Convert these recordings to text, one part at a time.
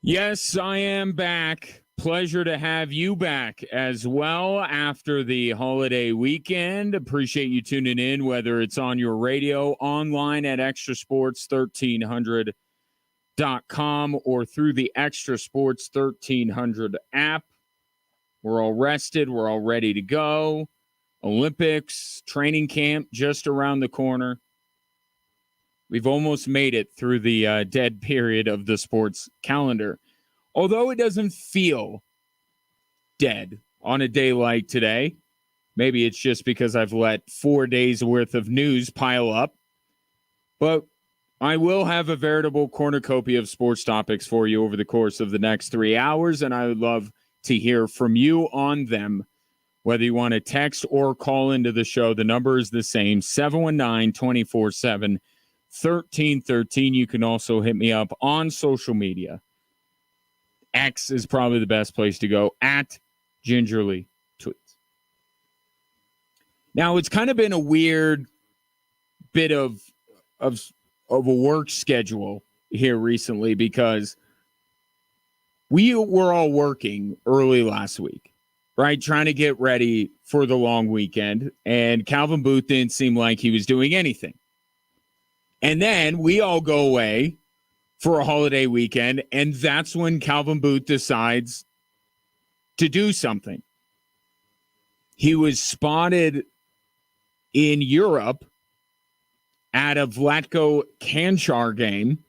Yes, I am back. Pleasure to have you back as well after the holiday weekend. Appreciate you tuning in, whether it's on your radio, online at extrasports1300.com, or through the Extra Sports 1300 app. We're all rested. We're all ready to go. Olympics, training camp just around the corner. We've almost made it through the dead period of the sports calendar. Although it doesn't feel dead on a day like today, maybe it's just because I've let 4 days worth of news pile up, but I will have a veritable cornucopia of sports topics for you over the course of the next 3 hours, and I would love to hear from you on them. Whether you want to text or call into the show, the number is the same, 719-247-1313. You can also hit me up on social media. X is probably the best place to go, at Gingerly Tweets. Now, it's kind of been a weird bit of a work schedule here recently because we were all working early last week, right? Trying to get ready for the long weekend, and Calvin Booth didn't seem like he was doing anything. And then we all go away for a holiday weekend, and that's when Calvin Booth decides to do something. He was spotted in Europe at a Vlatko Kanchar game,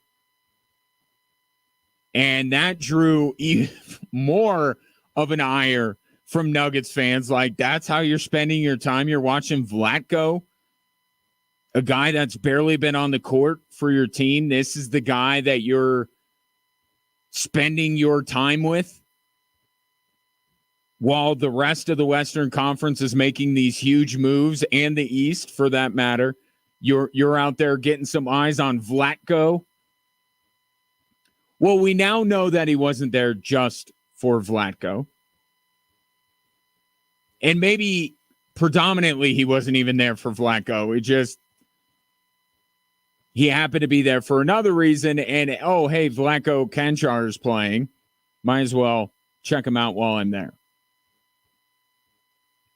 and that drew even more of an ire from Nuggets fans. Like, that's how you're spending your time? You're watching Vlatko, a guy that's barely been on the court for your team. This is the guy that you're spending your time with while the rest of the Western Conference is making these huge moves, and the East for that matter. You're out there getting some eyes on Vlatko. Well, we now know that he wasn't there just for Vlatko. And maybe predominantly he wasn't even there for Vlatko. He happened to be there for another reason, and, oh, hey, Vlatko Kanchar is playing. Might as well check him out while I'm there.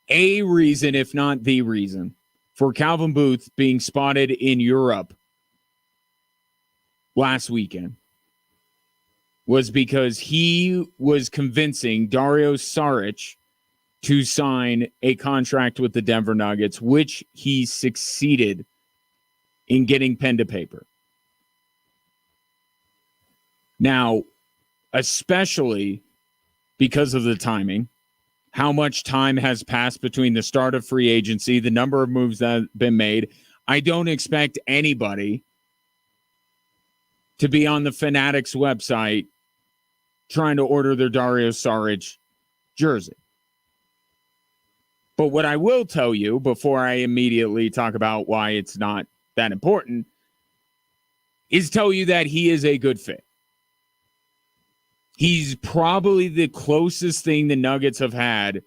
A reason, if not the reason, for Calvin Booth being spotted in Europe last weekend was because he was convincing Dario Saric to sign a contract with the Denver Nuggets, which he succeeded in getting pen to paper. Now, especially because of the timing, how much time has passed between the start of free agency, the number of moves that have been made, I don't expect anybody to be on the Fanatics website trying to order their Dario Saric jersey. But what I will tell you before I immediately talk about why it's not that important is tell you that he is a good fit. He's probably the closest thing the Nuggets have had.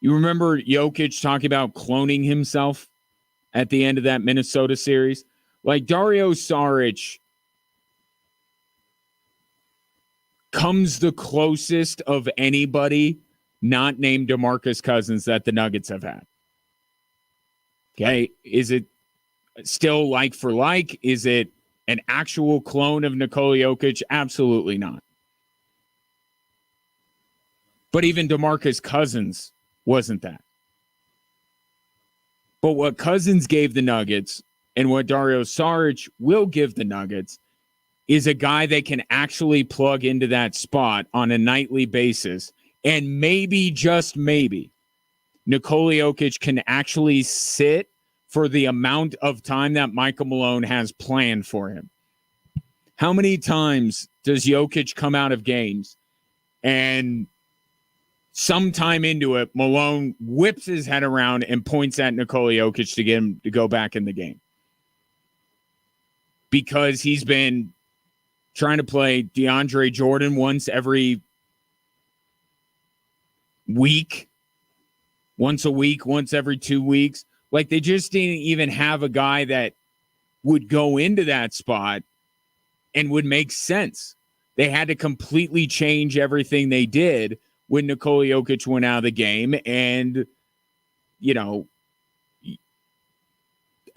You remember Jokic talking about cloning himself at the end of that Minnesota series? Like, Dario Saric comes the closest of anybody not named DeMarcus Cousins that the Nuggets have had. Okay, is it still like for like? Is it an actual clone of Nikola Jokic? Absolutely not. But even DeMarcus Cousins wasn't that. But what Cousins gave the Nuggets and what Dario Saric will give the Nuggets is a guy that can actually plug into that spot on a nightly basis. And maybe, just maybe, Nikola Jokic can actually sit for the amount of time that Michael Malone has planned for him. How many times does Jokic come out of games and sometime into it, Malone whips his head around and points at Nikola Jokic to get him to go back in the game? Because he's been trying to play DeAndre Jordan once every week, once a week, once every 2 weeks. Like, they just didn't even have a guy that would go into that spot and would make sense. They had to completely change everything they did when Nikola Jokic went out of the game, and,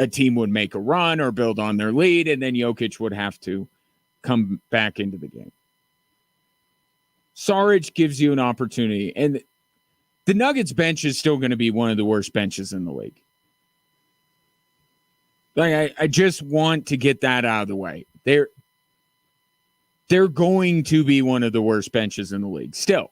a team would make a run or build on their lead, and then Jokic would have to come back into the game. Saric gives you an opportunity, and the Nuggets bench is still going to be one of the worst benches in the league. Like, I just want to get that out of the way. They're going to be one of the worst benches in the league. Still,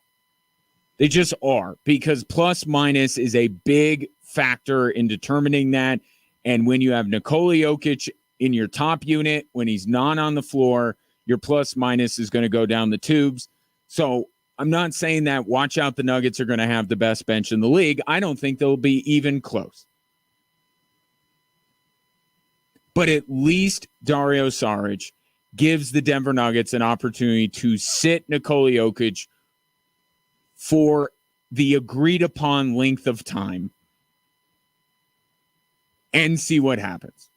they just are, because plus minus is a big factor in determining that. And when you have Nikola Jokic in your top unit, when he's not on the floor, your plus minus is going to go down the tubes. So I'm not saying that watch out, the Nuggets are going to have the best bench in the league. I don't think they'll be even close. But at least Dario Saric gives the Denver Nuggets an opportunity to sit Nikola Jokic for the agreed upon length of time and see what happens.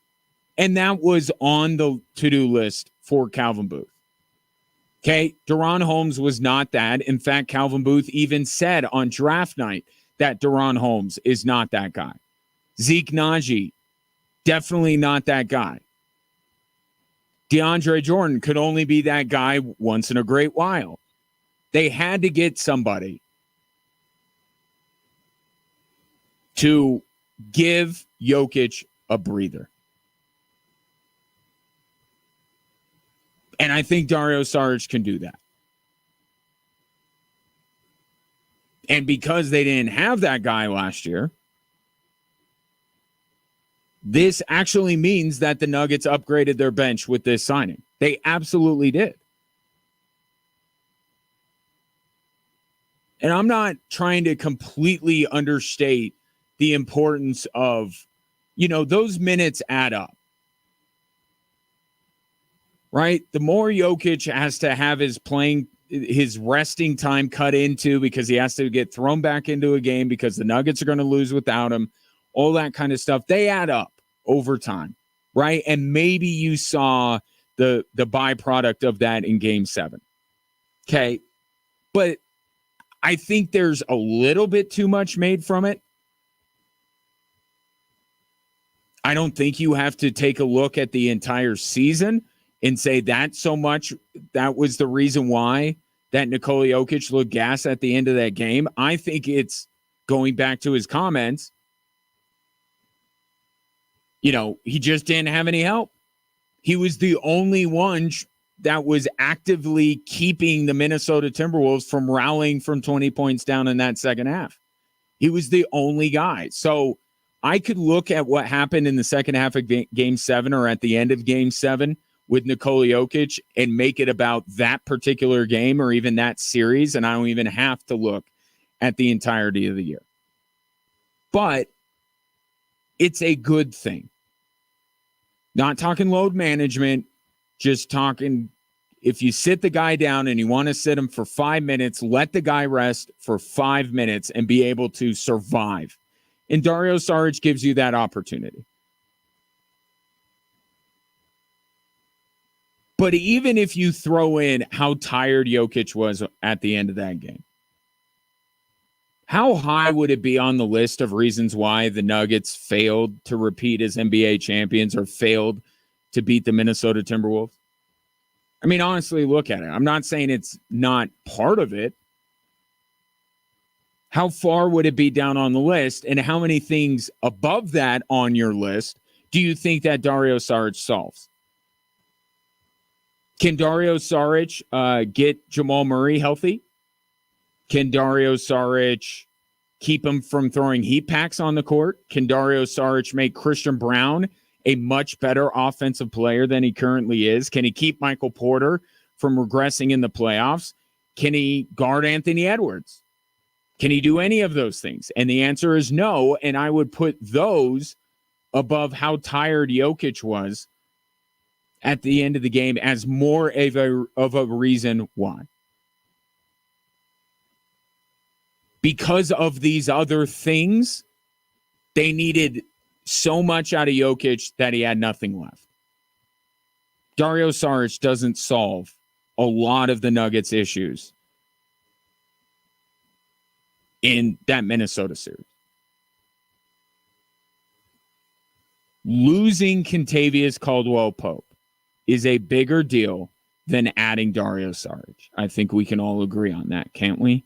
And that was on the to-do list for Calvin Booth. Okay, Deron Holmes was not that. In fact, Calvin Booth even said on draft night that Deron Holmes is not that guy. Zeke Naji, definitely not that guy. DeAndre Jordan could only be that guy once in a great while. They had to get somebody to give Jokic a breather. And I think Dario Saric can do that. And because they didn't have that guy last year, this actually means that the Nuggets upgraded their bench with this signing. They absolutely did. And I'm not trying to completely understate the importance of, those minutes add up. Right? The more Jokic has to have his resting time cut into because he has to get thrown back into a game because the Nuggets are going to lose without him, all that kind of stuff, they add up over time, right? And maybe you saw the byproduct of that in Game 7. Okay. But I think there's a little bit too much made from it. I don't think you have to take a look at the entire season and say that was the reason why that Nikola Jokic looked gas at the end of that game. I think it's going back to his comments. He just didn't have any help. He was the only one that was actively keeping the Minnesota Timberwolves from rallying from 20 points down in that second half. He was the only guy. So I could look at what happened in the second half of Game 7 or at the end of Game 7 with Nikola Jokic and make it about that particular game or even that series, and I don't even have to look at the entirety of the year. But it's a good thing. Not talking load management, just talking if you sit the guy down and you want to sit him for 5 minutes, let the guy rest for 5 minutes and be able to survive. And Dario Saric gives you that opportunity. But even if you throw in how tired Jokic was at the end of that game, how high would it be on the list of reasons why the Nuggets failed to repeat as NBA champions or failed to beat the Minnesota Timberwolves? I mean, honestly, look at it. I'm not saying it's not part of it. How far would it be down on the list, and how many things above that on your list do you think that Dario Saric solves? Can Dario Saric get Jamal Murray healthy? Can Dario Saric keep him from throwing heat packs on the court? Can Dario Saric make Christian Brown a much better offensive player than he currently is? Can he keep Michael Porter from regressing in the playoffs? Can he guard Anthony Edwards? Can he do any of those things? And the answer is no, and I would put those above how tired Jokic was at the end of the game as more of a reason why. Because of these other things, they needed so much out of Jokic that he had nothing left. Dario Saric doesn't solve a lot of the Nuggets' issues in that Minnesota series. Losing Kentavious Caldwell-Pope is a bigger deal than adding Dario Saric. I think we can all agree on that, can't we?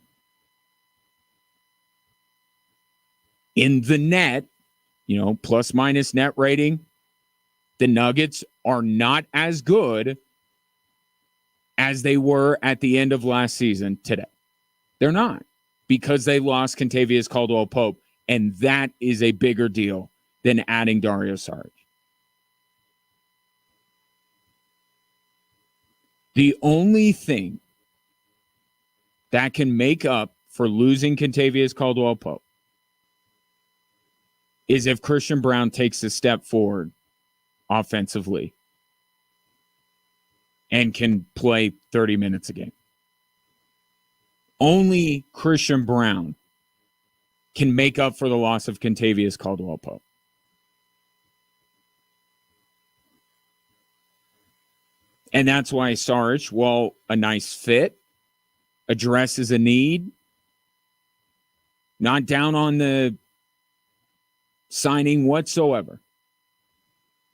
In the net, plus minus net rating, the Nuggets are not as good as they were at the end of last season today. They're not, because they lost Kentavious Caldwell-Pope, and that is a bigger deal than adding Dario Saric. The only thing that can make up for losing Kentavious Caldwell-Pope is if Christian Braun takes a step forward offensively and can play 30 minutes a game. Only Christian Braun can make up for the loss of Kentavious Caldwell-Pope. And that's why Saric, while a nice fit, addresses a need, not down on the signing whatsoever.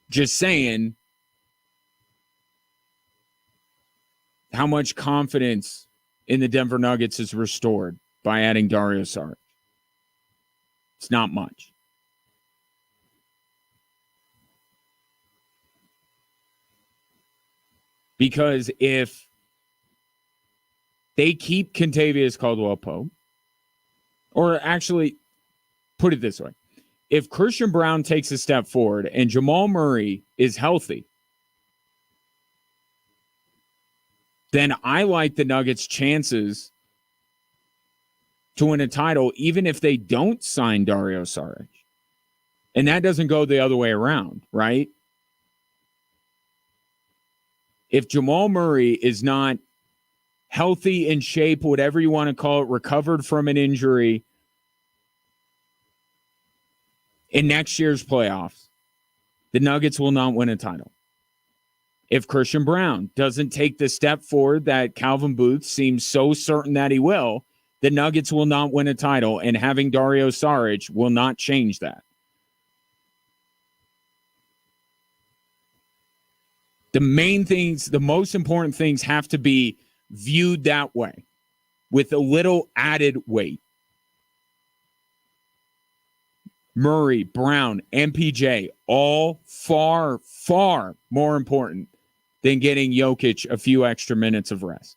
Just saying how much confidence in the Denver Nuggets is restored by adding Dario Saric. It's not much. Because if they keep Kentavious Caldwell-Pope, or actually, put it this way, if Christian Braun takes a step forward and Jamal Murray is healthy, then I like the Nuggets' chances to win a title, even if they don't sign Dario Saric. And that doesn't go the other way around, right? If Jamal Murray is not healthy, in shape, whatever you want to call it, recovered from an injury in next year's playoffs, the Nuggets will not win a title. If Christian Braun doesn't take the step forward that Calvin Booth seems so certain that he will, the Nuggets will not win a title, and having Dario Saric will not change that. The main things, the most important things have to be viewed that way, with a little added weight. Murray, Brown, MPJ, all far, far more important than getting Jokic a few extra minutes of rest.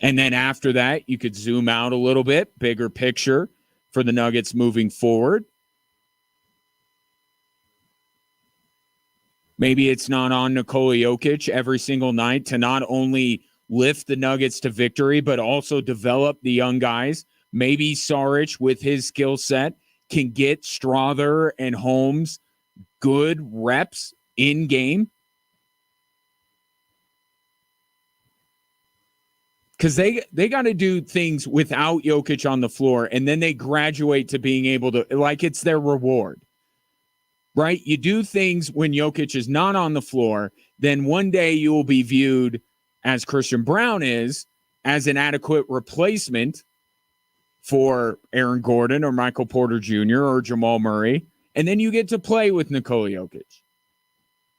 And then after that, you could zoom out a little bit, bigger picture for the Nuggets moving forward. Maybe it's not on Nikola Jokic every single night to not only lift the Nuggets to victory, but also develop the young guys. Maybe Saric, with his skill set, can get Strother and Holmes good reps in game. Because they got to do things without Jokic on the floor, and then they graduate to being able to, like it's their reward. Right? You do things when Jokic is not on the floor, then one day you will be viewed, as Christian Braun is, as an adequate replacement for Aaron Gordon or Michael Porter Jr. or Jamal Murray, and then you get to play with Nikola Jokic.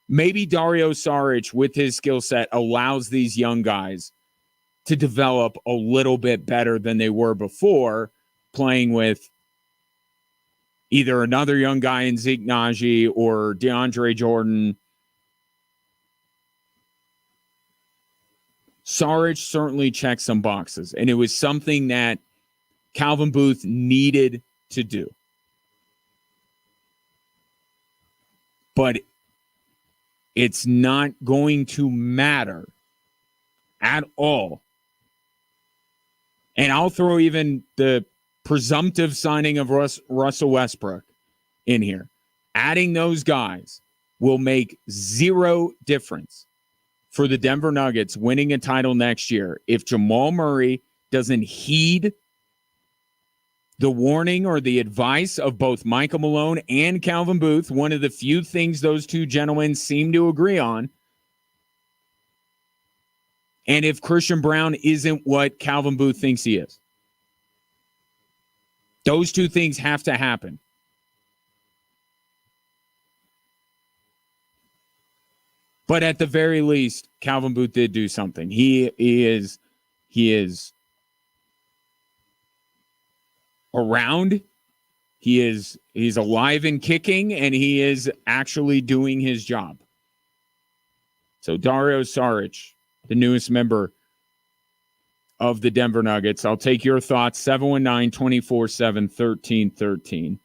Maybe Dario Saric, with his skill set, allows these young guys to develop a little bit better than they were before, playing with either another young guy in Zeke Naji or DeAndre Jordan. Saric certainly checked some boxes, and it was something that Calvin Booth needed to do. But it's not going to matter at all. And I'll throw even the presumptive signing of Russell Westbrook in here. Adding those guys will make zero difference for the Denver Nuggets winning a title next year if Jamal Murray doesn't heed the warning or the advice of both Michael Malone and Calvin Booth, one of the few things those two gentlemen seem to agree on. And if Christian Braun isn't what Calvin Booth thinks he is, those two things have to happen. But at the very least, Calvin Booth did do something. He is around. He's alive and kicking, and he is actually doing his job. So Dario Saric, the newest member of the Denver Nuggets. I'll take your thoughts, 719-247-1313.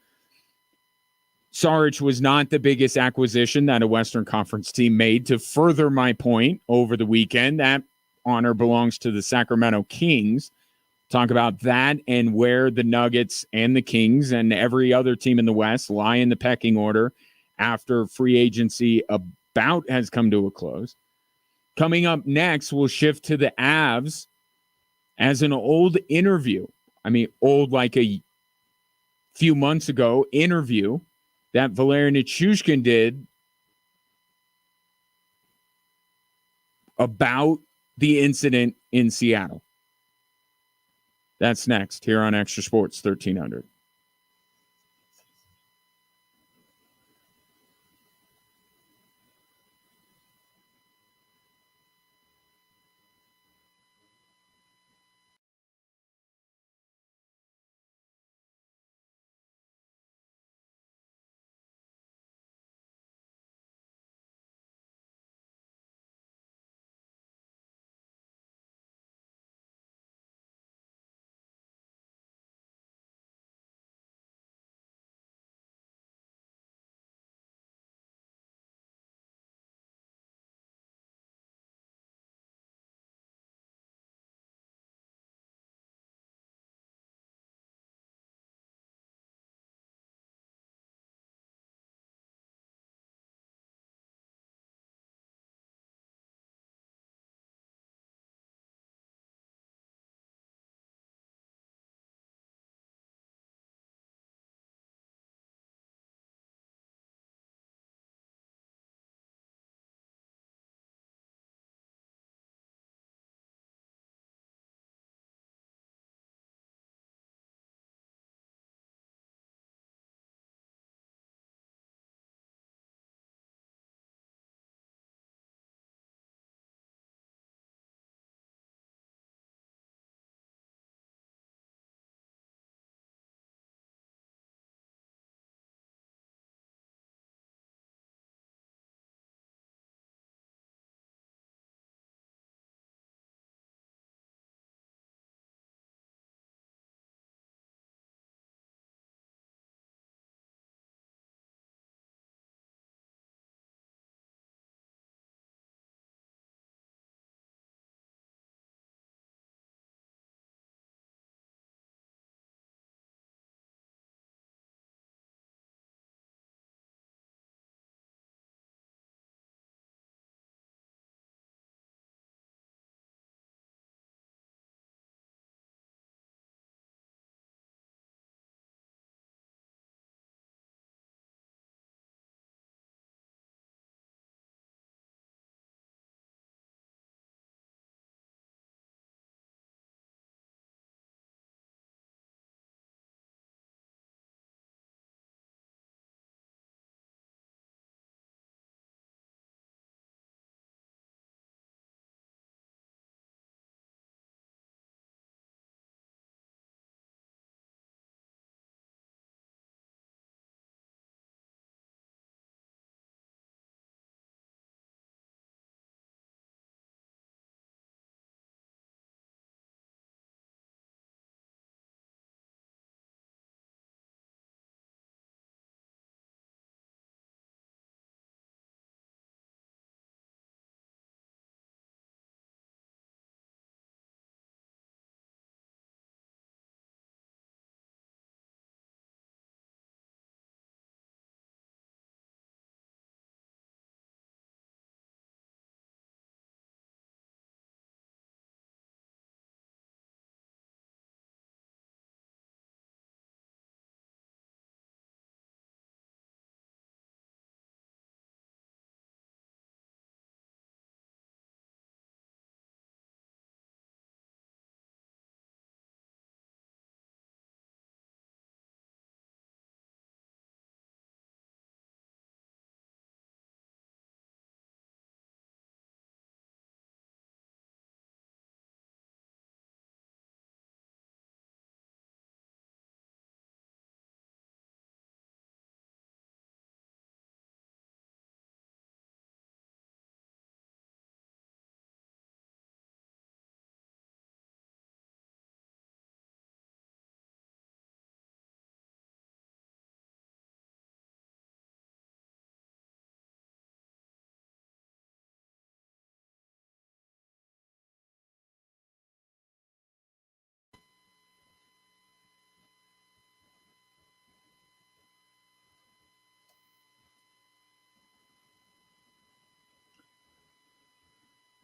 Saric was not the biggest acquisition that a Western Conference team made. To further my point over the weekend, that honor belongs to the Sacramento Kings. Talk about that and where the Nuggets and the Kings and every other team in the West lie in the pecking order after free agency about has come to a close. Coming up next, we'll shift to the Avs as an old interview. I mean, old like a few months ago interview that Valeri Nichushkin did about the incident in Seattle. That's next here on Extra Sports 1300.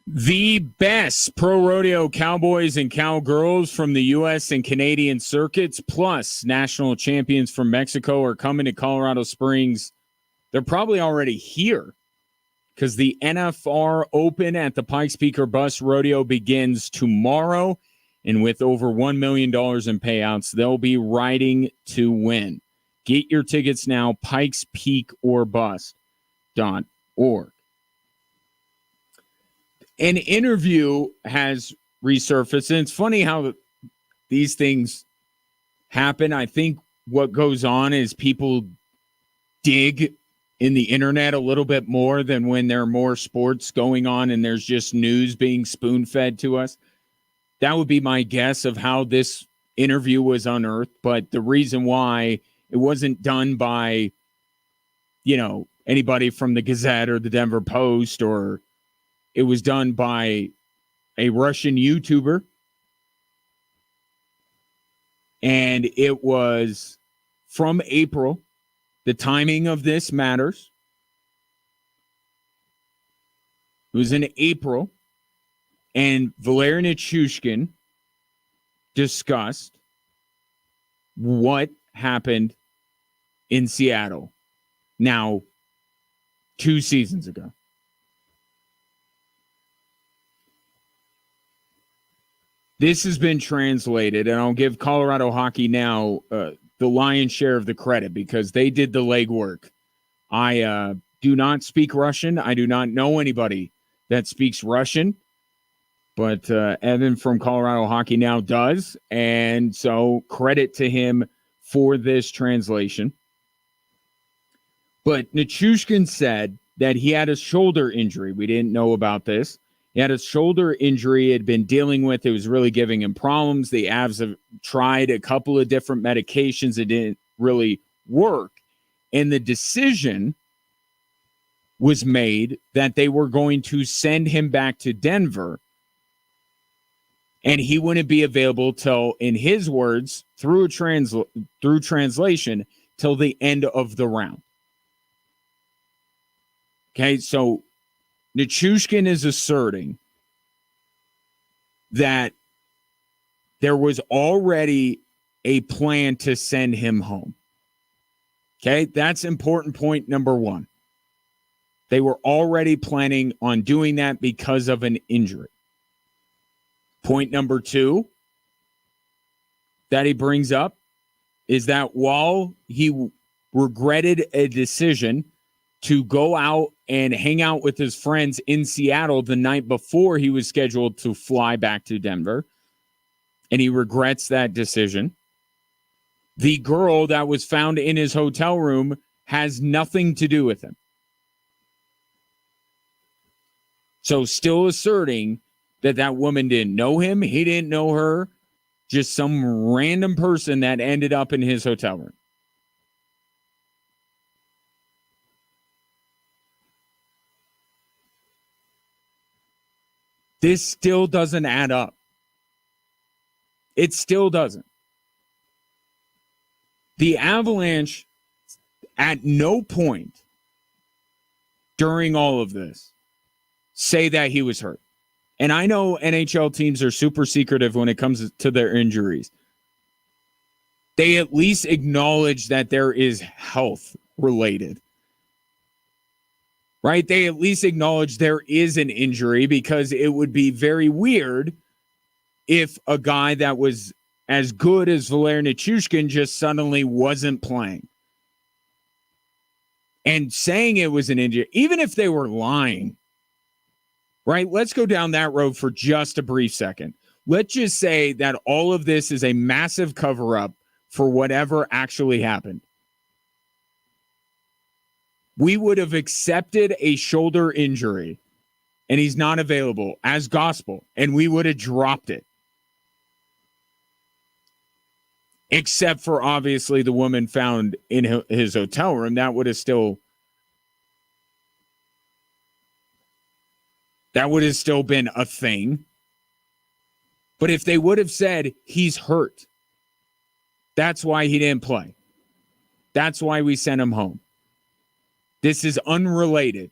The best pro rodeo cowboys and cowgirls from the U.S. and Canadian circuits, plus national champions from Mexico, are coming to Colorado Springs. They're probably already here because the NFR Open at the Pikes Peak or Bus Rodeo begins tomorrow. And with over $1 million in payouts, they'll be riding to win. Get your tickets now, pikespeakorbust.org. An interview has resurfaced, and it's funny how these things happen. I think what goes on is people dig in the internet a little bit more than when there are more sports going on and there's just news being spoon-fed to us. That would be my guess of how this interview was unearthed, but the reason why it wasn't done by, anybody from the Gazette or the Denver Post, or it was done by a Russian YouTuber, and it was from April. The timing of this matters. It was in April, and Valeri Nichushkin discussed what happened in Seattle now 2 seasons ago. This has been translated, and I'll give Colorado Hockey Now the lion's share of the credit because they did the legwork. I do not speak Russian. I do not know anybody that speaks Russian, but Evan from Colorado Hockey Now does, and so credit to him for this translation. But Nichushkin said that he had a shoulder injury. We didn't know about this. He had a shoulder injury he had been dealing with. It was really giving him problems. The Avs have tried a couple of different medications. It didn't really work. And the decision was made that they were going to send him back to Denver. And he wouldn't be available till, in his words, through translation, till the end of the round. Okay, so Nichushkin is asserting that there was already a plan to send him home. Okay, that's important point number one. They were already planning on doing that because of an injury. Point number two that he brings up is that while he regretted a decision to go out and hang out with his friends in Seattle the night before he was scheduled to fly back to Denver, and he regrets that decision, the girl that was found in his hotel room has nothing to do with him. So still asserting that woman didn't know him, he didn't know her, just some random person that ended up in his hotel room. This still doesn't add up. It still doesn't. The Avalanche, at no point during all of this, say that he was hurt. And I know NHL teams are super secretive when it comes to their injuries. They at least acknowledge that there is health related. Right? They at least acknowledge there is an injury, because it would be very weird if a guy that was as good as Valeri Nichushkin just suddenly wasn't playing. And saying it was an injury, even if they were lying, right? Let's go down that road for just a brief second. Let's just say that all of this is a massive cover-up for whatever actually happened. We would have accepted a shoulder injury and he's not available as gospel, and we would have dropped it. Except for obviously the woman found in his hotel room. That would have still been a thing. But if they would have said he's hurt, that's why he didn't play. That's why we sent him home. This is unrelated.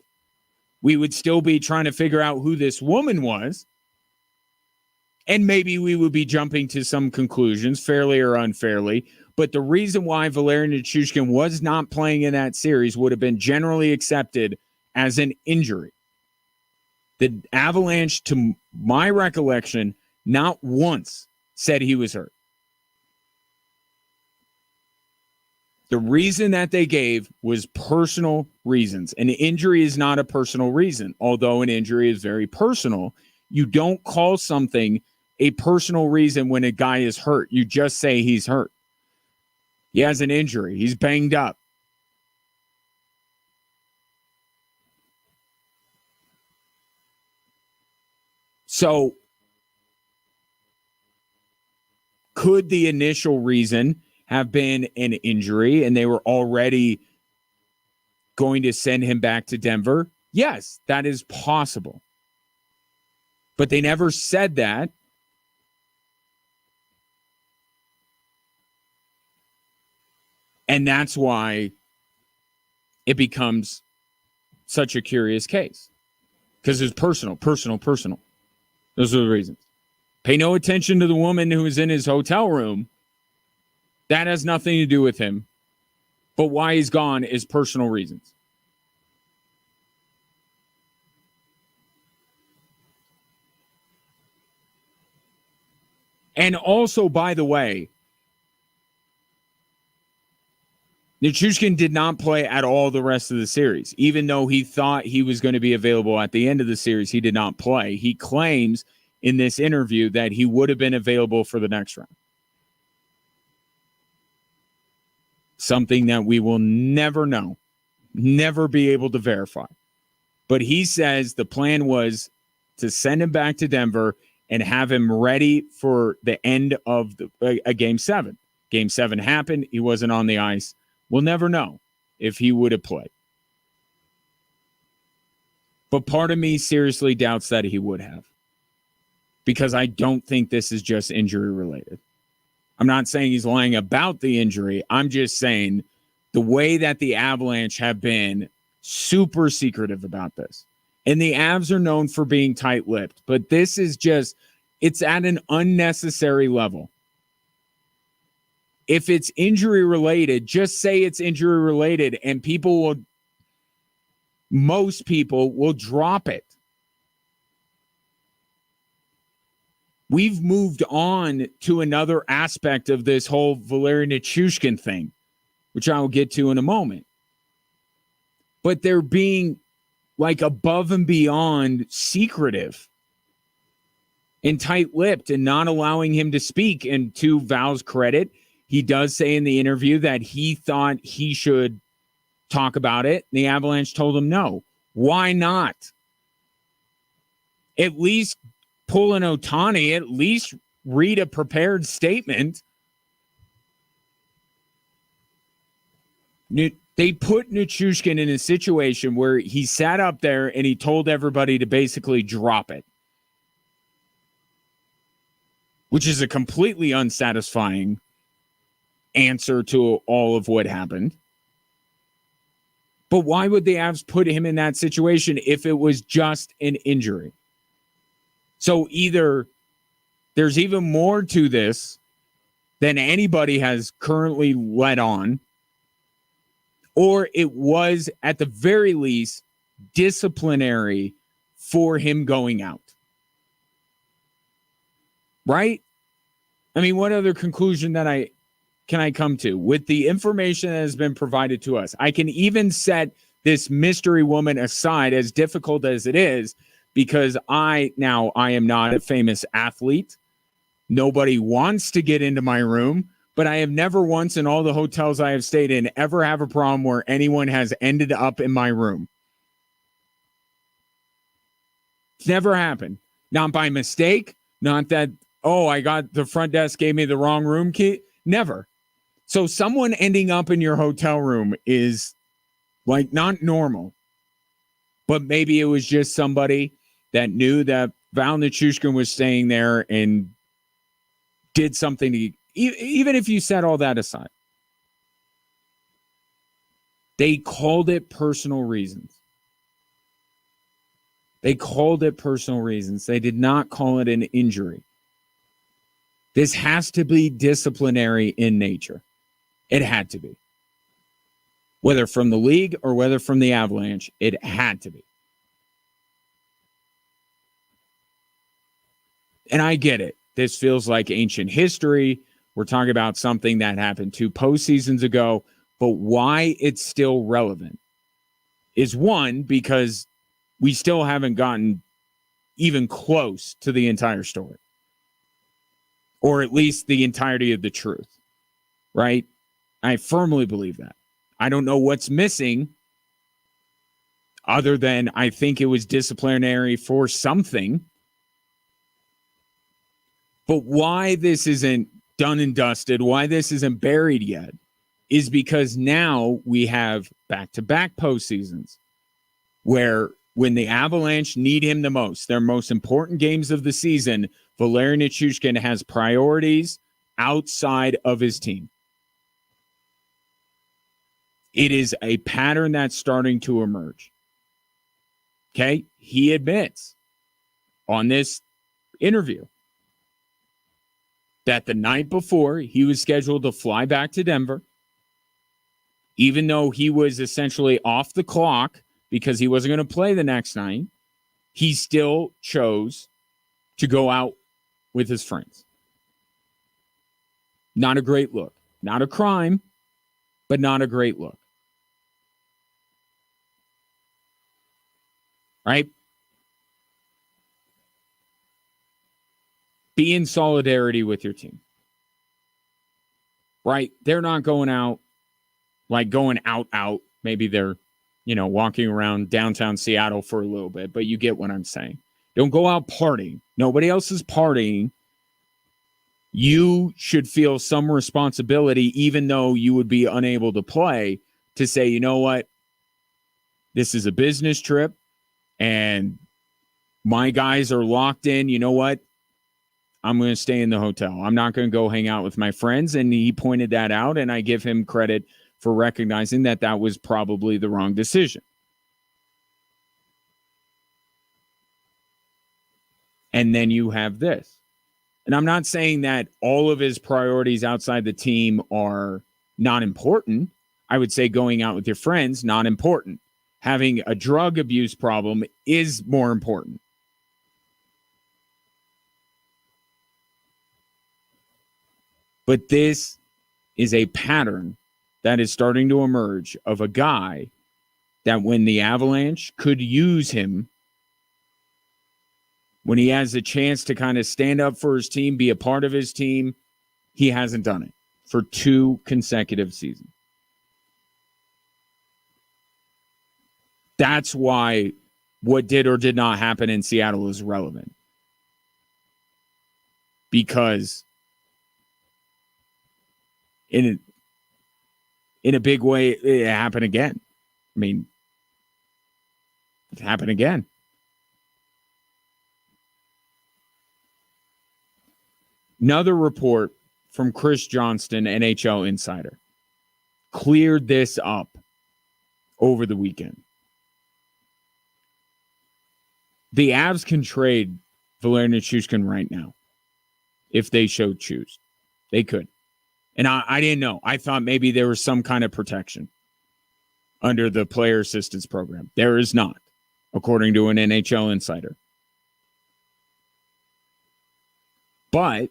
We would still be trying to figure out who this woman was. And maybe we would be jumping to some conclusions, fairly or unfairly. But the reason why Valerian Nichushkin was not playing in that series would have been generally accepted as an injury. The Avalanche, to my recollection, not once said he was hurt. The reason that they gave was personal reasons. An injury is not a personal reason, although an injury is very personal. You don't call something a personal reason when a guy is hurt. You just say he's hurt. He has an injury. He's banged up. So, could the initial reason have been an injury and they were already going to send him back to Denver? Yes, that is possible. But they never said that. And that's why it becomes such a curious case. Because it's personal. Those are the reasons. Pay no attention to the woman who was in his hotel room. That has nothing to do with him. But why he's gone is personal reasons. And also, by the way, Nichushkin did not play at all the rest of the series. Even though he thought he was going to be available at the end of the series, he did not play. He claims in this interview that he would have been available for the next round. Something that we will never know, never be able to verify. But he says the plan was to send him back to Denver and have him ready for the end of a Game 7. Game 7 happened. He wasn't on the ice. We'll never know if he would have played. But part of me seriously doubts that he would have. Because I don't think this is just injury related. I'm not saying he's lying about the injury. I'm just saying the way that the Avalanche have been super secretive about this. And the Avs are known for being tight-lipped. But this is just, it's at an unnecessary level. If it's injury related, just say it's injury related and most people will drop it. We've moved on to another aspect of this whole Valerian Nichushkin thing, which I will get to in a moment. But they're being like above and beyond secretive and tight-lipped and not allowing him to speak. And to Val's credit, he does say in the interview that he thought he should talk about it. The Avalanche told him no. Why not? At least pull an Ohtani, at least read a prepared statement. They put Nichushkin in a situation where he sat up there and he told everybody to basically drop it, which is a completely unsatisfying answer to all of what happened. But why would the Avs put him in that situation if it was just an injury? So either there's even more to this than anybody has currently let on, or it was at the very least disciplinary for him going out. Right? I mean, what other conclusion can I come to with the information that has been provided to us? I can even set this mystery woman aside, as difficult as it is, because I am not a famous athlete. Nobody wants to get into my room, but I have never once in all the hotels I have stayed in ever have a problem where anyone has ended up in my room. It's never happened. Not by mistake. Not that, I got the front desk gave me the wrong room key. Never. So someone ending up in your hotel room is like not normal. But maybe it was just somebody that knew that Val Nichushkin was staying there and did something to, even if you set all that aside. They called it personal reasons. They called it personal reasons. They did not call it an injury. This has to be disciplinary in nature. It had to be. Whether from the league or whether from the Avalanche, it had to be. And I get it. This feels like ancient history. We're talking about something that happened 2 postseasons ago. But why it's still relevant is, one, because we still haven't gotten even close to the entire story, or at least the entirety of the truth, right? I firmly believe that. I don't know what's missing other than I think it was disciplinary for something. But why this isn't done and dusted, why this isn't buried yet, is because now we have back-to-back postseasons where when the Avalanche need him the most, their most important games of the season, Valeri Nichushkin has priorities outside of his team. It is a pattern that's starting to emerge. Okay? He admits on this interview that the night before he was scheduled to fly back to Denver, even though he was essentially off the clock because he wasn't going to play the next night, he still chose to go out with his friends. Not a great look. Not a crime, but not a great look. Right? Be in solidarity with your team. Right? They're not going out, like going out. Maybe they're, walking around downtown Seattle for a little bit, but you get what I'm saying. Don't go out partying. Nobody else is partying. You should feel some responsibility, even though you would be unable to play, to say, you know what? This is a business trip, and my guys are locked in. You know what? I'm going to stay in the hotel. I'm not going to go hang out with my friends. And he pointed that out, and I give him credit for recognizing that that was probably the wrong decision. And then you have this. And I'm not saying that all of his priorities outside the team are not important. I would say going out with your friends, not important. Having a drug abuse problem is more important. But this is a pattern that is starting to emerge of a guy that when the Avalanche could use him, when he has a chance to kind of stand up for his team, be a part of his team, he hasn't done it for 2 consecutive seasons. That's why what did or did not happen in Seattle is relevant. Because in a big way, it happened again. I mean, it happened again. Another report from Chris Johnston, NHL insider, cleared this up over the weekend. The Avs can trade Valeri Nichushkin right now if they so choose. They could. And I didn't know. I thought maybe there was some kind of protection under the player assistance program. There is not, according to an NHL insider. But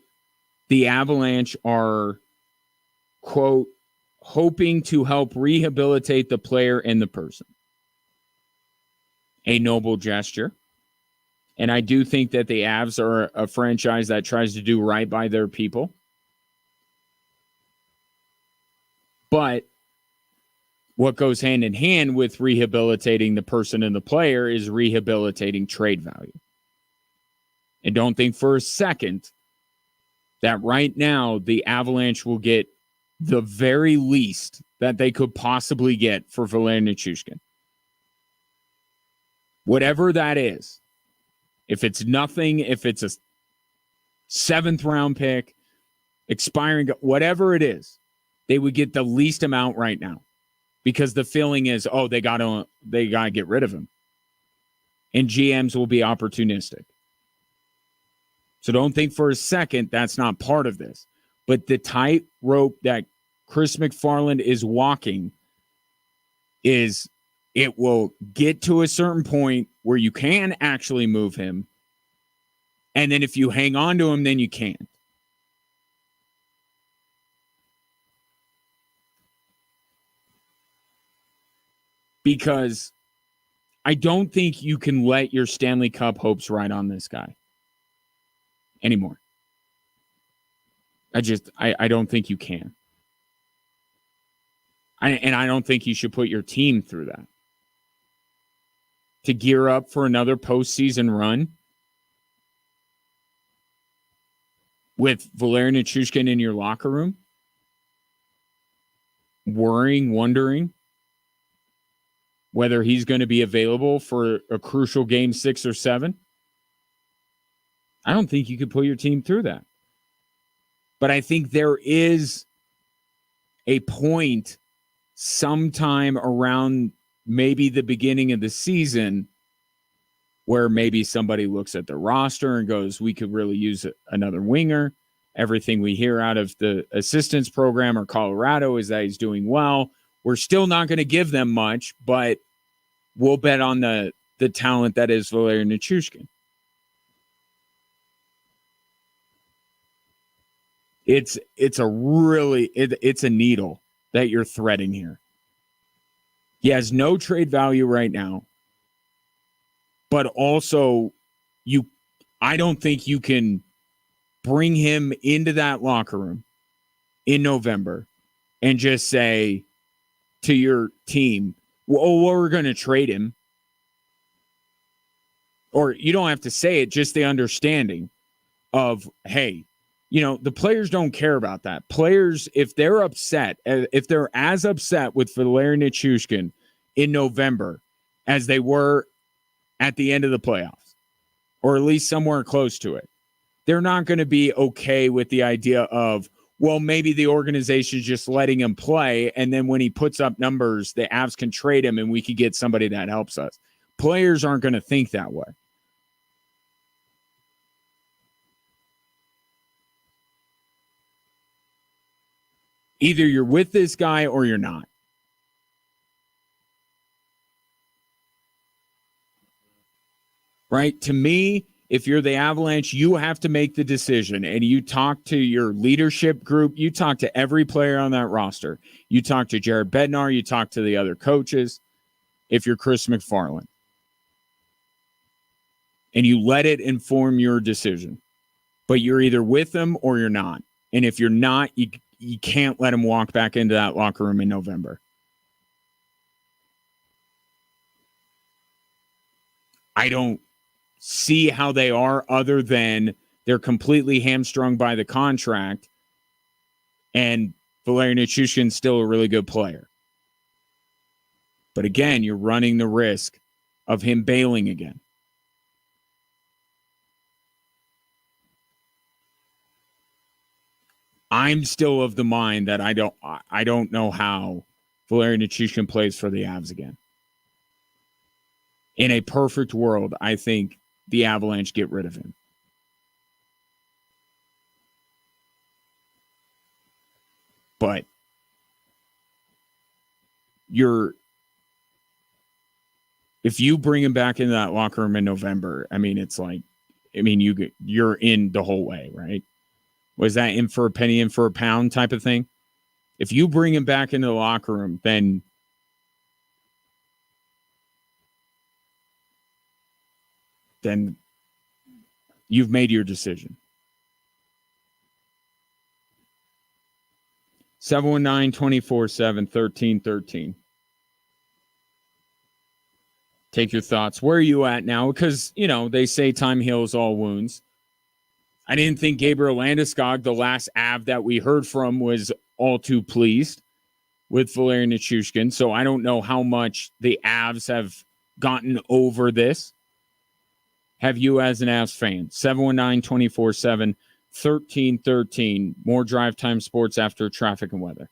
the Avalanche are, quote, hoping to help rehabilitate the player and the person. A noble gesture. And I do think that the Avs are a franchise that tries to do right by their people. But what goes hand in hand with rehabilitating the person and the player is rehabilitating trade value. And don't think for a second that right now the Avalanche will get the very least that they could possibly get for Valeri Nichushkin. Whatever that is, if it's nothing, if it's a 7th round pick, expiring, whatever it is, they would get the least amount right now because the feeling is, oh, they got to get rid of him. and GMs will be opportunistic. So don't think for a second that's not part of this. But the tightrope that Chris McFarland is walking is it will get to a certain point where you can actually move him. And then if you hang on to him, then you can't. Because I don't think you can let your Stanley Cup hopes ride on this guy anymore. I don't think you can. And I don't think you should put your team through that. To gear up for another postseason run with Valerian Nichushkin in your locker room, worrying, wondering whether he's going to be available for a crucial game 6 or 7. I don't think you could put your team through that. But I think there is a point sometime around maybe the beginning of the season where maybe somebody looks at the roster and goes, we could really use another winger. Everything we hear out of the assistance program or Colorado is that he's doing well. We're still not going to give them much, but we'll bet on the talent that is Valerian Nichushkin. It's a needle that you're threading here. He has no trade value right now, but also I don't think you can bring him into that locker room in November and just say to your team, well, we're going to trade him. Or you don't have to say it, just the understanding of, hey, the players don't care about that. Players, if they're upset, if they're as upset with Valerian Nichushkin in November as they were at the end of the playoffs, or at least somewhere close to it, they're not going to be okay with the idea of, well, maybe the organization is just letting him play, and then when he puts up numbers, the Avs can trade him and we could get somebody that helps us. Players aren't going to think that way. Either you're with this guy or you're not. Right? To me, if you're the Avalanche, you have to make the decision, and you talk to your leadership group. You talk to every player on that roster. You talk to Jared Bednar. You talk to the other coaches if you're Chris McFarland. And you let it inform your decision. But you're either with them or you're not. And if you're not, you can't let him walk back into that locker room in November. I don't see how they are other than they're completely hamstrung by the contract, and Valerian Nichushkin's still a really good player. But again, you're running the risk of him bailing again. I'm still of the mind that I don't know how Valerian Nichushkin plays for the Avs again. In a perfect world, I think the Avalanche get rid of him. But if you bring him back into that locker room in November, you're in the whole way, right? Was that in for a penny, in for a pound type of thing? If you bring him back into the locker room, then you've made your decision. 719-247-1313. Take your thoughts. Where are you at now? Because, they say time heals all wounds. I didn't think Gabriel Landeskog, the last Av that we heard from, was all too pleased with Valerian Nichushkin. So I don't know how much the Avs have gotten over this. Have you as an Avs fan? 719-247-1313. More Drive Time Sports after traffic and weather.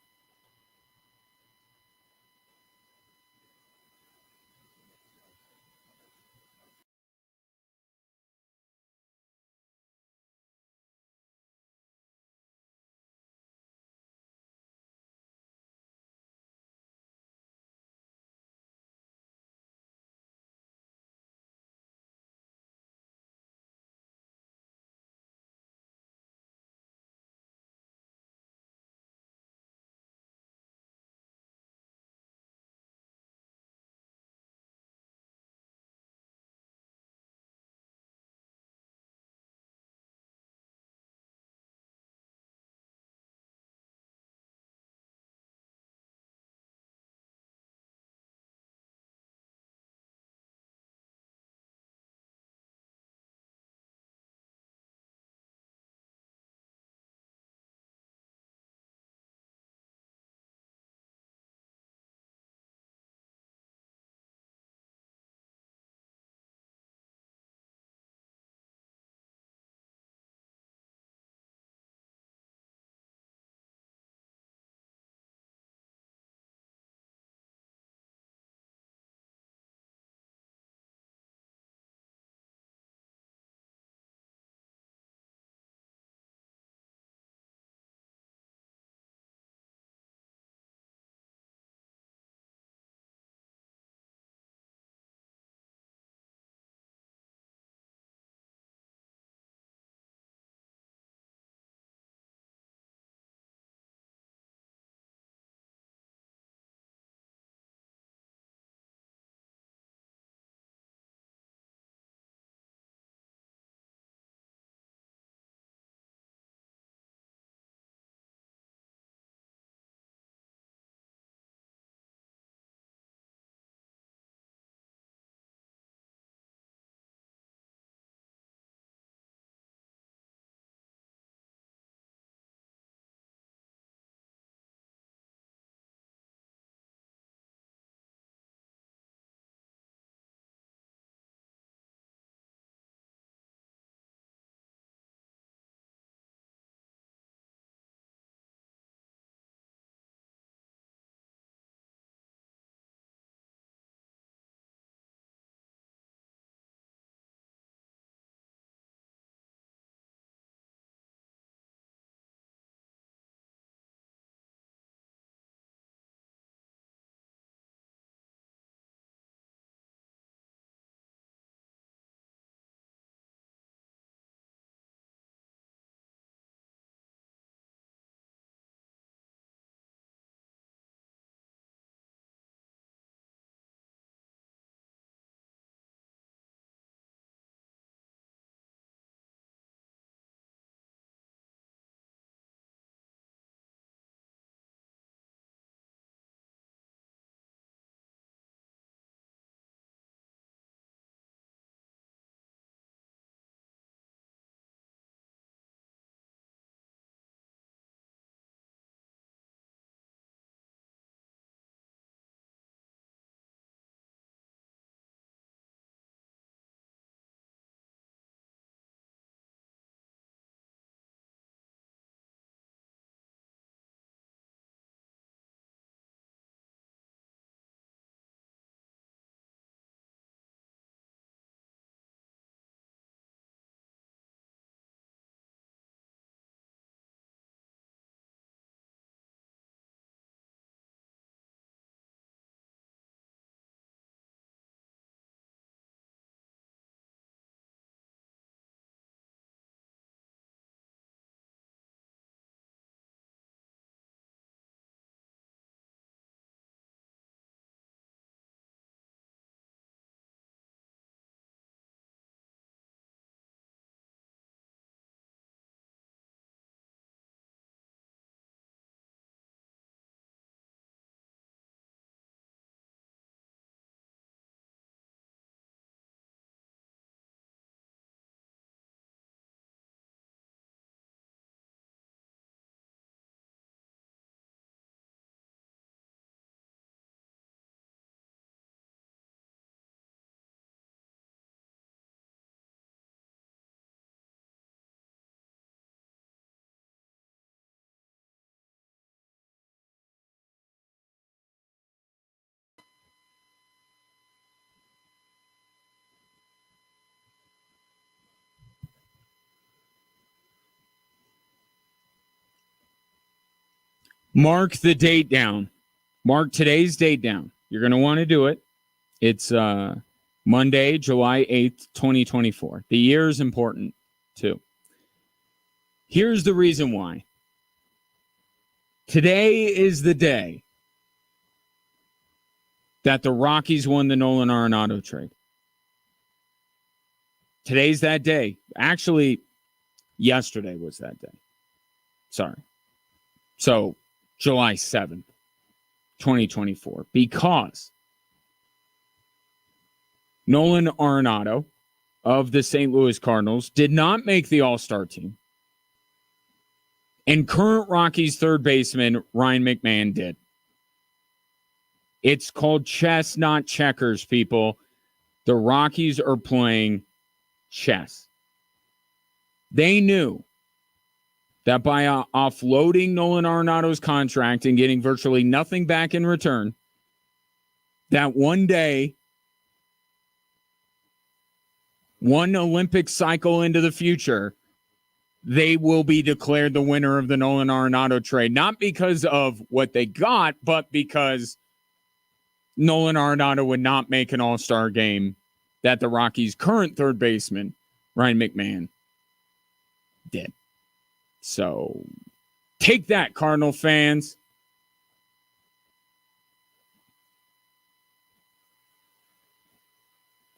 Mark the date down. Mark today's date down. You're going to want to do it. It's Monday, July 8th, 2024. The year is important, too. Here's the reason why. Today is the day that the Rockies won the Nolan Arenado trade. Today's that day. Actually, yesterday was that day. Sorry. So, July 7th, 2024. Because Nolan Arenado of the St. Louis Cardinals did not make the All-Star team. And current Rockies third baseman Ryan McMahon did. It's called chess, not checkers, people. The Rockies are playing chess. They knew that by offloading Nolan Arenado's contract and getting virtually nothing back in return, that one day, one Olympic cycle into the future, they will be declared the winner of the Nolan Arenado trade. Not because of what they got, but because Nolan Arenado would not make an all-star game that the Rockies' current third baseman, Ryan McMahon, did. So, take that, Cardinal fans.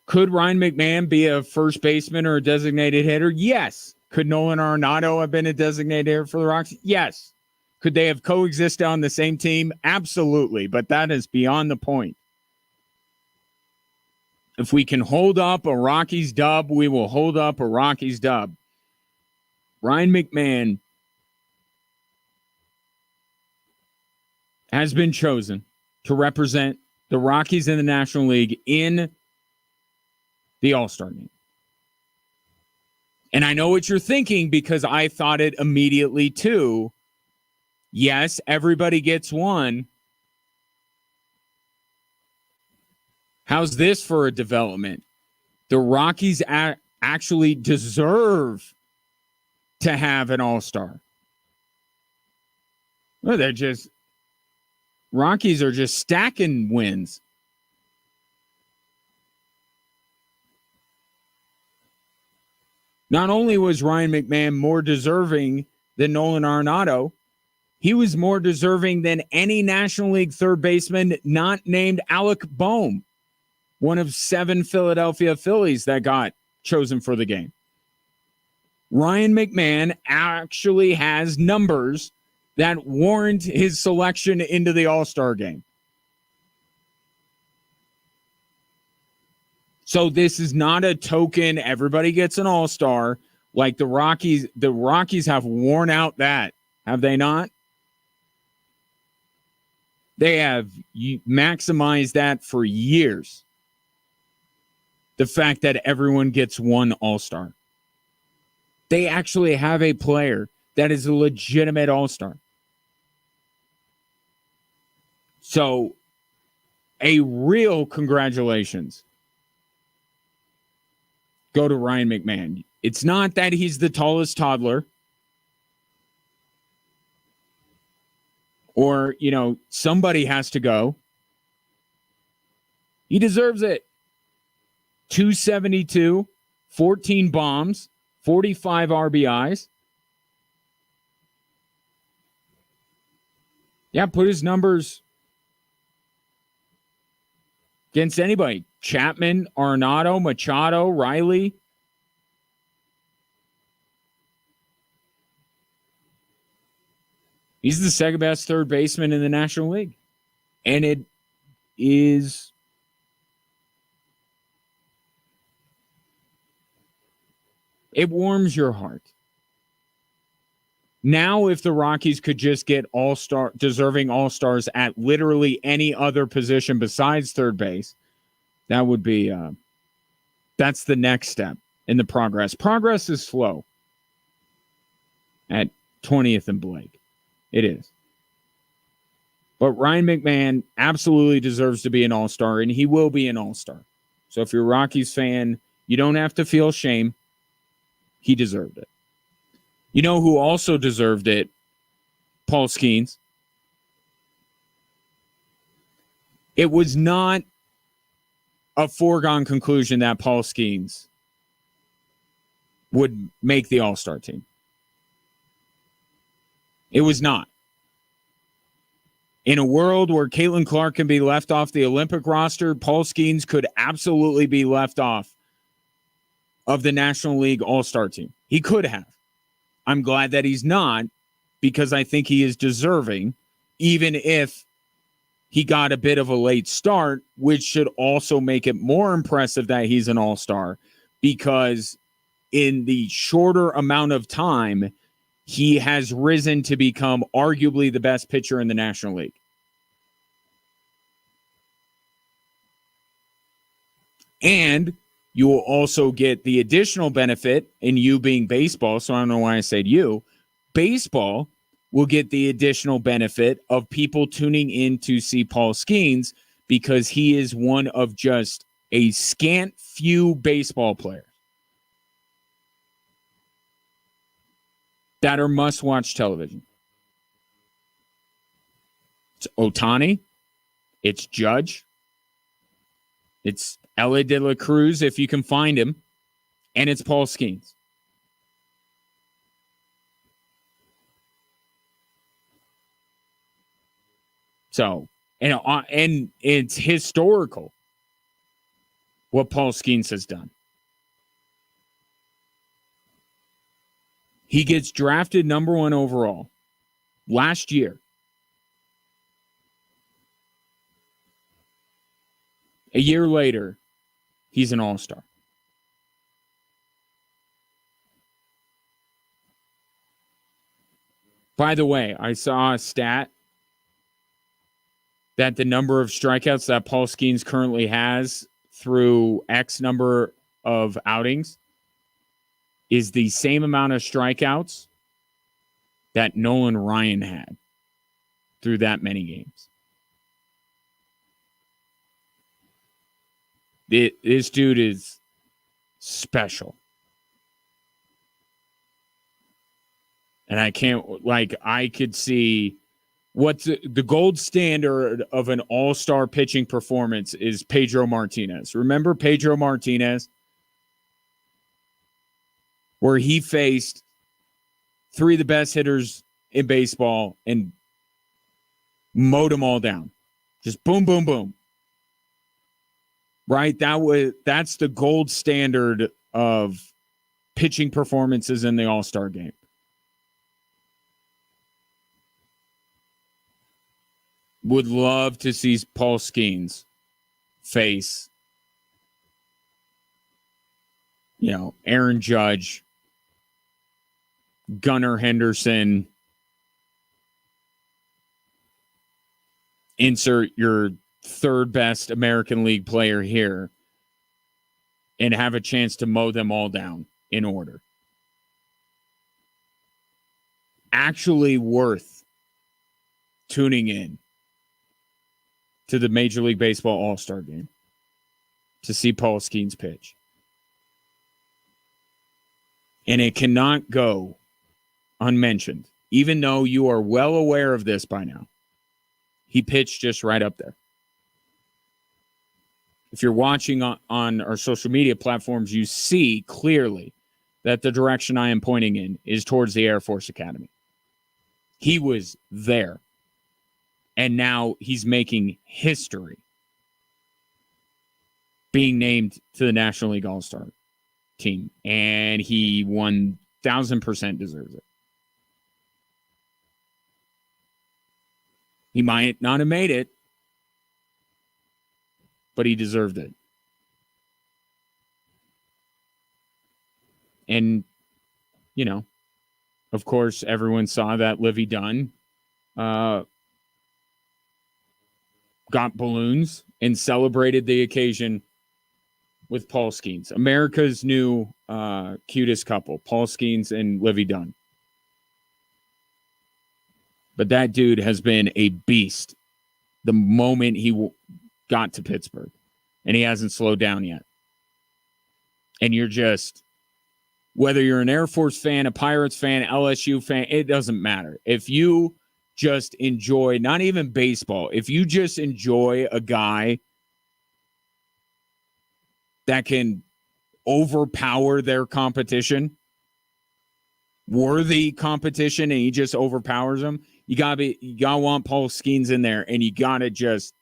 Could Ryan McMahon be a first baseman or a designated hitter? Yes. Could Nolan Arenado have been a designated hitter for the Rockies? Yes. Could they have coexisted on the same team? Absolutely. But that is beyond the point. If we can hold up a Rockies dub, we will hold up a Rockies dub. Ryan McMahon has been chosen to represent the Rockies in the National League in the All-Star game. And I know what you're thinking because I thought it immediately too. Yes, everybody gets one. How's this for a development? The Rockies actually deserve to have an all-star. Well, Rockies are just stacking wins. Not only was Ryan McMahon more deserving than Nolan Arenado, he was more deserving than any National League third baseman not named Alec Boehm, one of 7 Philadelphia Phillies that got chosen for the game. Ryan McMahon actually has numbers that warrant his selection into the All-Star game. So this is not a token, everybody gets an all-star, like the Rockies. The Rockies have worn out that, have they not? They have maximized that for years. The fact that everyone gets one all-star. They actually have a player that is a legitimate all-star. So, a real congratulations go to Ryan McMahon. It's not that he's the tallest toddler or, somebody has to go. He deserves it. 272, 14 bombs, 45 RBIs. Yeah, put his numbers against anybody. Chapman, Arenado, Machado, Riley. He's the second best third baseman in the National League. And it warms your heart. Now, if the Rockies could just get deserving all-stars at literally any other position besides third base, that would be, that's the next step in the progress. Progress is slow at 20th and Blake. It is. But Ryan McMahon absolutely deserves to be an all-star, and he will be an all-star. So if you're a Rockies fan, you don't have to feel shame. He deserved it. You know who also deserved it? Paul Skeens. It was not a foregone conclusion that Paul Skeens would make the All-Star team. It was not. In a world where Caitlin Clark can be left off the Olympic roster, Paul Skeens could absolutely be left off of the National League All-Star team. He could have. I'm glad that he's not, because I think he is deserving, even if he got a bit of a late start, which should also make it more impressive that he's an all-star, because in the shorter amount of time, he has risen to become arguably the best pitcher in the National League. And you will also get the additional benefit in you being baseball, so I don't know why I said you. Baseball will get the additional benefit of people tuning in to see Paul Skeens, because he is one of just a scant few baseball players that are must-watch television. It's Ohtani. It's Judge. It's L.A. De La Cruz, if you can find him. And it's Paul Skeens. So, and it's historical what Paul Skeens has done. He gets drafted number 1 overall last year. A year later, he's an all-star. By the way, I saw a stat that the number of strikeouts that Paul Skeens currently has through X number of outings is the same amount of strikeouts that Nolan Ryan had through that many games. This dude is special. And I could see what's the gold standard of an all-star pitching performance is Pedro Martinez. Remember Pedro Martinez? Where he faced 3 of the best hitters in baseball and mowed them all down. Just boom, boom, boom. Right? That's the gold standard of pitching performances in the All-Star game. Would love to see Paul Skeens face, Aaron Judge, Gunnar Henderson. Insert your third best American League player here and have a chance to mow them all down in order. Actually worth tuning in to the Major League Baseball All-Star game to see Paul Skeens pitch. And it cannot go unmentioned, even though you are well aware of this by now. He pitched just right up there. If you're watching on our social media platforms, you see clearly that the direction I am pointing in is towards the Air Force Academy. He was there. And now he's making history being named to the National League All-Star team. And he 1,000% deserves it. He might not have made it, but he deserved it. And, of course, everyone saw that Livy Dunn got balloons and celebrated the occasion with Paul Skeens. America's new cutest couple, Paul Skeens and Livy Dunn. But that dude has been a beast the moment he got to Pittsburgh. And he hasn't slowed down yet. And you're just, whether you're an Air Force fan, a Pirates fan, LSU fan, it doesn't matter. If you just enjoy, not even baseball, if you just enjoy a guy that can overpower their competition, worthy competition, and he just overpowers them, you gotta want Paul Skeens in there, and you gotta just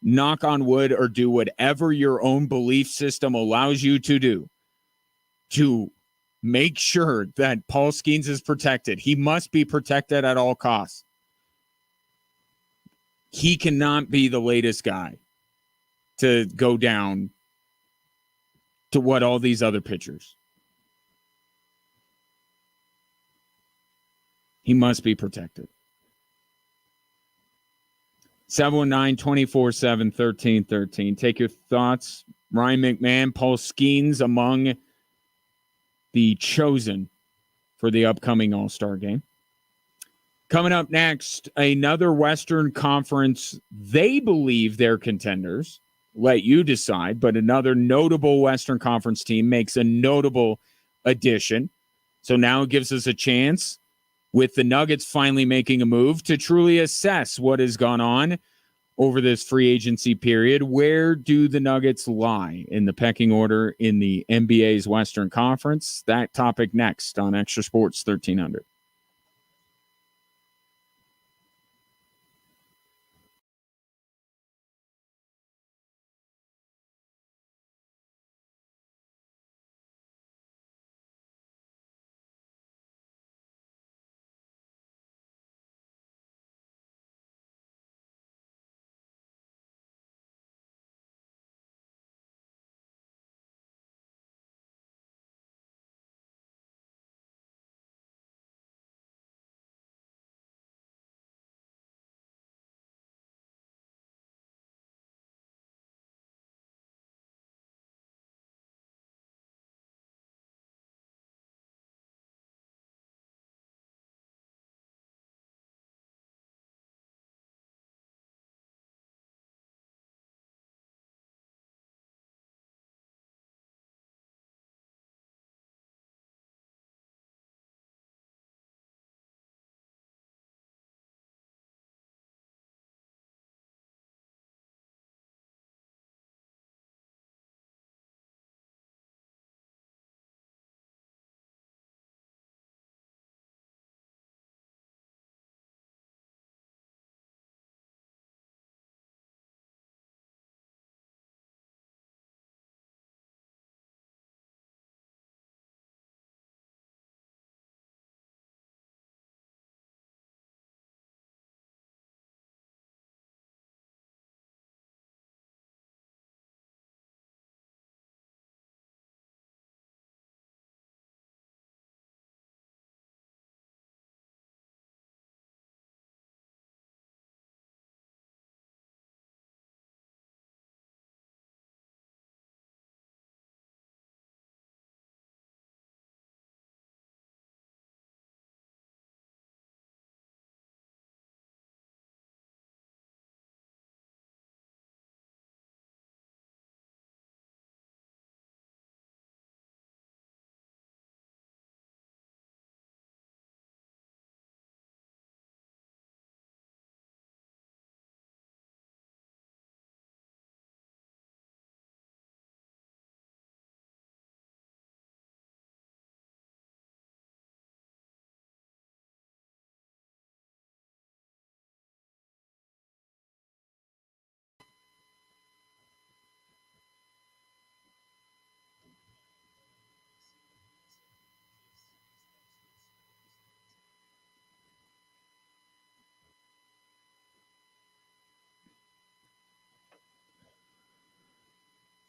knock on wood or do whatever your own belief system allows you to do to make sure that Paul Skeens is protected. He must be protected at all costs. He cannot be the latest guy to go down to what all these other pitchers. He must be protected. 719-247-1313. Take your thoughts. Ryan McMahon, Paul Skeens among the chosen for the upcoming All-Star game. Coming up next, another Western Conference. They believe they're contenders. Let you decide. But another notable Western Conference team makes a notable addition. So now it gives us a chance, with the Nuggets finally making a move, to truly assess what has gone on over this free agency period. Where do the Nuggets lie in the pecking order in the NBA's Western Conference? That topic next on Extra Sports 1300.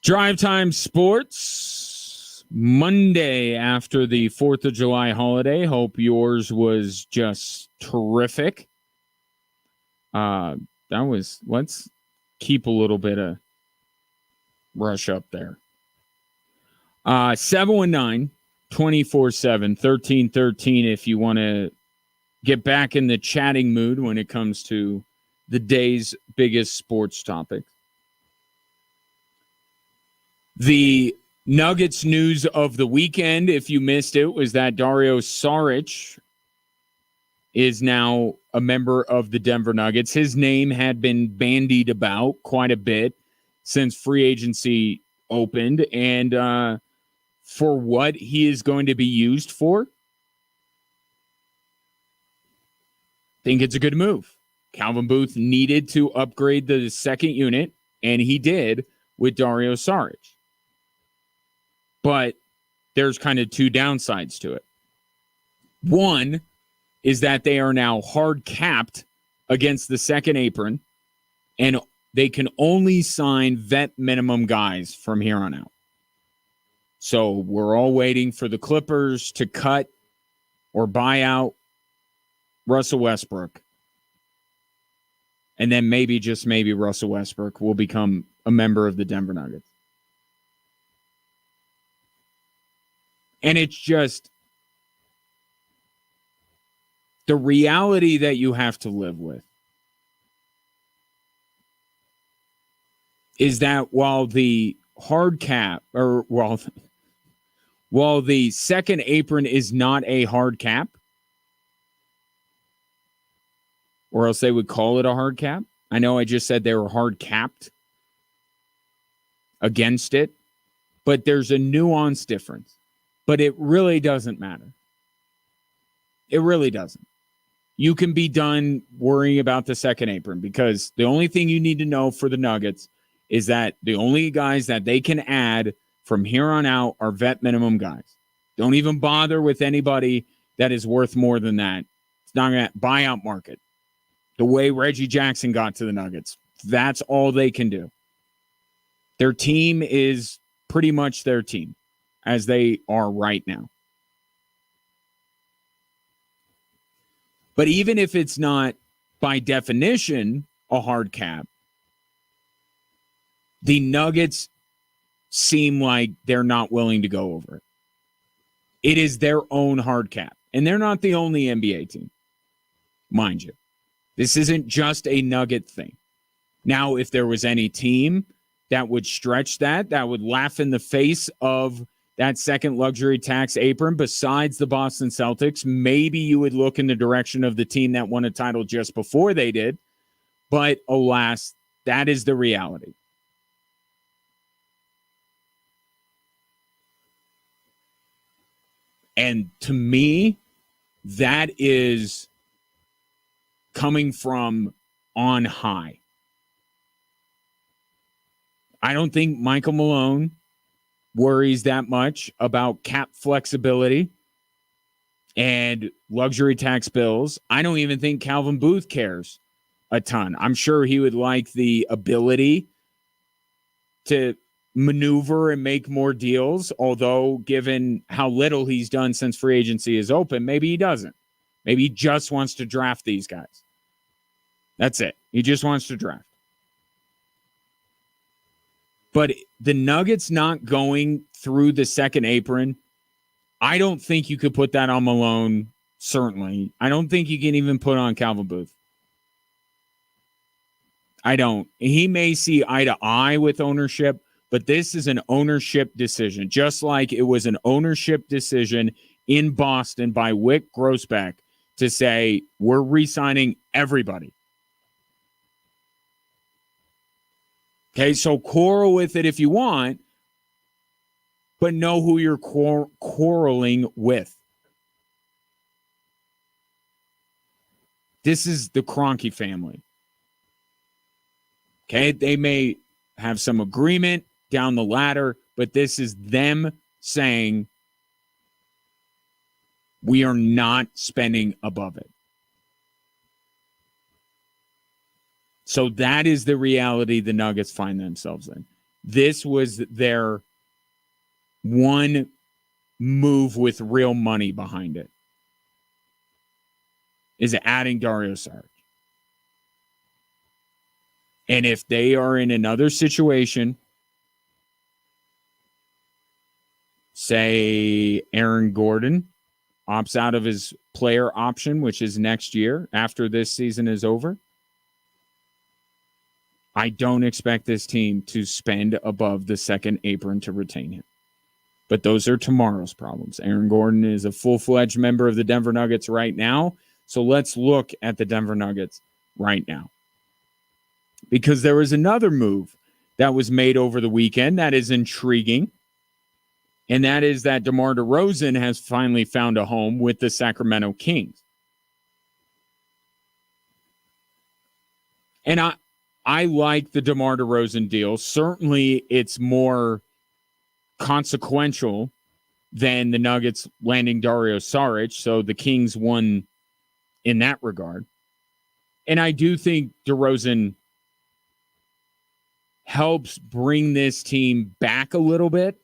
Drive Time Sports, Monday after the 4th of July holiday. Hope yours was just terrific. Let's keep a little bit of rush up there. 719-247-1313 if you want to get back in the chatting mood when it comes to the day's biggest sports topic. The Nuggets news of the weekend, if you missed it, was that Dario Saric is now a member of the Denver Nuggets. His name had been bandied about quite a bit since free agency opened. And for what he is going to be used for, I think it's a good move. Calvin Booth needed to upgrade the second unit, and he did with Dario Saric. But there's kind of two downsides to it. One is that they are now hard capped against the second apron, and they can only sign vet minimum guys from here on out. So we're all waiting for the Clippers to cut or buy out Russell Westbrook. And then maybe, just maybe, Russell Westbrook will become a member of the Denver Nuggets. And it's just the reality that you have to live with is that while the hard cap, or while the second apron is not a hard cap, or else they would call it a hard cap. I know I just said they were hard capped against it, but there's a nuanced difference. But it really doesn't matter. It really doesn't. You can be done worrying about the second apron, because the only thing you need to know for the Nuggets is that the only guys that they can add from here on out are vet minimum guys. Don't even bother with anybody that is worth more than that. It's not a buyout market. The way Reggie Jackson got to the Nuggets, that's all they can do. Their team is pretty much their team as they are right now. But even if it's not by definition a hard cap, the Nuggets seem like they're not willing to go over it. It is their own hard cap. And they're not the only NBA team, mind you. This isn't just a Nugget thing. Now, if there was any team that would stretch that would laugh in the face of that second luxury tax apron besides the Boston Celtics, maybe you would look in the direction of the team that won a title just before they did. But alas, that is the reality. And to me, that is coming from on high. I don't think Michael Malone worries that much about cap flexibility and luxury tax bills. I don't even think Calvin Booth cares a ton. I'm sure he would like the ability to maneuver and make more deals, although given how little he's done since free agency is open, maybe he doesn't. Maybe he just wants to draft these guys. That's it. He just wants to draft. But the Nuggets not going through the second apron, I don't think you could put that on Malone, certainly. I don't think you can even put on Calvin Booth. I don't. He may see eye to eye with ownership, but this is an ownership decision, just like it was an ownership decision in Boston by Wyc Grousbeck to say, we're re-signing everybody. Okay, so quarrel with it if you want, but know who you're quarreling with. This is the Kroenke family. Okay, they may have some agreement down the ladder, but this is them saying, we are not spending above it. So that is the reality the Nuggets find themselves in. This was their one move with real money behind it, is adding Dario Saric. And if they are in another situation, say Aaron Gordon opts out of his player option, which is next year after this season is over, I don't expect this team to spend above the second apron to retain him. But those are tomorrow's problems. Aaron Gordon is a full-fledged member of the Denver Nuggets right now, So let's look at the Denver Nuggets right now. Because there was another move that was made over the weekend that is intriguing. And that is that DeMar DeRozan has finally found a home with the Sacramento Kings. And I like the DeMar DeRozan deal. Certainly, it's more consequential than the Nuggets landing Dario Saric. So the Kings won in that regard. And I do think DeRozan helps bring this team back a little bit,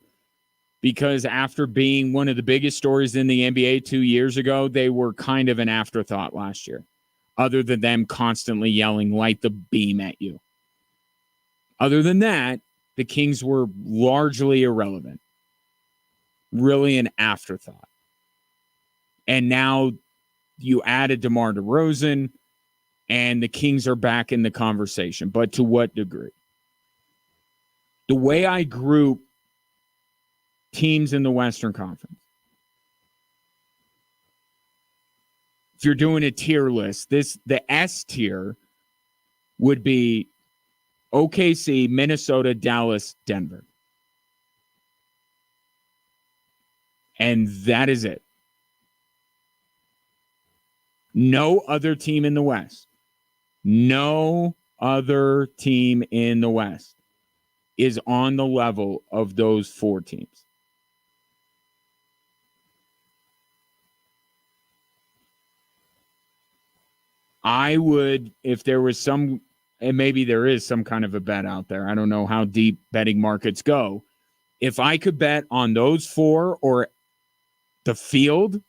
because after being one of the biggest stories in the NBA 2 years ago, they were kind of an afterthought last year, other than them constantly yelling, "Light the beam" at you. Other than that, the Kings were largely irrelevant, really an afterthought. And now you added DeMar DeRozan, and the Kings are back in the conversation. But to what degree? The way I group teams in the Western Conference, if you're doing a tier list, the S tier would be OKC, Minnesota, Dallas, Denver. And that is it. No other team in the West. No other team in the West is on the level of those four teams. I would, if there was some, and maybe there is some kind of a bet out there. I don't know how deep betting markets go. If I could bet on those four or the field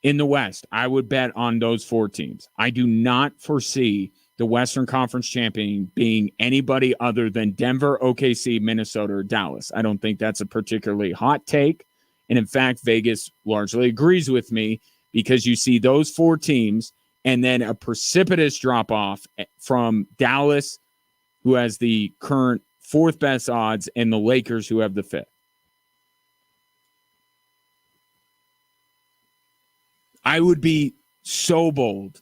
in the West, I would bet on those four teams. I do not foresee the Western Conference champion being anybody other than Denver, OKC, Minnesota, or Dallas. I don't think that's a particularly hot take. And in fact, Vegas largely agrees with me, because you see those four teams and then a precipitous drop-off from Dallas, who has the current fourth best odds, and the Lakers, who have the fifth. I would be so bold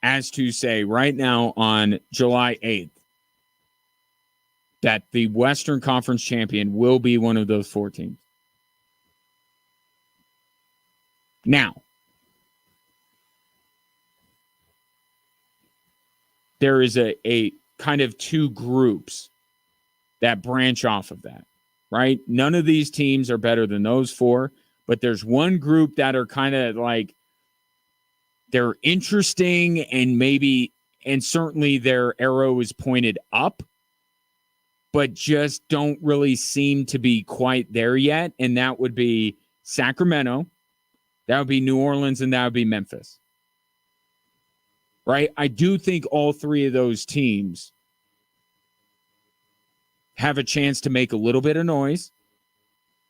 as to say right now on July 8th that the Western Conference champion will be one of those four teams. Now, there is a kind of two groups that branch off of that, right? None of these teams are better than those four, but there's one group that are kind of like, they're interesting, and maybe, and certainly their arrow is pointed up, but just don't really seem to be quite there yet. And that would be Sacramento, that would be New Orleans, and that would be Memphis. Right? I do think all three of those teams have a chance to make a little bit of noise.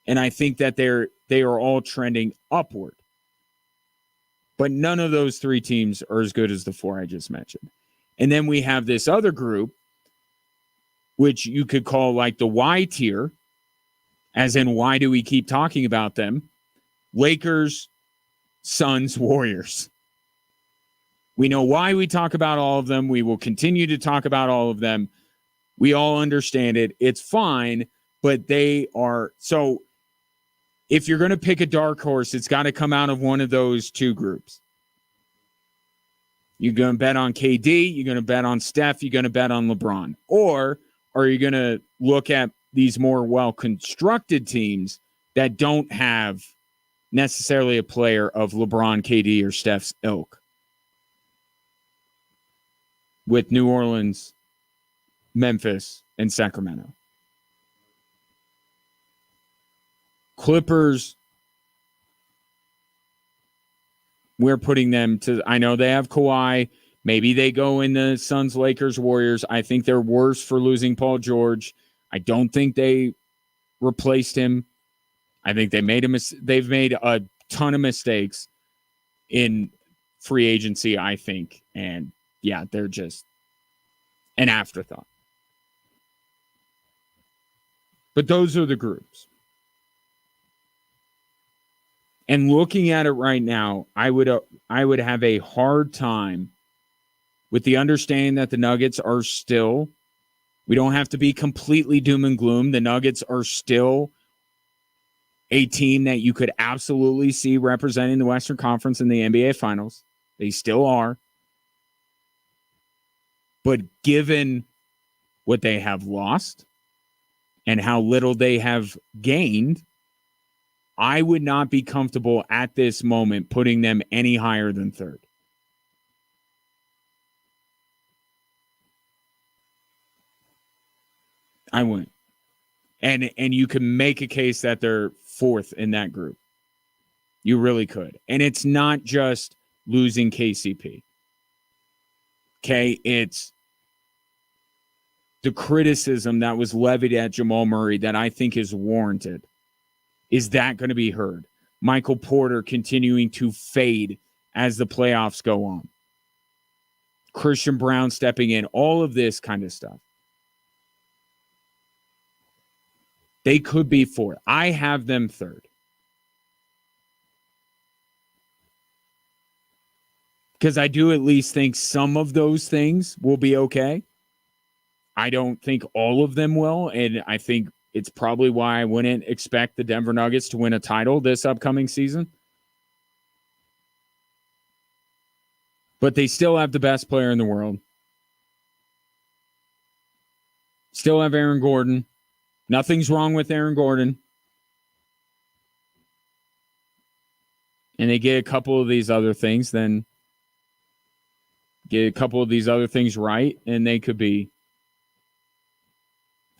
And I think that they are all trending upward. But none of those three teams are as good as the four I just mentioned. And then we have this other group, which you could call like the Y tier, as in, why do we keep talking about them? Lakers, Suns, Warriors. We know why we talk about all of them. We will continue to talk about all of them. We all understand it. It's fine, but they are. So if you're going to pick a dark horse, it's got to come out of one of those two groups. You're going to bet on KD, you're going to bet on Steph, you're going to bet on LeBron. Or are you going to look at these more well-constructed teams that don't have necessarily a player of LeBron, KD, or Steph's ilk? With New Orleans, Memphis, and Sacramento. Clippers, we're putting them to, I know they have Kawhi. Maybe they go in the Suns, Lakers, Warriors. I think they're worse for losing Paul George. I don't think they replaced him. I think they've made a ton of mistakes in free agency, I think. And yeah, they're just an afterthought. But those are the groups. And looking at it right now, I would have a hard time with the understanding that the Nuggets are still, we don't have to be completely doom and gloom. The Nuggets are still a team that you could absolutely see representing the Western Conference in the NBA Finals. They still are. But given what they have lost and how little they have gained, I would not be comfortable at this moment putting them any higher than third. I wouldn't. And you can make a case that they're fourth in that group. You really could. And it's not just losing KCP. Okay, it's the criticism that was levied at Jamal Murray that I think is warranted. Is that going to be heard? Michael Porter continuing to fade as the playoffs go on. Christian Brown stepping in, all of this kind of stuff. They could be fourth. I have them third. Because I do at least think some of those things will be okay. I don't think all of them will, and I think it's probably why I wouldn't expect the Denver Nuggets to win a title this upcoming season. But they still have the best player in the world. Still have Aaron Gordon. Nothing's wrong with Aaron Gordon. And they get a couple of these other things, then get a couple of these other things right, and they could be.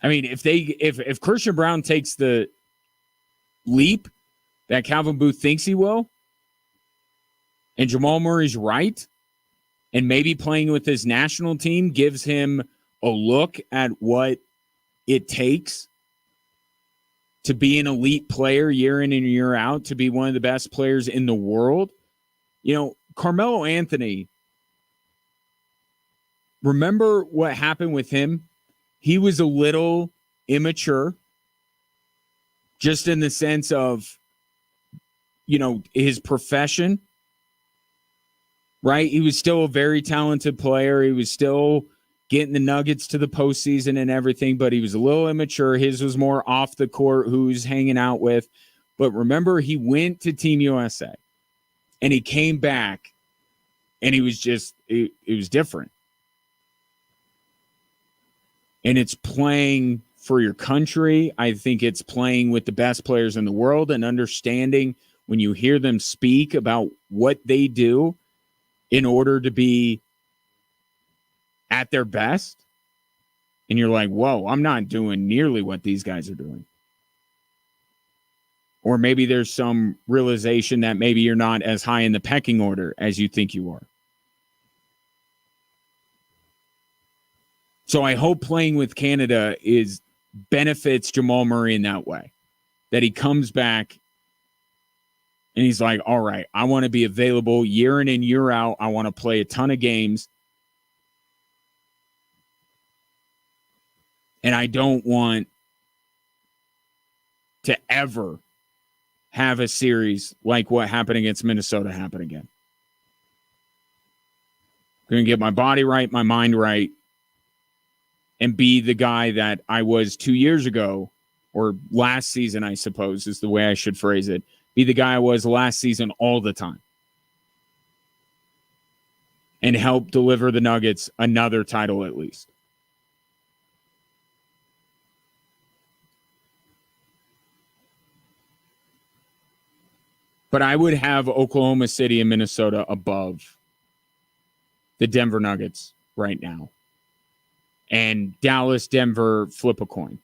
I mean, if Christian Brown takes the leap that Calvin Booth thinks he will, and Jamal Murray's right, and maybe playing with his national team gives him a look at what it takes to be an elite player year in and year out, to be one of the best players in the world. You know, Carmelo Anthony, remember what happened with him? He was a little immature, just in the sense of, you know, his profession, right? He was still a very talented player. He was still getting the Nuggets to the postseason and everything, but he was a little immature. His was more off the court, who he's hanging out with. But remember, he went to Team USA, and he came back, and he was just, it was different. And it's playing for your country. I think it's playing with the best players in the world and understanding when you hear them speak about what they do in order to be at their best. And you're like, whoa, I'm not doing nearly what these guys are doing. Or maybe there's some realization that maybe you're not as high in the pecking order as you think you are. So I hope playing with Canada benefits Jamal Murray in that way. That he comes back and he's like, all right, I want to be available year in and year out. I want to play a ton of games. And I don't want to ever have a series like what happened against Minnesota happen again. I'm going to get my body right, my mind right, and be the guy that I was 2 years ago, or last season, I suppose, is the way I should phrase it. Be the guy I was last season all the time. And help deliver the Nuggets another title at least. But I would have Oklahoma City and Minnesota above the Denver Nuggets right now. And Dallas, Denver, flip a coin.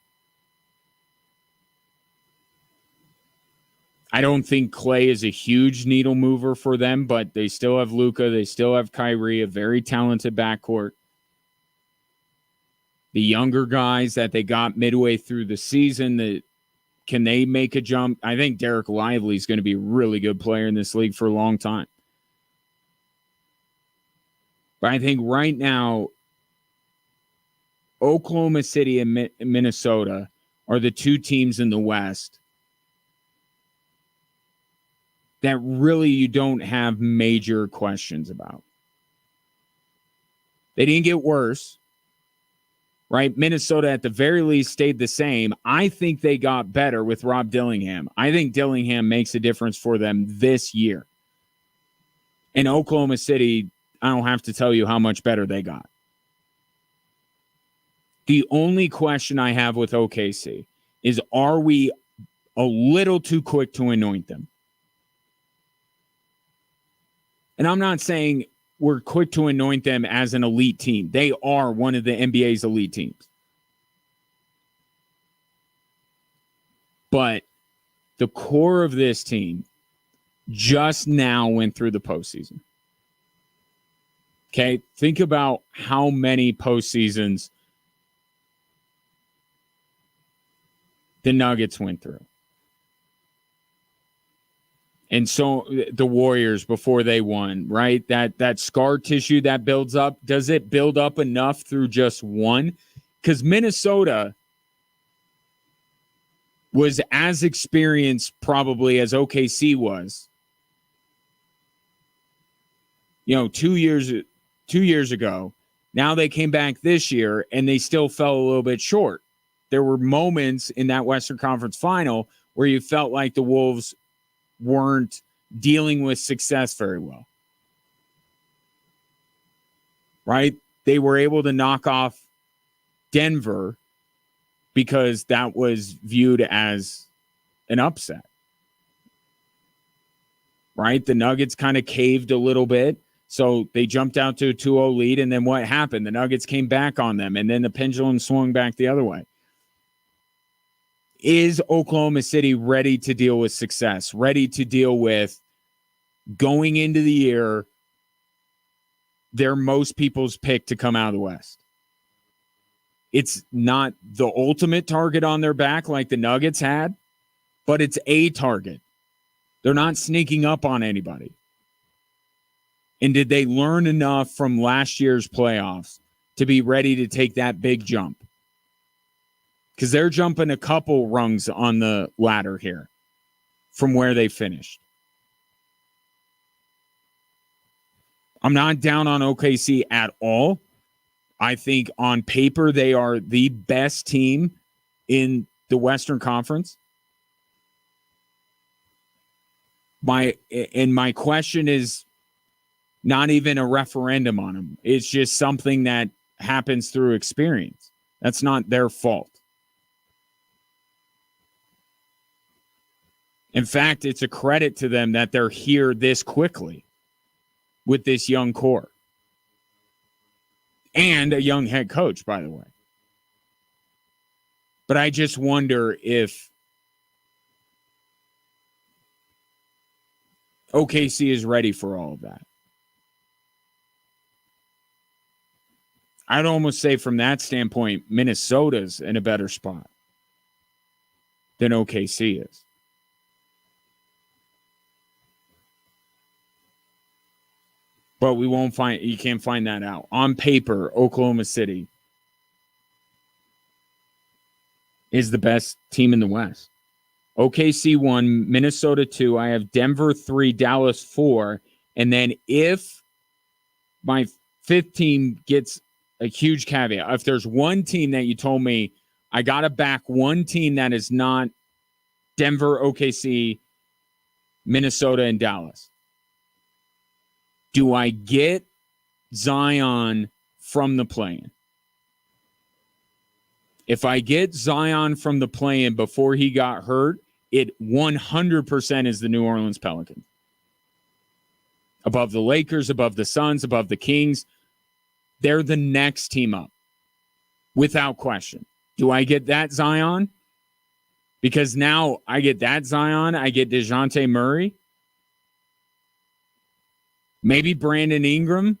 I don't think Clay is a huge needle mover for them, but they still have Luka. They still have Kyrie, a very talented backcourt. The younger guys that they got midway through the season, can they make a jump? I think Derek Lively is going to be a really good player in this league for a long time. But I think right now, Oklahoma City and Minnesota are the two teams in the West that really you don't have major questions about. They didn't get worse, right? Minnesota at the very least stayed the same. I think they got better with Rob Dillingham. I think Dillingham makes a difference for them this year. In Oklahoma City, I don't have to tell you how much better they got. The only question I have with OKC is, are we a little too quick to anoint them? And I'm not saying we're quick to anoint them as an elite team. They are one of the NBA's elite teams. But the core of this team just now went through the postseason. Okay, think about how many postseasons the Nuggets went through. And so the Warriors before they won, right? That scar tissue that builds up, does it build up enough through just one? Because Minnesota was as experienced probably as OKC was. 2 years ago. Now they came back this year and they still fell a little bit short. There were moments in that Western Conference final where you felt like the Wolves weren't dealing with success very well. Right? They were able to knock off Denver because that was viewed as an upset. Right? The Nuggets kind of caved a little bit. So they jumped out to a 2-0 lead, and then what happened? The Nuggets came back on them, and then the pendulum swung back the other way. Is Oklahoma City ready to deal with success, ready to deal with going into the year, they're most people's pick to come out of the West? It's not the ultimate target on their back like the Nuggets had, but it's a target. They're not sneaking up on anybody. And did they learn enough from last year's playoffs to be ready to take that big jump? Because they're jumping a couple rungs on the ladder here from where they finished. I'm not down on OKC at all. I think on paper they are the best team in the Western Conference. My question is not even a referendum on them. It's just something that happens through experience. That's not their fault. In fact, it's a credit to them that they're here this quickly with this young core. And a young head coach, by the way. But I just wonder if OKC is ready for all of that. I'd almost say from that standpoint, Minnesota's in a better spot than OKC is. But you can't find that out. On paper, Oklahoma City is the best team in the West. OKC 1, Minnesota 2. I have Denver 3, Dallas 4. And then if my fifth team gets a huge caveat, if there's one team that you told me I got to back one team that is not Denver, OKC, Minnesota, and Dallas, do I get Zion from the play-in? If I get Zion from the play-in before he got hurt, it 100% is the New Orleans Pelicans. Above the Lakers, above the Suns, above the Kings. They're the next team up, without question. Do I get that Zion? Because now I get that Zion, I get DeJounte Murray. Maybe Brandon Ingram,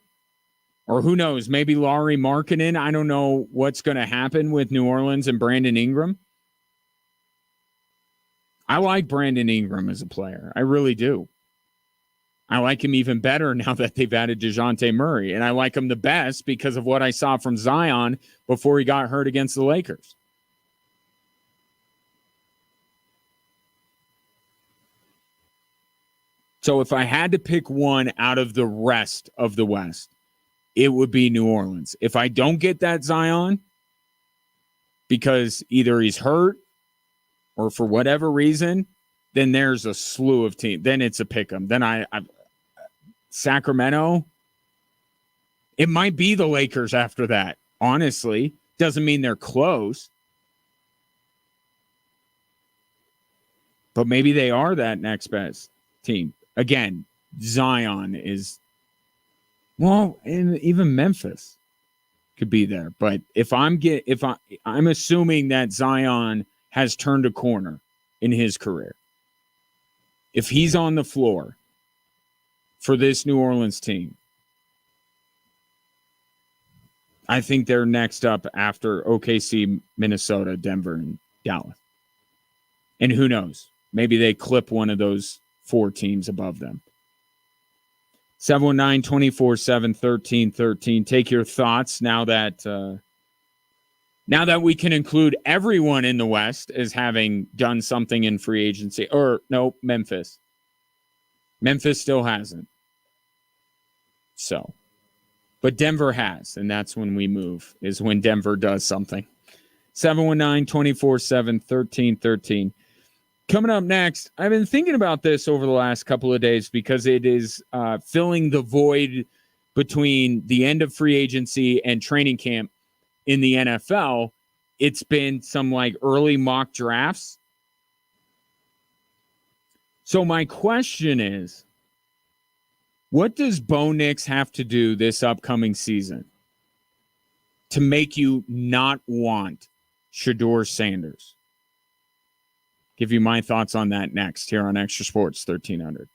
or who knows, maybe Lauri Markkanen. I don't know what's going to happen with New Orleans and Brandon Ingram. I like Brandon Ingram as a player. I really do. I like him even better now that they've added DeJounte Murray. And I like him the best because of what I saw from Zion before he got hurt against the Lakers. So if I had to pick one out of the rest of the West, it would be New Orleans. If I don't get that Zion, because either he's hurt or for whatever reason, then there's a slew of teams. Then it's a pick 'em. Then I Sacramento, it might be the Lakers after that. Honestly, doesn't mean they're close, but maybe they are that next best team. Again, Zion is, well, and even Memphis could be there. But I'm assuming that Zion has turned a corner in his career. If he's on the floor for this New Orleans team, I think they're next up after OKC, Minnesota, Denver, and Dallas. And who knows? Maybe they clip one of those 4 teams above them. 719-247-1313. Take your thoughts now that we can include everyone in the West as having done something in free agency. Or no, Memphis. Memphis still hasn't. So, but Denver has, and that's when we move, is when Denver does something. 719-247-1313. Coming up next, I've been thinking about this over the last couple of days because it is filling the void between the end of free agency and training camp in the NFL. It's been some like early mock drafts. So my question is, what does Bo Nix have to do this upcoming season to make you not want Shedeur Sanders? Give you my thoughts on that next here on Extra Sports 1300.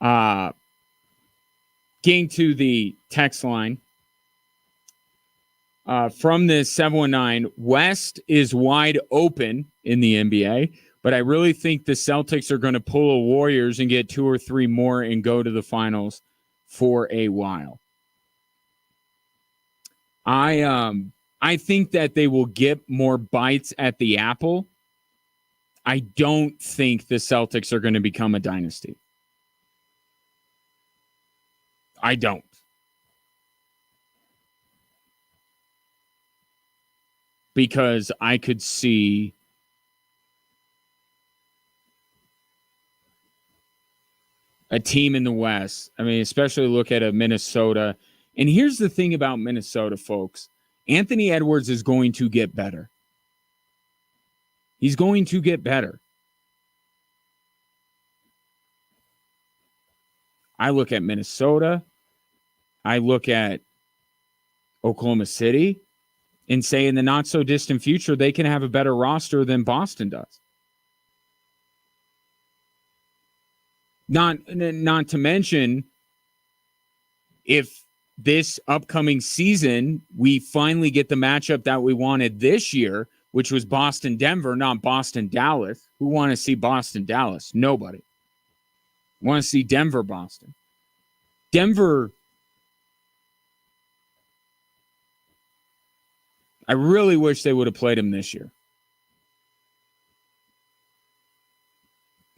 Getting to the text line from the 719, West is wide open in the NBA, but I really think the Celtics are going to pull a Warriors and get 2 or 3 more and go to the finals for a while. I think that they will get more bites at the apple. I don't think the Celtics are going to become a dynasty. I don't. Because I could see a team in the West. I mean, especially look at a Minnesota. And here's the thing about Minnesota, folks. Anthony Edwards is going to get better. He's going to get better. I look at Minnesota. I look at Oklahoma City and say in the not so distant future, they can have a better roster than Boston does. Not to mention, if this upcoming season, we finally get the matchup that we wanted this year, which was Boston-Denver, not Boston-Dallas. Who want to see Boston-Dallas? Nobody. Want to see Denver-Boston. Denver, I really wish they would have played him this year.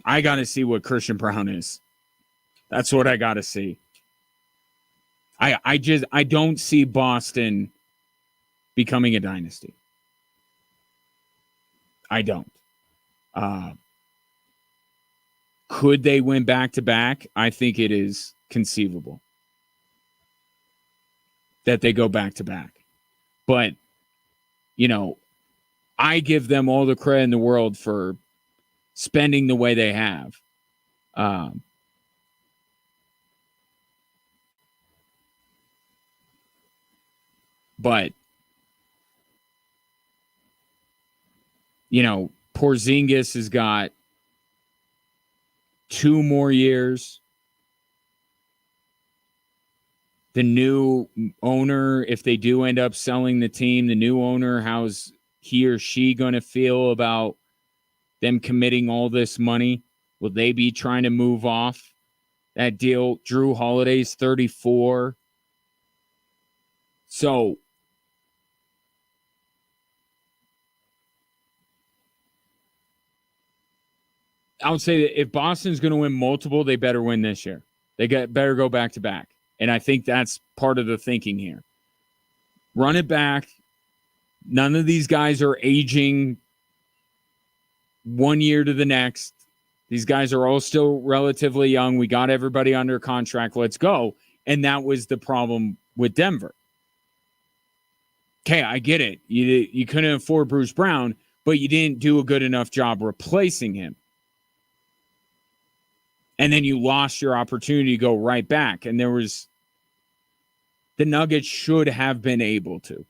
I got to see what Christian Brown is. That's what I got to see. I don't see Boston becoming a dynasty. I don't. Could they win back-to-back? I think it is conceivable that they go back-to-back. But, I give them all the credit in the world for spending the way they have. But, Porzingis has got 2 more years. The new owner, if they do end up selling the team, the new owner, how's he or she going to feel about them committing all this money? Will they be trying to move off that deal? Drew Holiday's 34. So, I would say that if Boston's going to win multiple, they better win this year. They better go back-to-back. And I think that's part of the thinking here. Run it back. None of these guys are aging 1 year to the next. These guys are all still relatively young. We got everybody under contract. Let's go. And that was the problem with Denver. Okay, I get it. You couldn't afford Bruce Brown, but you didn't do a good enough job replacing him. And then you lost your opportunity to go right back. And the Nuggets should have been able to.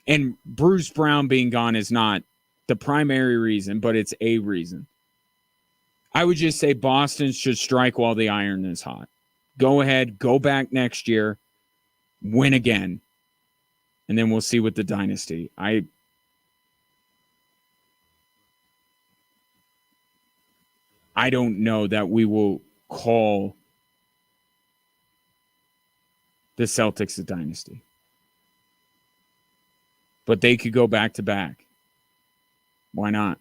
And Bruce Brown being gone is not the primary reason, but it's a reason. I would just say Boston should strike while the iron is hot. Go ahead, go back next year, win again, and then we'll see with the dynasty. I don't know that we will call the Celtics a dynasty. But they could go back-to-back. Why not?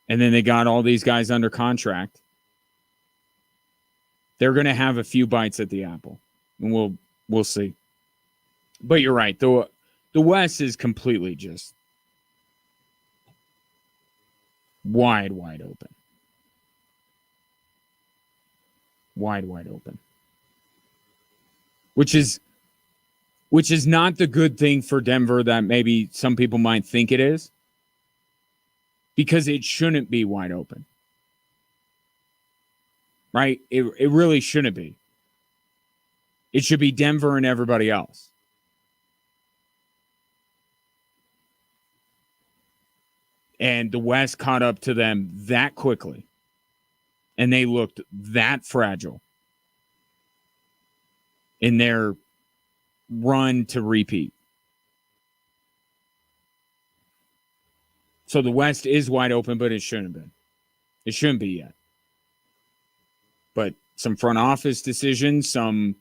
And then they got all these guys under contract. They're going to have a few bites at the apple. And we'll see. But you're right. The West is completely just wide open. Wide open. Which is not the good thing for Denver that maybe some people might think it is. Because it shouldn't be wide open. Right? It really shouldn't be. It should be Denver and everybody else. And the West caught up to them that quickly. And they looked that fragile in their run to repeat. So the West is wide open, but it shouldn't have been. It shouldn't be yet. But some front office decisions, some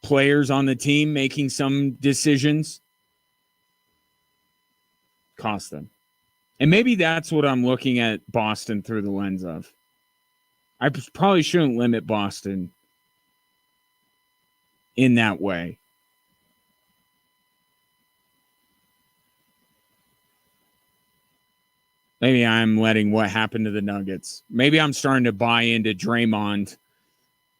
players on the team making some decisions cost them. And maybe that's what I'm looking at Boston through the lens of. I probably shouldn't limit Boston in that way. Maybe I'm letting what happened to the Nuggets. Maybe I'm starting to buy into Draymond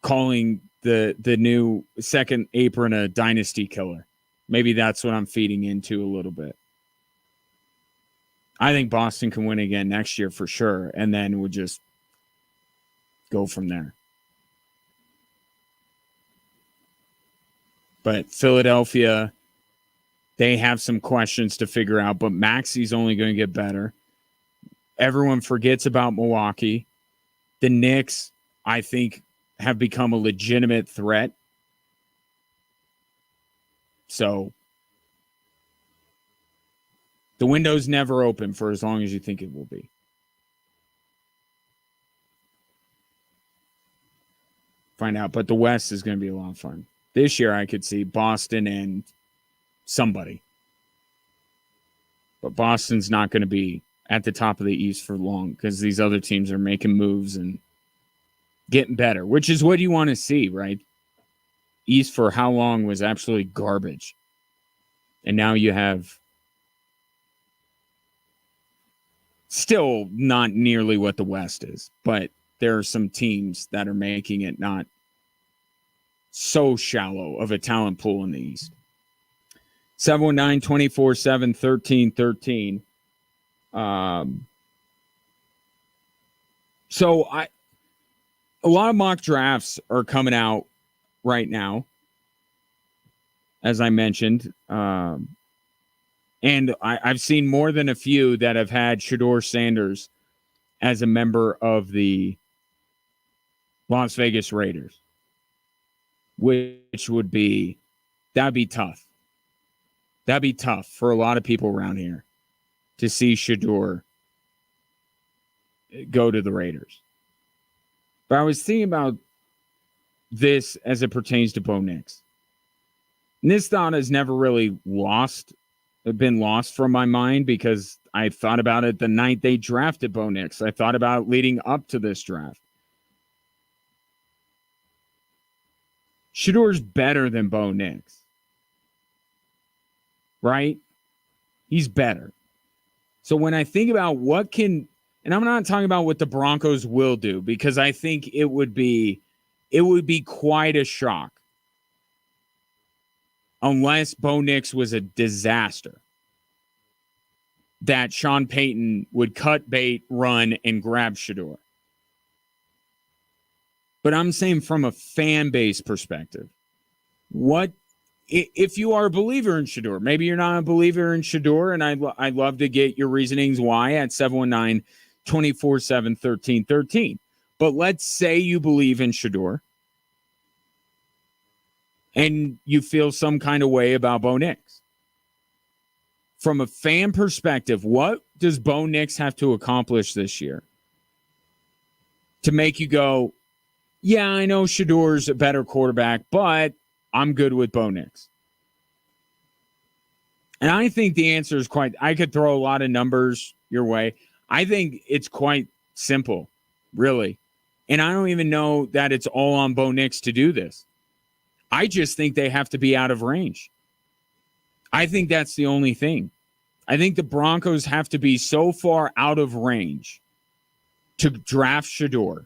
calling the new second apron a dynasty killer. Maybe that's what I'm feeding into a little bit. I think Boston can win again next year for sure, and then we'll just go from there. But Philadelphia, they have some questions to figure out, but Maxi's only going to get better. Everyone forgets about Milwaukee. The Knicks, I think, have become a legitimate threat. So the window's never open for as long as you think it will be. Find out. But the West is going to be a lot of fun. This year I could see Boston and somebody. But Boston's not going to be at the top of the East for long because these other teams are making moves and getting better, which is what you want to see, right? East for how long was absolutely garbage. And now you have still not nearly what the West is, but there are some teams that are making it not so shallow of a talent pool in the East. 719-247-1313. So a lot of mock drafts are coming out right now, as I mentioned. And I've seen more than a few that have had Shedeur Sanders as a member of the Las Vegas Raiders, which would be, that'd be tough. That'd be tough for a lot of people around here to see Shedeur go to the Raiders. But I was thinking about this as it pertains to Bo Nix. And this thought has never really been lost from my mind because I thought about it the night they drafted Bo Nix. I thought about it leading up to this draft. Shedeur's better than Bo Nix. Right? He's better. So when I think about and I'm not talking about what the Broncos will do, because I think it would be quite a shock unless Bo Nix was a disaster, that Sean Payton would cut bait, run, and grab Shedeur. But I'm saying from a fan base perspective, what if you are a believer in Shedeur? Maybe you're not a believer in Shedeur, and I'd love to get your reasonings why at 719-247-1313. But let's say you believe in Shedeur and you feel some kind of way about Bo Nix. From a fan perspective, what does Bo Nix have to accomplish this year to make you go, yeah, I know Shedeur's a better quarterback, but I'm good with Bo Nix? And I think the answer is I could throw a lot of numbers your way. I think it's quite simple, really. And I don't even know that it's all on Bo Nix to do this. I just think they have to be out of range. I think that's the only thing. I think the Broncos have to be so far out of range to draft Shedeur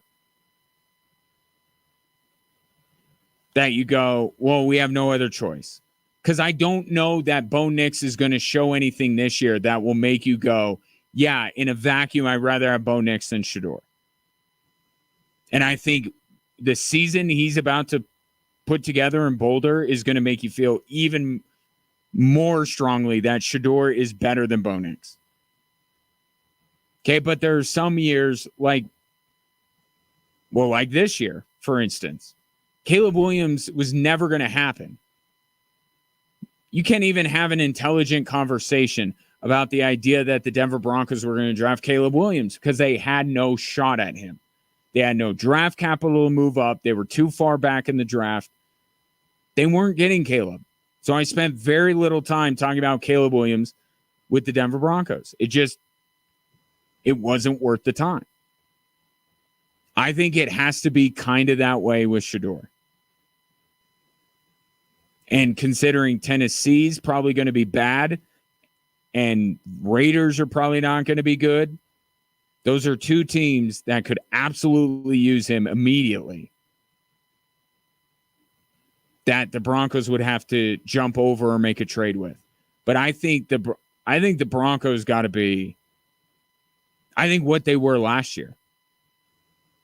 that you go, well, we have no other choice. Because I don't know that Bo Nix is going to show anything this year that will make you go, yeah, in a vacuum, I'd rather have Bo Nix than Shedeur. And I think the season he's about to put together in Boulder is going to make you feel even more strongly that Shedeur is better than Bo Nix. Okay, but there are some years, like Well, like this year, for instance, Caleb Williams was never going to happen. You can't even have an intelligent conversation about the idea that the Denver Broncos were going to draft Caleb Williams because they had no shot at him. They had no draft capital to move up. They were too far back in the draft. They weren't getting Caleb. So I spent very little time talking about Caleb Williams with the Denver Broncos. It wasn't worth the time. I think it has to be kind of that way with Shedeur. And considering Tennessee's probably going to be bad and Raiders are probably not going to be good, those are two teams that could absolutely use him immediately, that the Broncos would have to jump over or make a trade with. But I think the Broncos got to be, I think, what they were last year,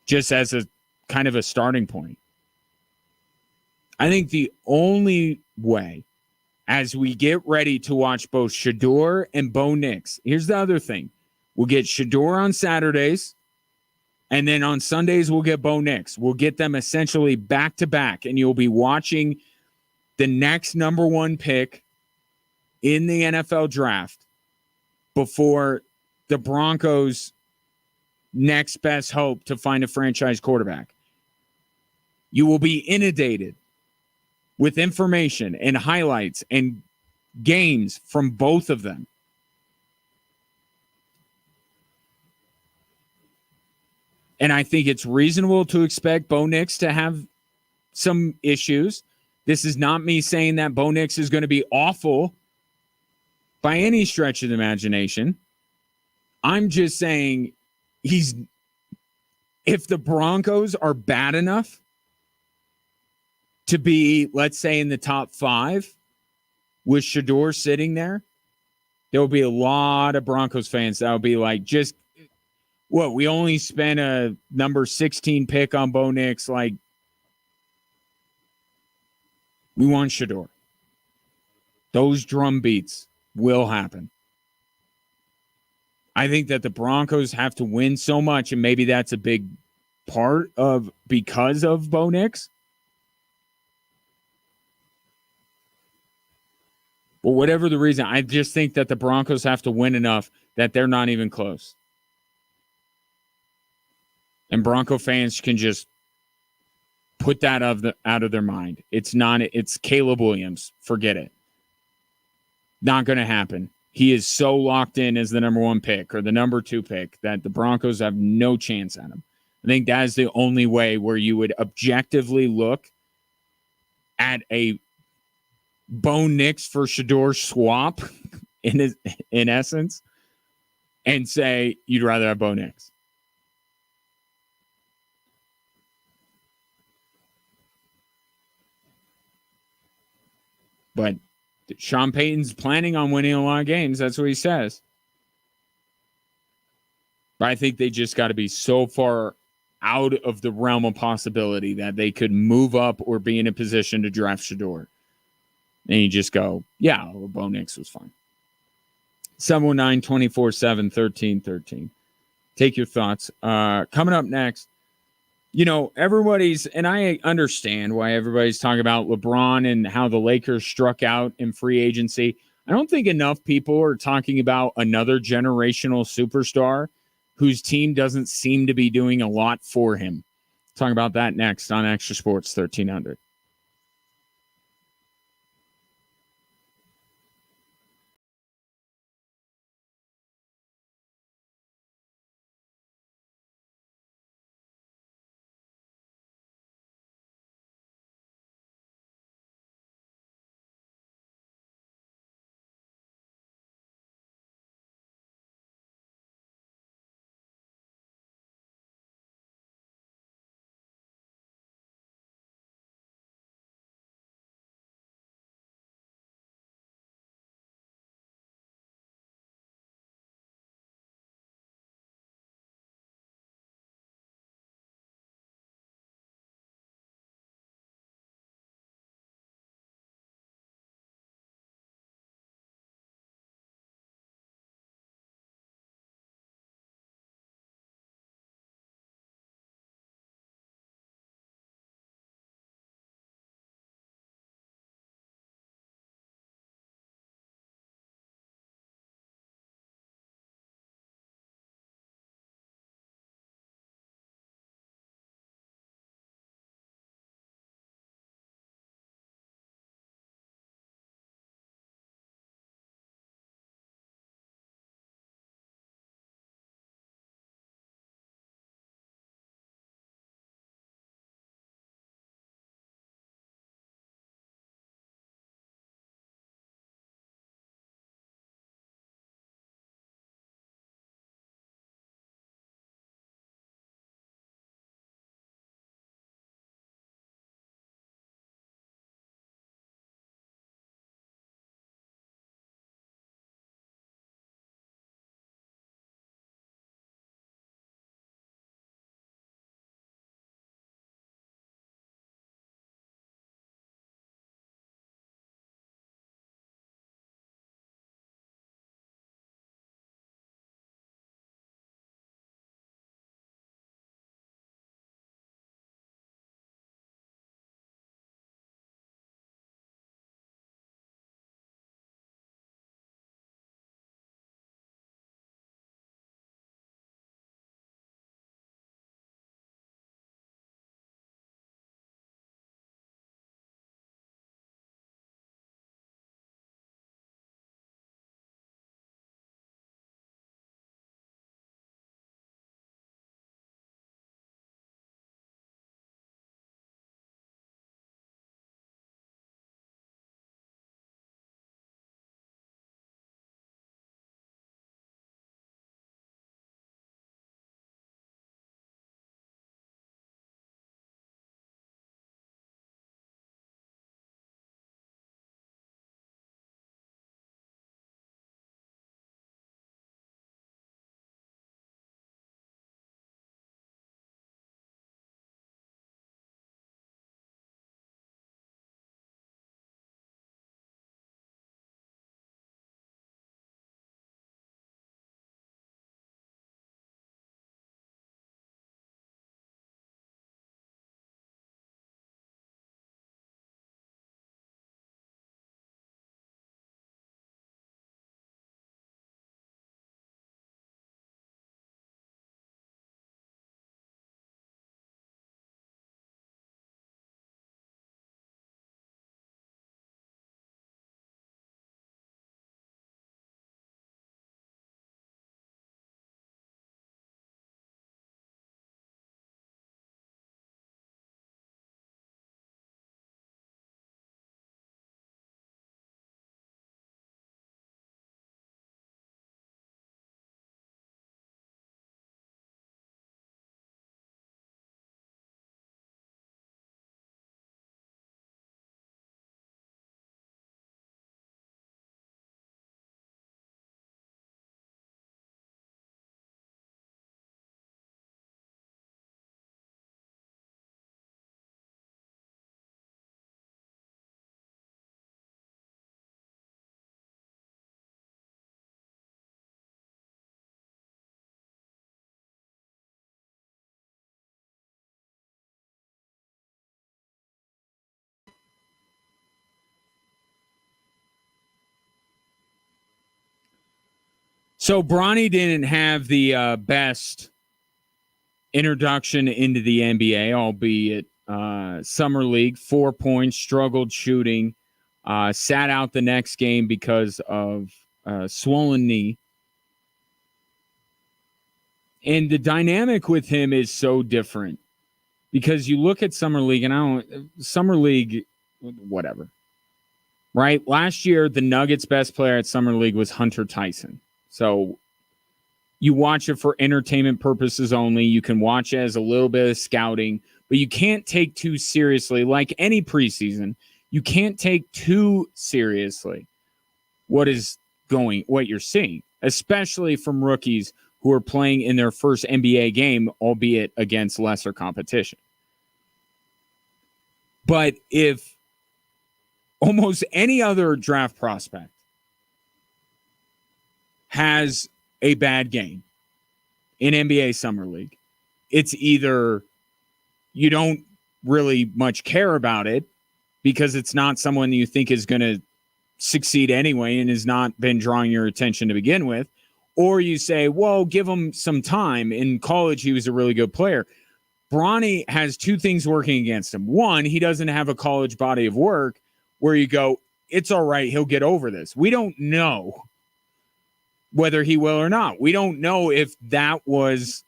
just as a kind of a starting point. I think the only way, as we get ready to watch both Shedeur and Bo Nix, here's the other thing. We'll get Shedeur on Saturdays, and then on Sundays we'll get Bo Nix. We'll get them essentially back to back, and you'll be watching the next number one pick in the NFL draft before the Broncos' next best hope to find a franchise quarterback. You will be inundated with information and highlights and games from both of them. And I think it's reasonable to expect Bo Nix to have some issues. This is not me saying that Bo Nix is going to be awful by any stretch of the imagination. I'm just saying if the Broncos are bad enough to be, let's say, in the top 5 with Shedeur sitting there, there will be a lot of Broncos fans that will be like, just, what, we only spent a number 16 pick on Bo Nix. Like, we want Shedeur. Those drum beats will happen. I think that the Broncos have to win so much, and maybe that's a big part of because of Bo Nix. But whatever the reason, I just think that the Broncos have to win enough that they're not even close. And Bronco fans can just put that out of their mind. It's Caleb Williams. Forget it. Not going to happen. He is so locked in as the number 1 pick or the number 2 pick that the Broncos have no chance at him. I think that is the only way where you would objectively look at a Bo Nix for Shedeur swap in essence and say you'd rather have Bo Nix. But Sean Payton's planning on winning a lot of games. That's what he says. But I think they just got to be so far out of the realm of possibility that they could move up or be in a position to draft Shedeur. And you just go, yeah, well, Bo Nix was fine. 719-247-1313. Take your thoughts. Coming up next, everybody's, and I understand why everybody's talking about LeBron and how the Lakers struck out in free agency. I don't think enough people are talking about another generational superstar whose team doesn't seem to be doing a lot for him. Talking about that next on Extra Sports 1300. So Bronny didn't have the best introduction into the NBA, albeit summer league. 4 points, struggled shooting, sat out the next game because of swollen knee. And the dynamic with him is so different because you look at summer league, and summer league, whatever. Right? Last year, the Nuggets' best player at Summer League was Hunter Tyson. So you watch it for entertainment purposes only. You can watch it as a little bit of scouting, but you can't take too seriously, like any preseason, you can't take too seriously what you're seeing, especially from rookies who are playing in their first NBA game, albeit against lesser competition. But if almost any other draft prospect has a bad game in NBA Summer League, it's either you don't really much care about it because it's not someone you think is going to succeed anyway and has not been drawing your attention to begin with, or you say, well, give him some time. In college, he was a really good player. Bronny has two things working against him. One, he doesn't have a college body of work where you go, it's all right, he'll get over this. We don't know whether he will or not. We don't know if that was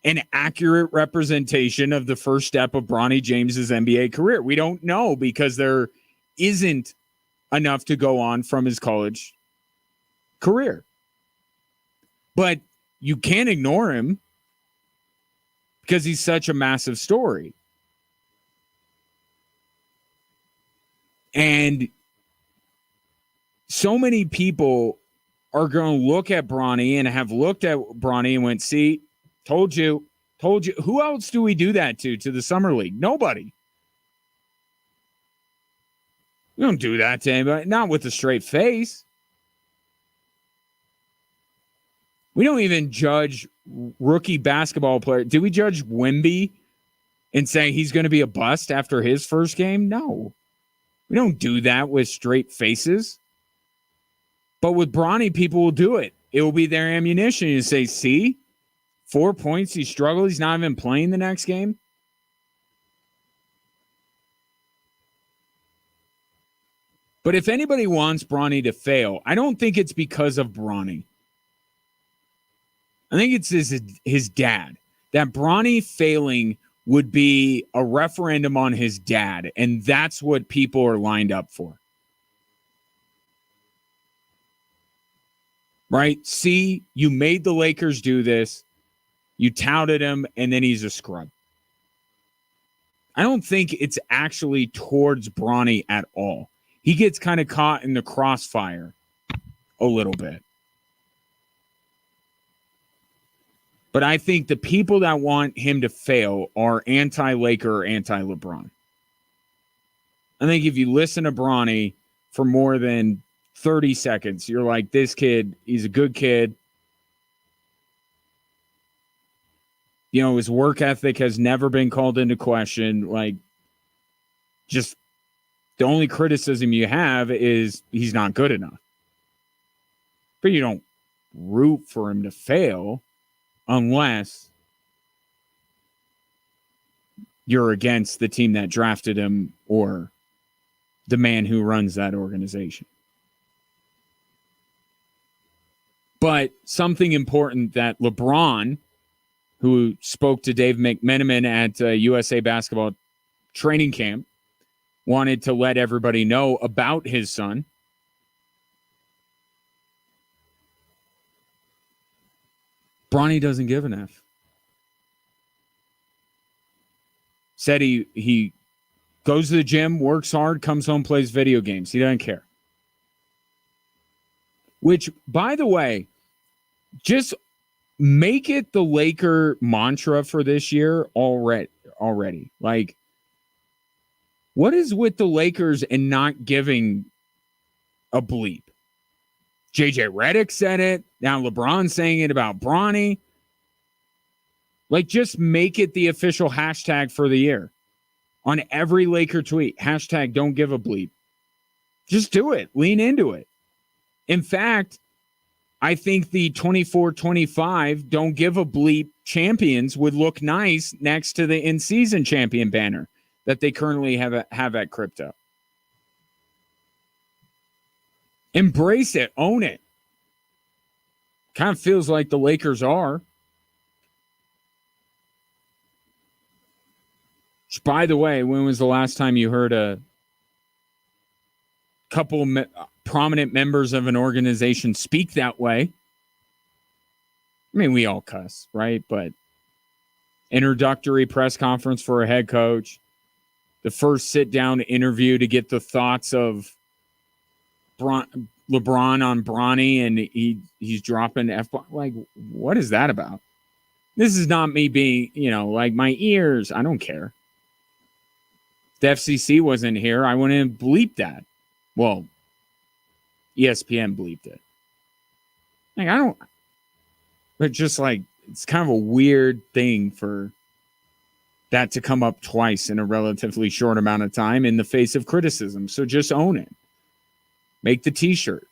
an accurate representation of the first step of Bronny James's NBA career. We don't know because there isn't enough to go on from his college career. But you can't ignore him because he's such a massive story. And so many people are going to look at Bronny and have looked at Bronny and went, see, told you. Who else do we do that to the Summer League? Nobody. We don't do that to anybody, not with a straight face. We don't even judge rookie basketball players. Do we judge Wemby and say he's going to be a bust after his first game? No. We don't do that with straight faces. But with Bronny, people will do it. It will be their ammunition. You say, see, 4 points, he struggled. He's not even playing the next game. But if anybody wants Bronny to fail, I don't think it's because of Bronny. I think it's his dad. That Bronny failing would be a referendum on his dad, and that's what people are lined up for. Right? See, you made the Lakers do this. You touted him, and then he's a scrub. I don't think it's actually towards Bronny at all. He gets kind of caught in the crossfire a little bit. But I think the people that want him to fail are anti-Laker or anti-LeBron. I think if you listen to Bronny for more than 30 seconds, you're like, this kid, he's a good kid. You know, his work ethic has never been called into question. Like, just the only criticism you have is he's not good enough. But you don't root for him to fail unless you're against the team that drafted him or the man who runs that organization. But something important that LeBron, who spoke to Dave McMenamin at USA Basketball training camp, wanted to let everybody know about his son. Bronny doesn't give an F. Said he goes to the gym, works hard, comes home, plays video games. He doesn't care. Which, by the way, just make it the Laker mantra for this year already. Like, what is with the Lakers and not giving a bleep? JJ Redick said it. Now LeBron's saying it about Bronny. Like, just make it the official hashtag for the year. On every Laker tweet, hashtag don't give a bleep. Just do it. Lean into it. In fact, I think the 24-25 don't give a bleep champions would look nice next to the in-season champion banner that they currently have at Crypto. Embrace it. Own it. Kind of feels like the Lakers are. Which, by the way, when was the last time you heard a couple prominent members of an organization speak that way? I mean, we all cuss, right? But introductory press conference for a head coach, the first sit-down interview to get the thoughts of LeBron on Bronny, and he's dropping F-bomb. Like, what is that about? This is not me being, like my ears. I don't care. If the FCC wasn't here, I wouldn't bleep that. Well, ESPN bleeped it. Like, I don't. But just like, it's kind of a weird thing for that to come up twice in a relatively short amount of time in the face of criticism. So just own it. Make the t-shirt.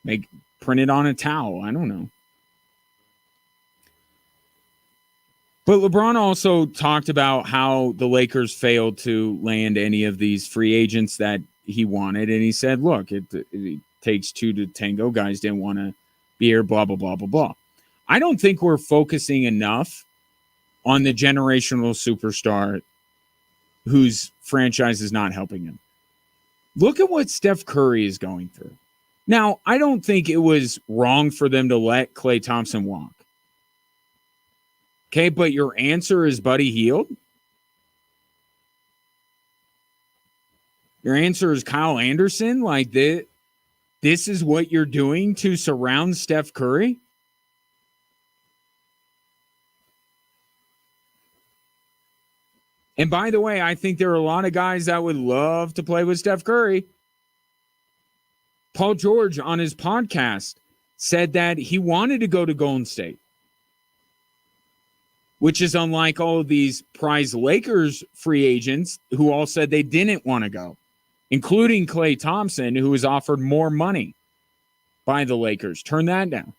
Print it on a towel. I don't know. But LeBron also talked about how the Lakers failed to land any of these free agents that he wanted. And he said, look, it takes two to tango. Guys didn't want to be here, blah, blah, blah, blah, blah. I don't think we're focusing enough on the generational superstar whose franchise is not helping him. Look at what Steph Curry is going through. Now, I don't think it was wrong for them to let Klay Thompson walk. Okay, but your answer is Buddy Hield? Your answer is Kyle Anderson? Like, this is what you're doing to surround Steph Curry? And by the way, I think there are a lot of guys that would love to play with Steph Curry. Paul George on his podcast said that he wanted to go to Golden State, which is unlike all of these prize Lakers free agents who all said they didn't want to go, including Klay Thompson, who was offered more money by the Lakers. Turn that down.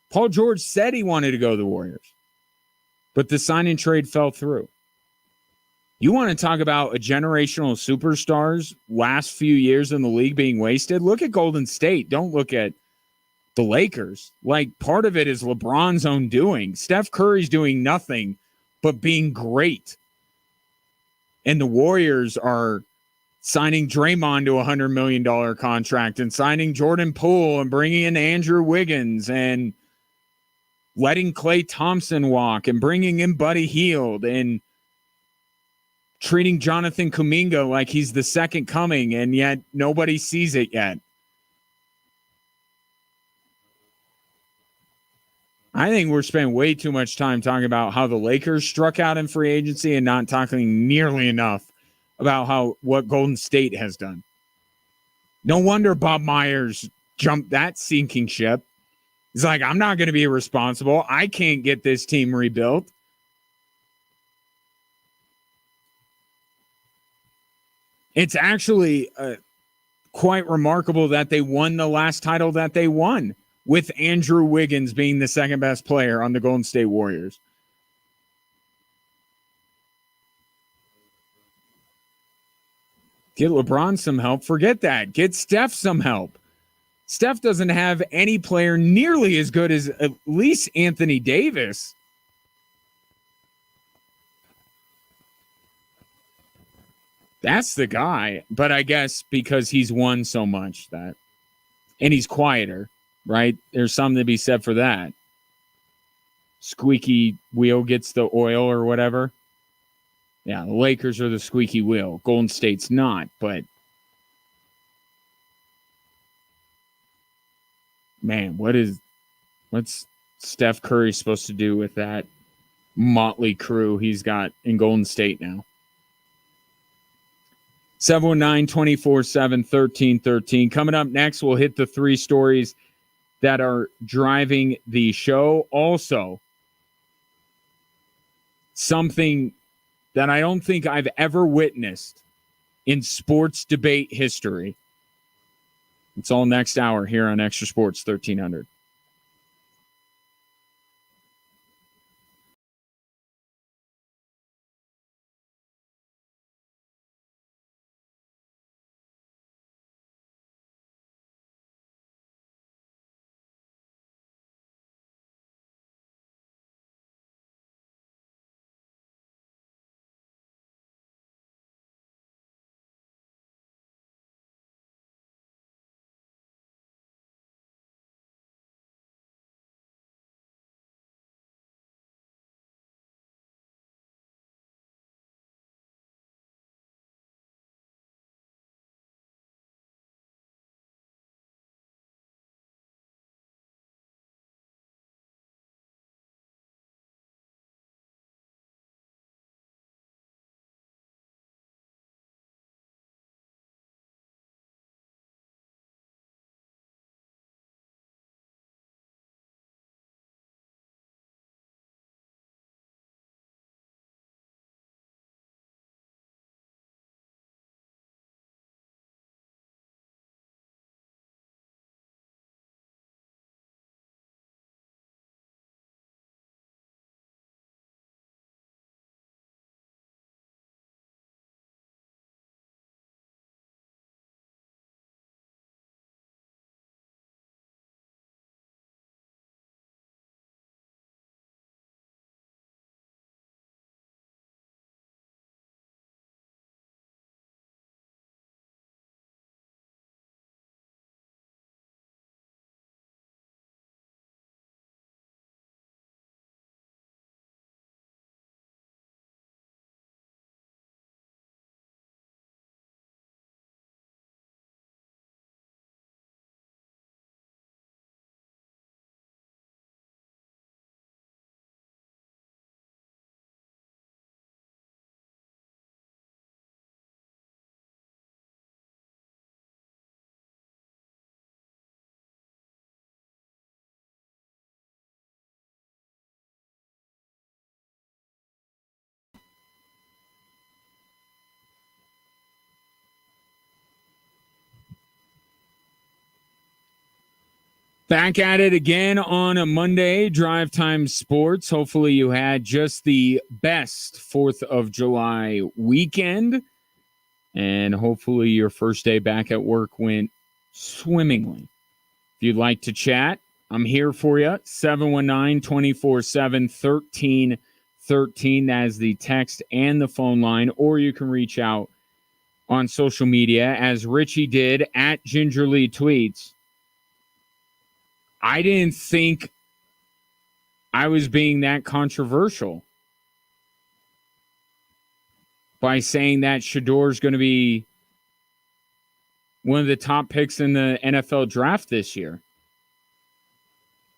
Paul George said he wanted to go to the Warriors, but the sign and trade fell through. You want to talk about a generational superstars last few years in the league being wasted? Look at Golden State. Don't look at the Lakers. Like, part of it is LeBron's own doing. Steph Curry's doing nothing but being great. And the Warriors are signing Draymond to a $100 million contract and signing Jordan Poole and bringing in Andrew Wiggins and letting Klay Thompson walk and bringing in Buddy Hield and treating Jonathan Kuminga like he's the second coming, and yet nobody sees it yet. I think we're spending way too much time talking about how the Lakers struck out in free agency and not talking nearly enough about what Golden State has done. No wonder Bob Myers jumped that sinking ship. He's like, I'm not going to be responsible. I can't get this team rebuilt. It's actually quite remarkable that they won the last title that they won, with Andrew Wiggins being the second best player on the Golden State Warriors. Get LeBron some help. Forget that. Get Steph some help. Steph doesn't have any player nearly as good as at least Anthony Davis. That's the guy. But I guess because he's won so much that, and he's quieter, right? There's something to be said for that. Squeaky wheel gets the oil or whatever. Yeah, the Lakers are the squeaky wheel. Golden State's not, but man, what's Steph Curry supposed to do with that motley crew he's got in Golden State now? 719-247-1313. Coming up next, we'll hit the three stories that are driving the show. Also, something that I don't think I've ever witnessed in sports debate history. It's all next hour here on Extra Sports 1300. Back at it again on a Monday, Drive Time Sports. Hopefully you had just the best 4th of July weekend. And hopefully your first day back at work went swimmingly. If you'd like to chat, I'm here for you. 719-247-1313. That is the text and the phone line. Or you can reach out on social media, as Richie did, at Gingerly Tweets. I didn't think I was being that controversial by saying that Shador's going to be one of the top picks in the NFL draft this year.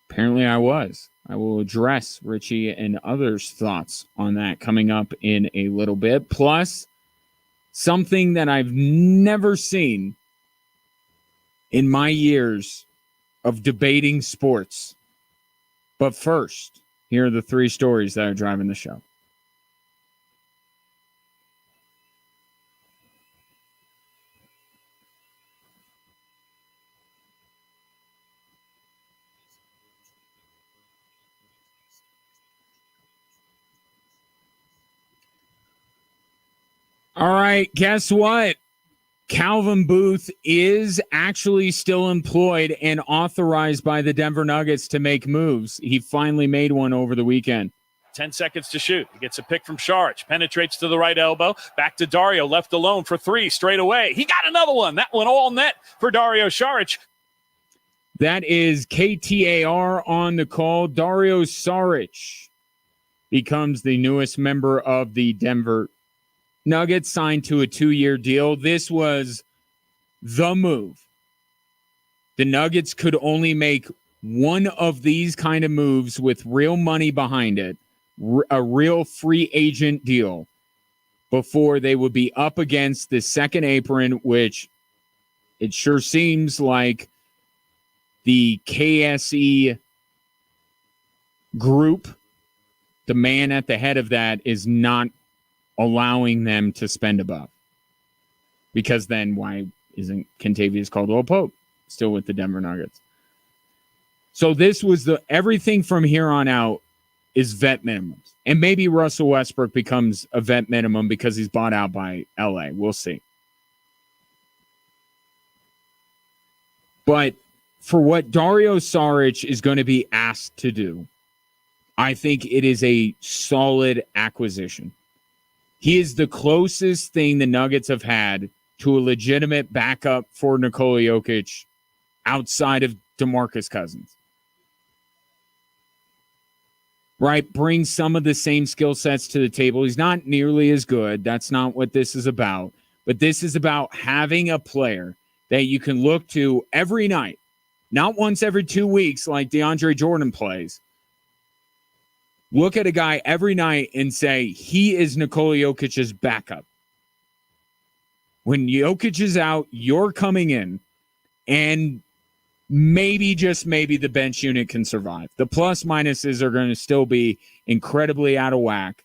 Apparently I was. I will address Richie and others' thoughts on that coming up in a little bit. Plus, something that I've never seen in my years of debating sports. But first, here are the 3 stories that are driving the show. All right, guess what? Calvin Booth is actually still employed and authorized by the Denver Nuggets to make moves. He finally made one over the weekend. 10 seconds to shoot. He gets a pick from Saric. Penetrates to the right elbow. Back to Dario. Left alone for 3 straight away. He got another one. That one all net for Dario Saric. That is KTAR on the call. Dario Saric becomes the newest member of the Denver Nuggets, signed to a 2-year deal. This was the move. The Nuggets could only make one of these kind of moves with real money behind it, a real free agent deal, before they would be up against the second apron, which it sure seems like the KSE group, the man at the head of that, is not allowing them to spend above. Because then why isn't Kentavious Caldwell-Pope still with the Denver Nuggets. So this was everything from here on out is vet minimums. And maybe Russell Westbrook becomes a vet minimum because he's bought out by LA. We'll see. But for what Dario Saric is going to be asked to do, I think it is a solid acquisition. He is the closest thing the Nuggets have had to a legitimate backup for Nikola Jokic outside of DeMarcus Cousins. Right? Brings some of the same skill sets to the table. He's not nearly as good. That's not what this is about. But this is about having a player that you can look to every night, not once every 2 weeks like DeAndre Jordan plays. Look at a guy every night and say, he is Nikola Jokic's backup. When Jokic is out, you're coming in, and maybe, just maybe, the bench unit can survive. The plus minuses are going to still be incredibly out of whack.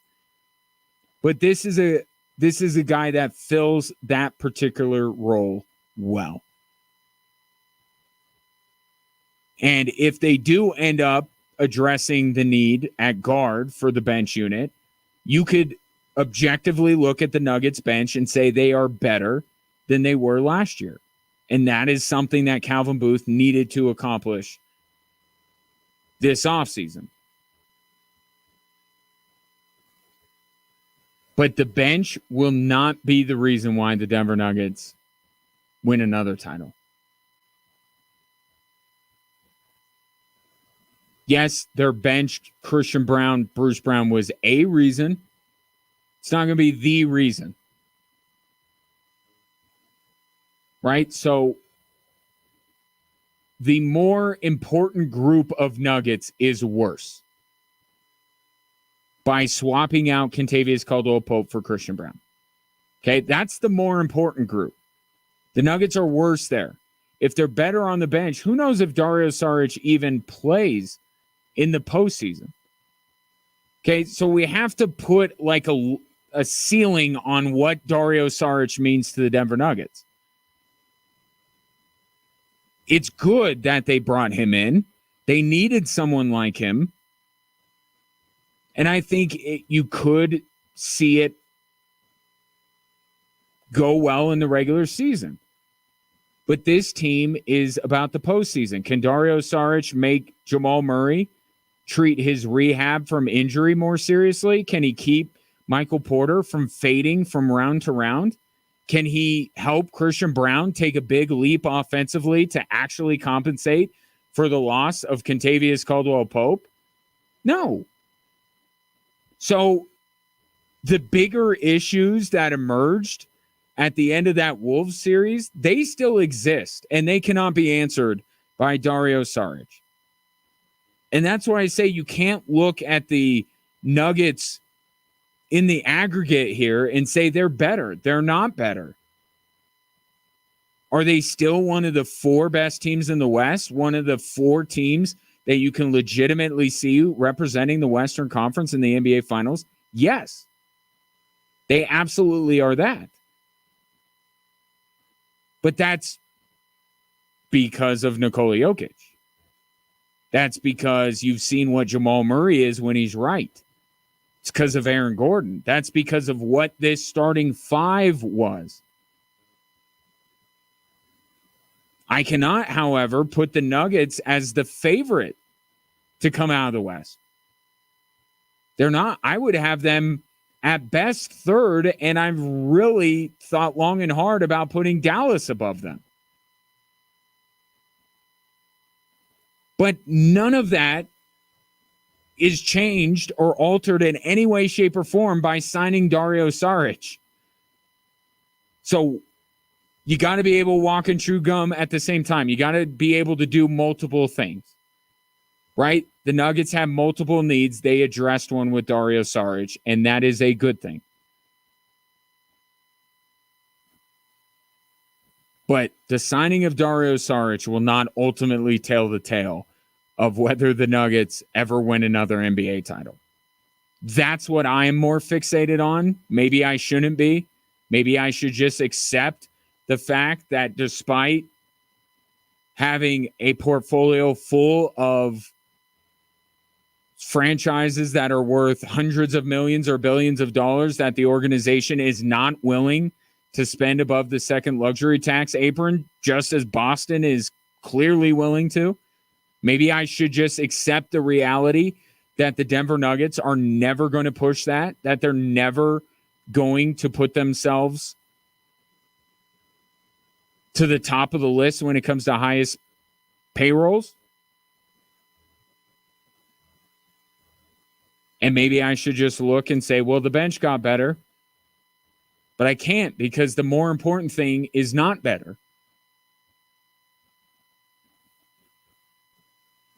But this is a guy that fills that particular role well. And if they do end up addressing the need at guard for the bench unit, you could objectively look at the Nuggets bench and say they are better than they were last year. And that is something that Calvin Booth needed to accomplish this offseason. But the bench will not be the reason why the Denver Nuggets win another title. Yes, their bench, Christian Brown, Bruce Brown, was a reason. It's not going to be the reason. Right? So the more important group of Nuggets is worse by swapping out Kentavious Caldwell-Pope for Christian Brown. Okay, that's the more important group. The Nuggets are worse there. If they're better on the bench, who knows if Dario Saric even plays in the postseason. Okay, so we have to put like a ceiling on what Dario Saric means to the Denver Nuggets. It's good that they brought him in. They needed someone like him. And I think you could see it go well in the regular season. But this team is about the postseason. Can Dario Saric make Jamal Murray treat his rehab from injury more seriously? Can he keep Michael Porter from fading from round to round? Can he help Christian Brown take a big leap offensively to actually compensate for the loss of Kentavious Caldwell-Pope? No. So the bigger issues that emerged at the end of that Wolves series, they still exist, and they cannot be answered by Dario Saric. And that's why I say you can't look at the Nuggets in the aggregate here and say they're better. They're not better. Are they still one of the 4 best teams in the West? One of the 4 teams that you can legitimately see representing the Western Conference in the NBA Finals? Yes. They absolutely are that. But that's because of Nikola Jokic. That's because you've seen what Jamal Murray is when he's right. It's because of Aaron Gordon. That's because of what this starting 5 was. I cannot, however, put the Nuggets as the favorite to come out of the West. They're not. I would have them at best 3rd, and I've really thought long and hard about putting Dallas above them. But none of that is changed or altered in any way, shape, or form by signing Dario Saric. So you got to be able to walk and chew gum at the same time. You got to be able to do multiple things, right? The Nuggets have multiple needs. They addressed one with Dario Saric, and that is a good thing. But the signing of Dario Saric will not ultimately tell the tale of whether the Nuggets ever win another NBA title. That's what I am more fixated on. Maybe I shouldn't be. Maybe I should just accept the fact that despite having a portfolio full of franchises that are worth hundreds of millions or billions of dollars that the organization is not willing to spend above the second luxury tax apron, just as Boston is clearly willing to. Maybe I should just accept the reality that the Denver Nuggets are never going to push that they're never going to put themselves to the top of the list when it comes to highest payrolls. And maybe I should just look and say, well, the bench got better. But I can't, because the more important thing is not better.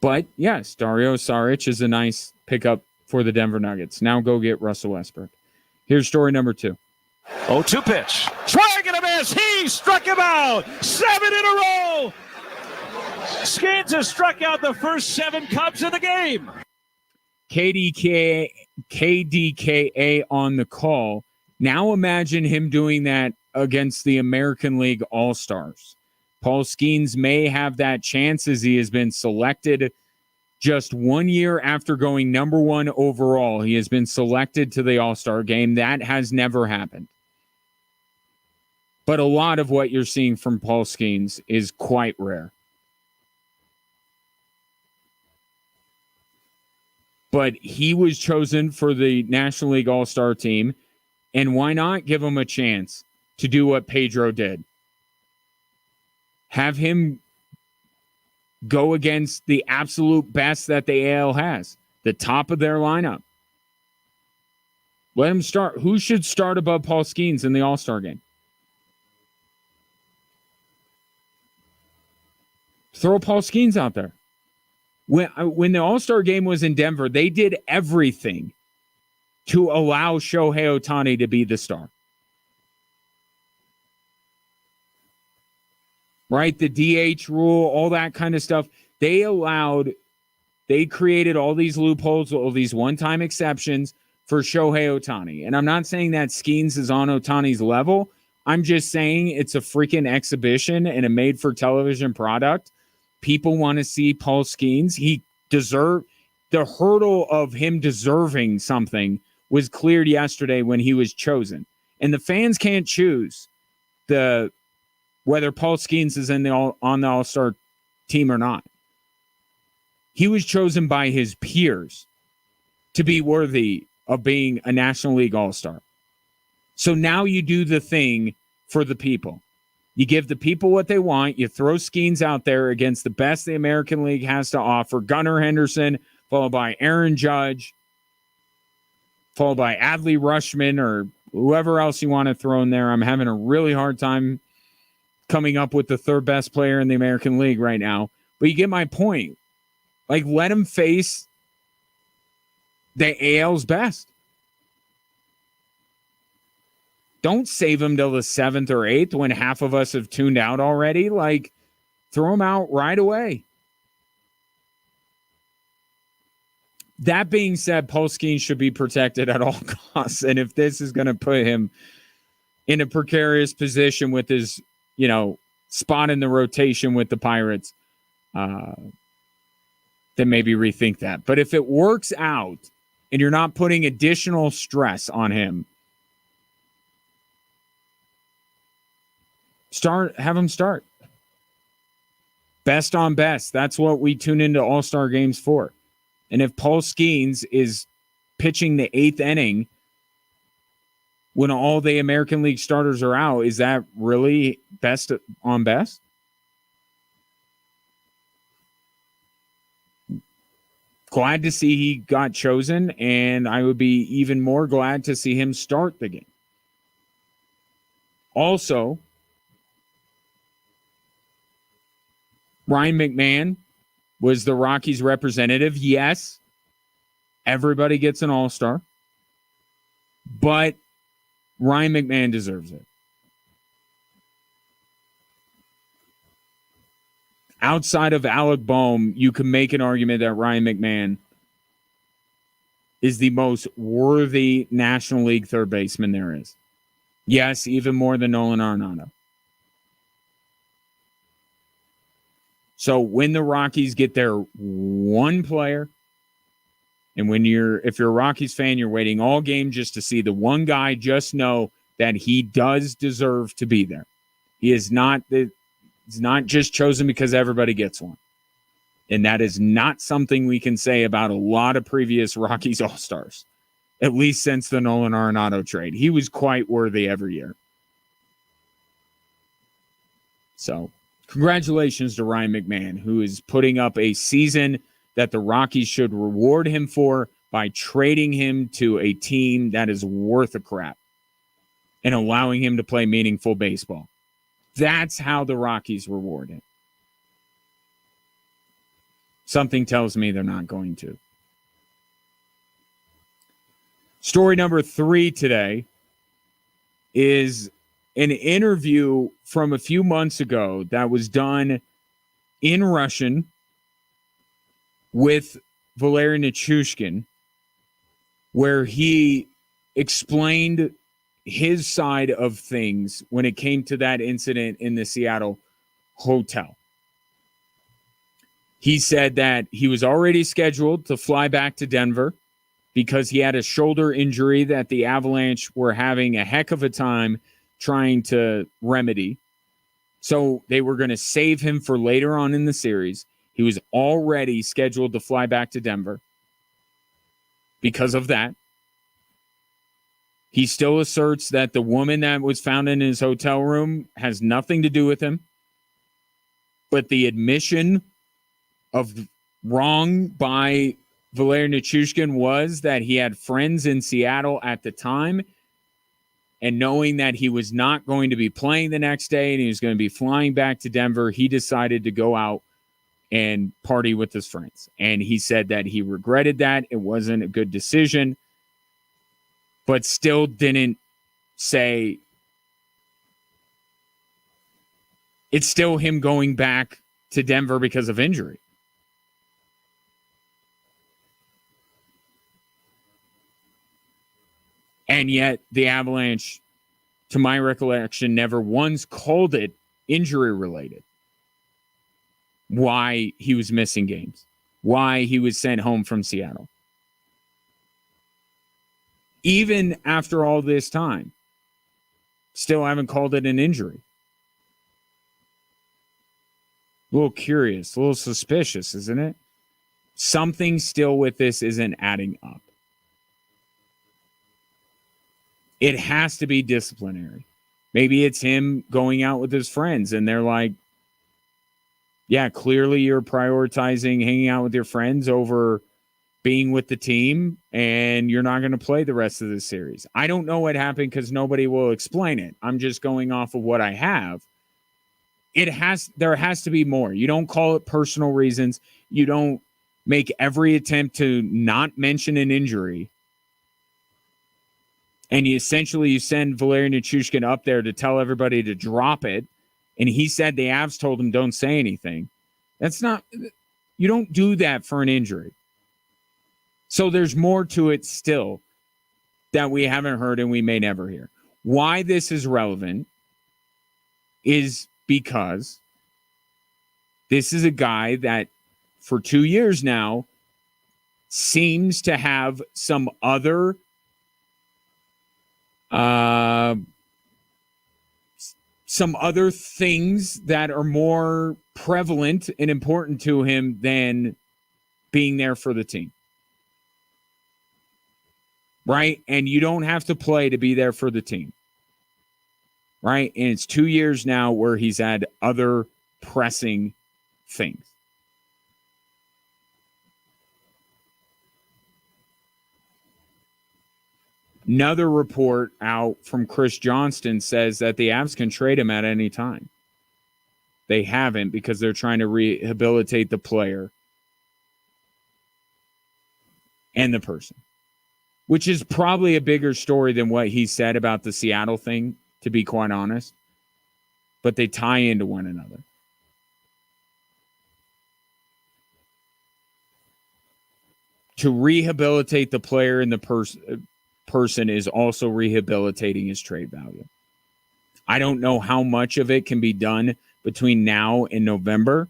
But yes, Dario Saric is a nice pickup for the Denver Nuggets. Now go get Russell Westbrook. Here's story number 2. 0-2 pitch. Swing and a miss. He struck him out. 7 in a row. Skins has struck out the first 7 Cubs of the game. KDKA on the call. Now imagine him doing that against the American League All-Stars. Paul Skeens may have that chance, as he has been selected just 1 year after going number 1 overall. He has been selected to the All-Star game. That has never happened. But a lot of what you're seeing from Paul Skeens is quite rare. But he was chosen for the National League All-Star team, and why not give him a chance to do what Pedro did? Have him go against the absolute best that the AL has, the top of their lineup. Let him start. Who should start above Paul Skeens in the All-Star game? Throw Paul Skeens out there. When the All-Star game was in Denver, they did everything to allow Shohei Ohtani to be the star. Right? The DH rule, all that kind of stuff. They created all these loopholes, all these one-time exceptions for Shohei Ohtani. And I'm not saying that Skeens is on Ohtani's level. I'm just saying it's a freaking exhibition and a made-for-television product. People want to see Paul Skeens. He deserved the hurdle of him deserving something was cleared yesterday when he was chosen. And the fans can't choose whether Paul Skeens is on the All-Star team or not. He was chosen by his peers to be worthy of being a National League All-Star. So now you do the thing for the people. You give the people what they want. You throw Skeens out there against the best the American League has to offer. Gunnar Henderson, followed by Aaron Judge, followed by Adley Rutschman, or whoever else you want to throw in there. I'm having a really hard time coming up with the third best player in the American League right now. But you get my point. Like, let him face the AL's best. Don't save him till the 7th or 8th when half of us have tuned out already. Like, throw him out right away. That being said, Paul Skeens should be protected at all costs. And if this is going to put him in a precarious position with his, spot in the rotation with the Pirates, then maybe rethink that. But if it works out and you're not putting additional stress on him, have him start. Best on best. That's what we tune into All-Star games for. And if Paul Skeens is pitching the 8th inning when all the American League starters are out, is that really best on best? Glad to see he got chosen, and I would be even more glad to see him start the game. Also, Ryan McMahon was the Rockies representative. Yes, everybody gets an All-Star, but Ryan McMahon deserves it. Outside of Alec Boehm, you can make an argument that Ryan McMahon is the most worthy National League third baseman there is. Yes, even more than Nolan Arenado. So when the Rockies get their one player, and if you're a Rockies fan, you're waiting all game just to see the one guy, just know that he does deserve to be there. He's not just chosen because everybody gets one. And that is not something we can say about a lot of previous Rockies All-Stars, at least since the Nolan Arenado trade. He was quite worthy every year. So, congratulations to Ryan McMahon, who is putting up a season that the Rockies should reward him for by trading him to a team that is worth a crap and allowing him to play meaningful baseball. That's how the Rockies reward him. Something tells me they're not going to. Story number 3 today is an interview from a few months ago that was done in Russian with Valeri Nichushkin, where he explained his side of things when it came to that incident in the Seattle hotel. He said that he was already scheduled to fly back to Denver because he had a shoulder injury that the Avalanche were having a heck of a time trying to remedy. So they were going to save him for later on in the series. He was already scheduled to fly back to Denver because of that. He still asserts that the woman that was found in his hotel room has nothing to do with him. But the admission of wrong by Valeri Nichushkin was that he had friends in Seattle at the time, and knowing that he was not going to be playing the next day and he was going to be flying back to Denver, he decided to go out and party with his friends. And he said that he regretted that. It wasn't a good decision, but still didn't say it's still him going back to Denver because of injury. And yet the Avalanche, to my recollection, never once called it injury-related. Why he was missing games. Why he was sent home from Seattle. Even after all this time, still haven't called it an injury. A little curious, a little suspicious, isn't it? Something still with this isn't adding up. It has to be disciplinary. Maybe it's him going out with his friends and they're like, yeah, clearly you're prioritizing hanging out with your friends over being with the team and you're not going to play the rest of the series. I don't know what happened because nobody will explain it. I'm just going off of what I have. There has to be more. You don't call it personal reasons. You don't make every attempt to not mention an injury. And you send Valeri Nichushkin up there to tell everybody to drop it. And he said the Avs told him don't say anything. You don't do that for an injury. So there's more to it still that we haven't heard and we may never hear. Why this is relevant is because this is a guy that for 2 years now seems to have some other things that are more prevalent and important to him than being there for the team. Right? And you don't have to play to be there for the team. Right? And it's 2 years now where he's had other pressing things. Another report out from Chris Johnston says that the Avs can trade him at any time. They haven't because they're trying to rehabilitate the player and the person, which is probably a bigger story than what he said about the Seattle thing, to be quite honest. But they tie into one another. To rehabilitate the player and the person is also rehabilitating his trade value. I don't know how much of it can be done between now and November,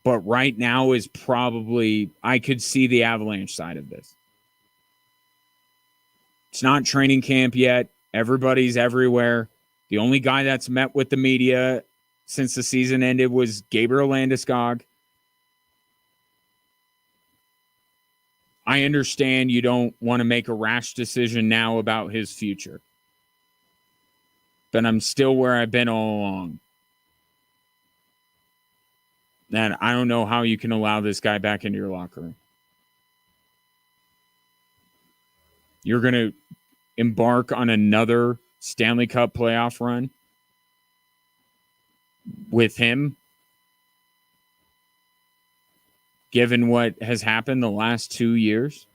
But right now is probably, I could see the Avalanche side of this. It's not training camp yet. Everybody's everywhere. The only guy that's met with the media since the season ended was Gabriel Landeskog. I understand you don't want to make a rash decision now about his future. But I'm still where I've been all along. And I don't know how you can allow this guy back into your locker room. You're going to embark on another Stanley Cup playoff run with him, given what has happened the last 2 years.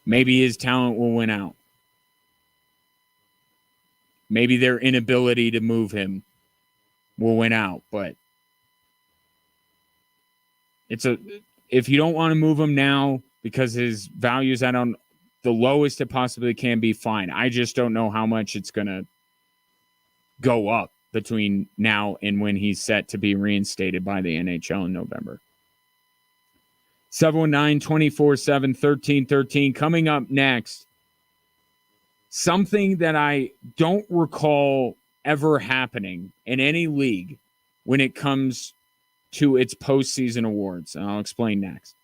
Maybe his talent will win out. Maybe their inability to move him will win out, but if you don't want to move him now because his value's out on the lowest it possibly can be, fine. I just don't know how much it's going to go up between now and when he's set to be reinstated by the NHL in November. 719-247-1313. Coming up next, something that I don't recall ever happening in any league when it comes to its postseason awards. And I'll explain next.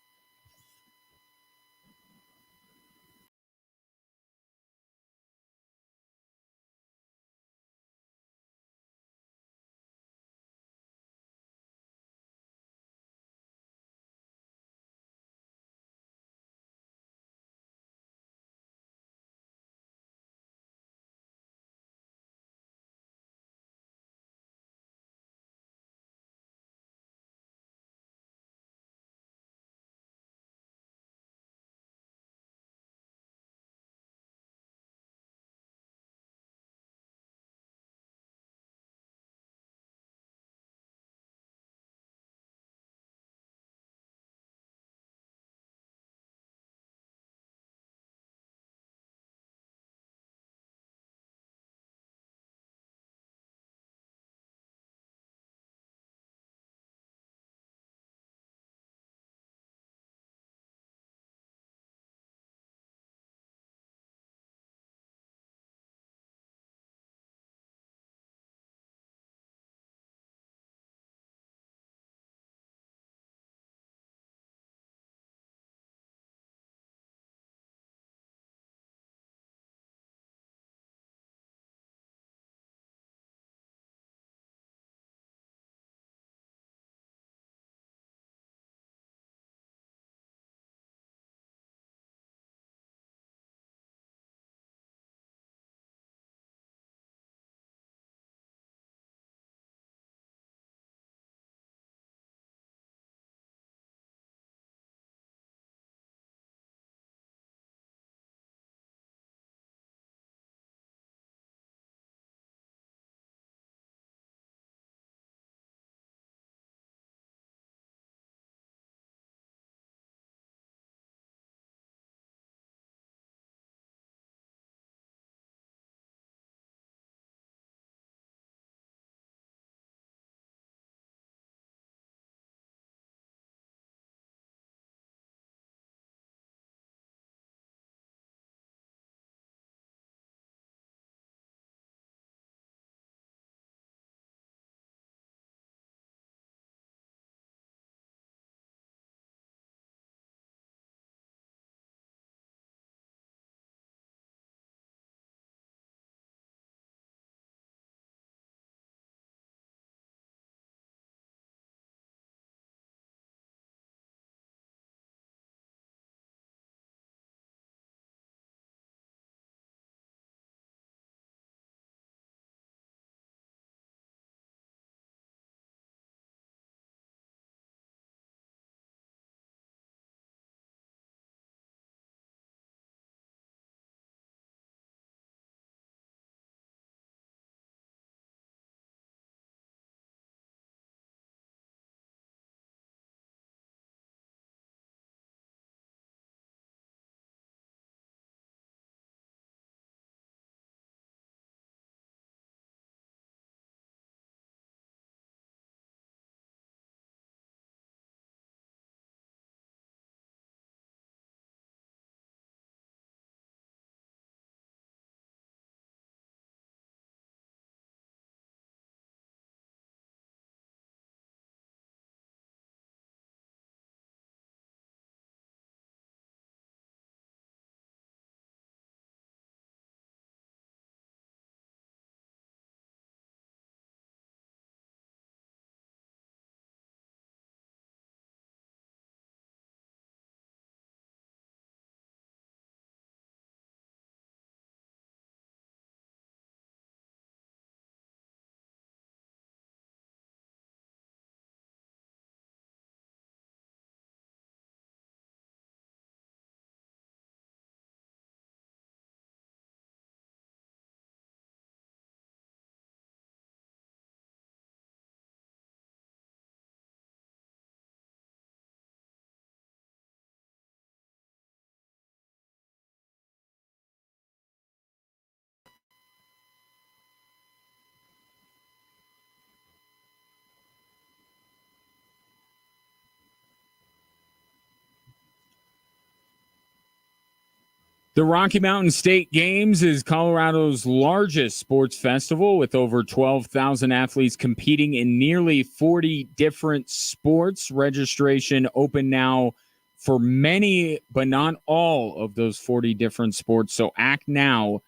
The Rocky Mountain State Games is Colorado's largest sports festival with over 12,000 athletes competing in nearly 40 different sports. Registration open now for many, but not all of those 40 different sports. So act now.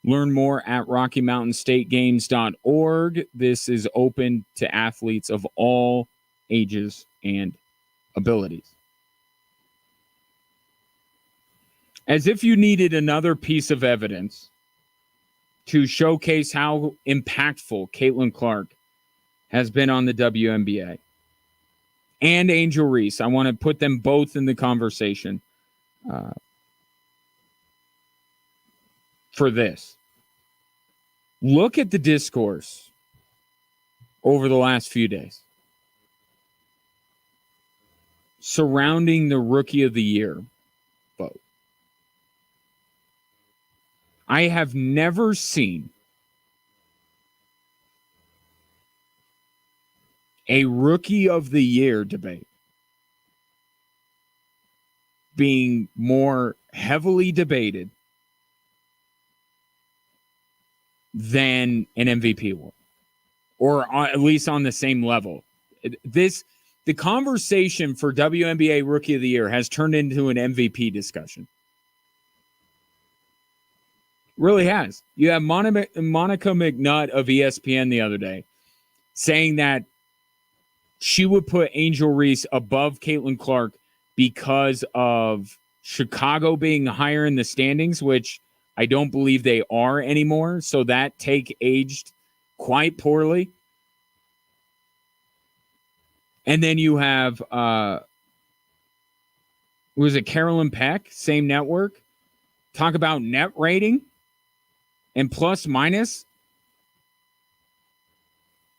Learn more at RockyMountainStateGames.org. This is open to athletes of all ages and abilities. As if you needed another piece of evidence to showcase how impactful Caitlin Clark has been on the WNBA and Angel Reese. I want to put them both in the conversation for this. Look at the discourse over the last few days surrounding the Rookie of the Year vote. I have never seen a Rookie of the Year debate being more heavily debated than an MVP award, or at least on the same level. The conversation for WNBA Rookie of the Year has turned into an MVP discussion. Really has. You have Monica McNutt of ESPN the other day saying that she would put Angel Reese above Caitlin Clark because of Chicago being higher in the standings, which I don't believe they are anymore. So that take aged quite poorly. And then you have, was it Carolyn Peck, same network, talk about net rating and plus minus.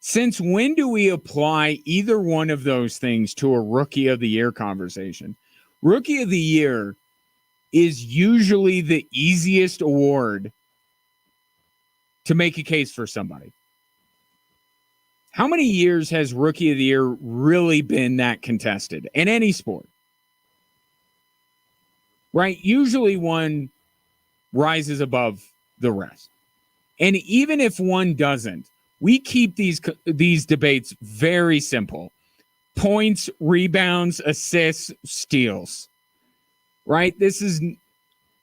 Since when do we apply either one of those things to a Rookie of the Year conversation? Rookie of the Year is usually the easiest award to make a case for somebody. How many years has Rookie of the Year really been that contested in any sport? Right? Usually one rises above the rest. And even if one doesn't, we keep these debates very simple. Points, rebounds, assists, steals. Right?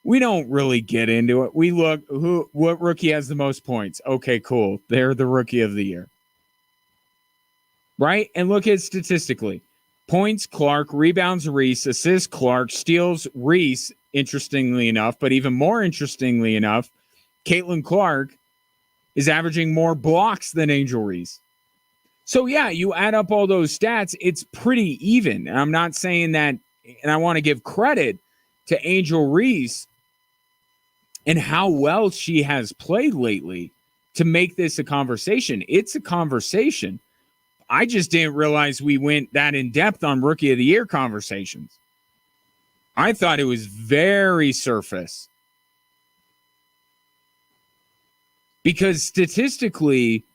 We don't really get into it. We look what rookie has the most points. Okay, cool. They're the Rookie of the Year. Right? And look at statistically. Points, Clark. Rebounds, Reese. Assists, Clark. Steals, Reese, interestingly enough. But even more interestingly enough, Caitlin Clark is averaging more blocks than Angel Reese. So, yeah, you add up all those stats, it's pretty even. And I'm not saying that, and I want to give credit to Angel Reese and how well she has played lately to make this a conversation. It's a conversation. I just didn't realize we went that in depth on Rookie of the Year conversations. I thought it was very surface. Because statistically,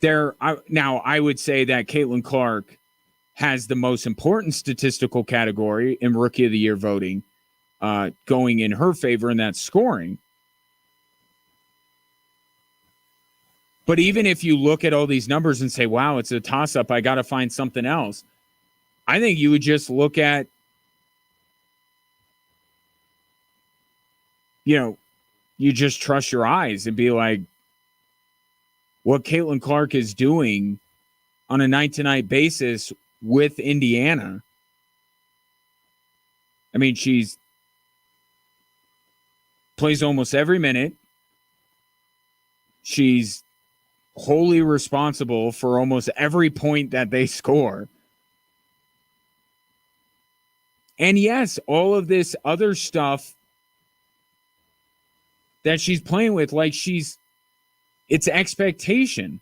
I would say that Caitlin Clark has the most important statistical category in Rookie of the Year voting going in her favor, and that's scoring. But even if you look at all these numbers and say, wow, it's a toss-up, I got to find something else, I think you would just look at, you just trust your eyes and be like, what Caitlin Clark is doing on a night-to-night basis with Indiana. I mean, she's plays almost every minute. She's wholly responsible for almost every point that they score. And yes, all of this other stuff that she's playing with, like it's expectation,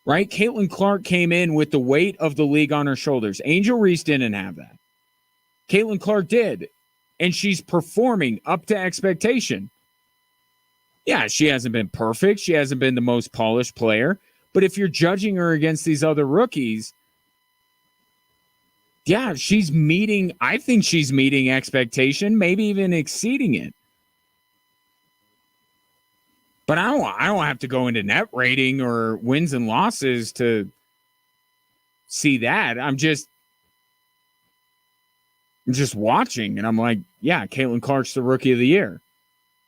right? Caitlin Clark came in with the weight of the league on her shoulders. Angel Reese didn't have that. Caitlin Clark did. And she's performing up to expectation. Yeah, she hasn't been perfect. She hasn't been the most polished player. But if you're judging her against these other rookies, Yeah, I think she's meeting expectation, maybe even exceeding it. But I don't have to go into net rating or wins and losses to see that. I'm just watching, and I'm like, yeah, Caitlin Clark's the rookie of the year.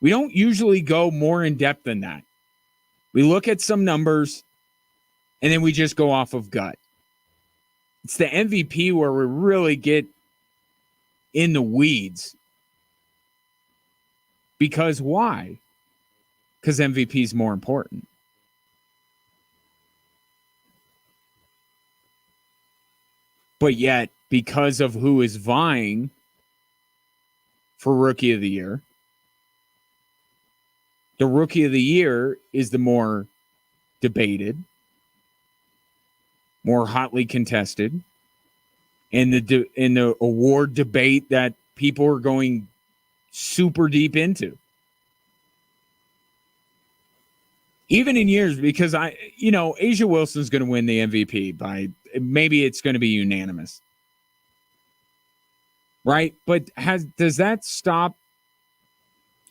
We don't usually go more in depth than that. We look at some numbers, and then we just go off of gut. It's the MVP where we really get in the weeds. Because why? Because MVP is more important. But yet, because of who is vying for Rookie of the Year, the Rookie of the Year is the more debated, more hotly contested, and the award debate that people are going super deep into. Even in years, because Asia Wilson's going to win the MVP by maybe it's going to be unanimous, right? But does that stop?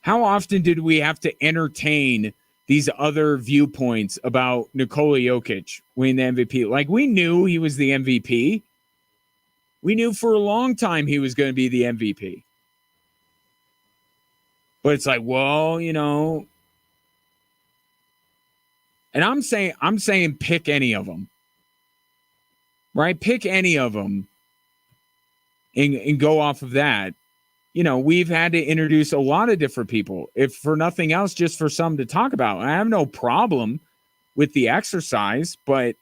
How often did we have to entertain these other viewpoints about Nikola Jokic winning the MVP? Like, we knew he was the MVP. We knew for a long time he was going to be the MVP. But it's like, well, and I'm saying pick any of them. Right? Pick any of them and go off of that. We've had to introduce a lot of different people, if for nothing else, just for some to talk about. I have no problem with the exercise, but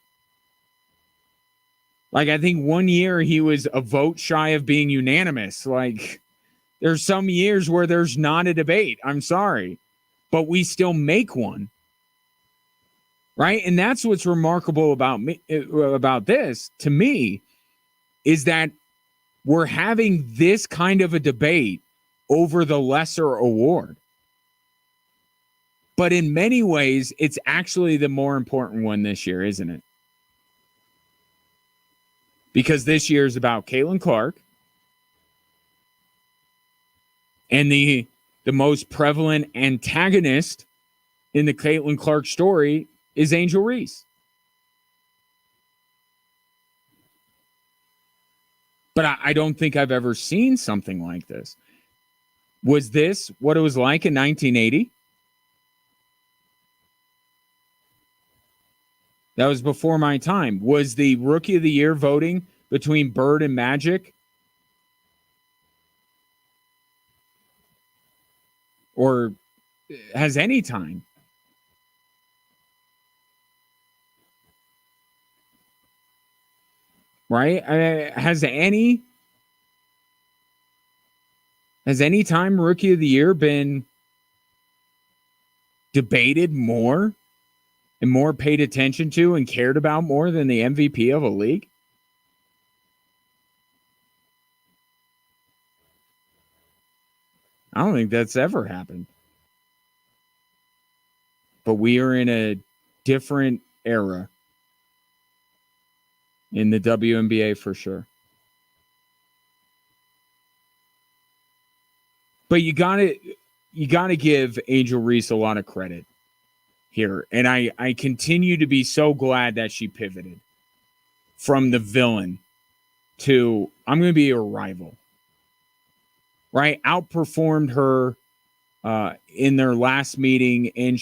like, I think one year he was a vote shy of being unanimous. Like, there's some years where there's not a debate. I'm sorry, but we still make one. Right? And that's what's remarkable about this, to me, is that we're having this kind of a debate over the lesser award. But in many ways, it's actually the more important one this year, isn't it? Because this year is about Caitlin Clark. And the most prevalent antagonist in the Caitlin Clark story is Angel Reese. But I don't think I've ever seen something like this. Was this what it was like in 1980? That was before my time. Was the Rookie of the Year voting between Bird and Magic? Or has any time? Right? Has any time Rookie of the Year been debated more and more paid attention to and cared about more than the MVP of a league? I don't think that's ever happened. But we are in a different era in the WNBA for sure. But you gotta give Angel Reese a lot of credit here. And I continue to be so glad that she pivoted from the villain to, I'm going to be a rival. Right? Outperformed her in their last meeting, and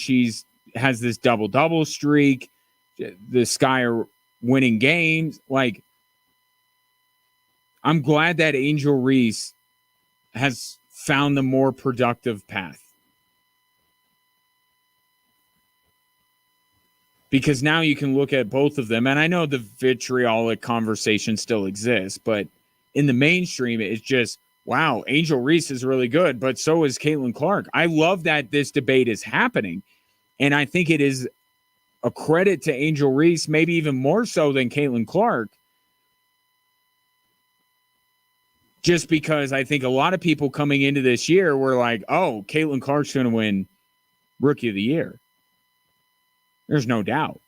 has this double-double streak. The Sky are winning games. Like, I'm glad that Angel Reese has found the more productive path. Because now you can look at both of them, and I know the vitriolic conversation still exists, but in the mainstream, it's just, wow, Angel Reese is really good, but so is Caitlin Clark. I love that this debate is happening, and I think it is a credit to Angel Reese, maybe even more so than Caitlin Clark, just because I think a lot of people coming into this year were like, oh, Caitlin Clark's going to win Rookie of the Year. There's no doubt.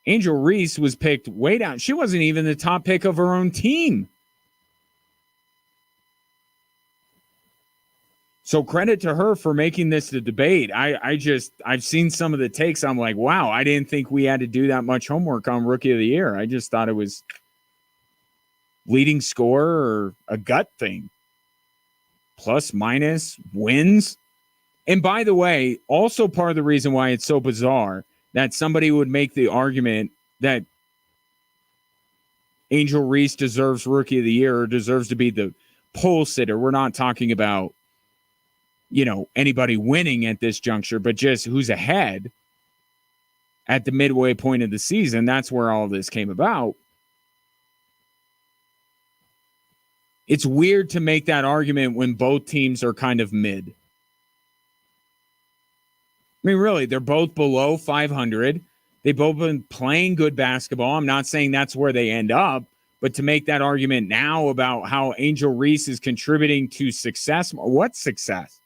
Angel Reese was picked way down. She wasn't even the top pick of her own team. So credit to her for making this the debate. I've seen some of the takes. I'm like, wow, I didn't think we had to do that much homework on Rookie of the Year. I just thought it was leading scorer or a gut thing. Plus, minus, wins. And by the way, also part of the reason why it's so bizarre that somebody would make the argument that Angel Reese deserves Rookie of the Year or deserves to be the pole sitter. We're not talking about, anybody winning at this juncture, but just who's ahead at the midway point of the season. That's where all this came about. It's weird to make that argument when both teams are kind of mid. I mean, really, they're both below 500. They've both been playing good basketball. I'm not saying that's where they end up, but to make that argument now about how Angel Reese is contributing to success, what success?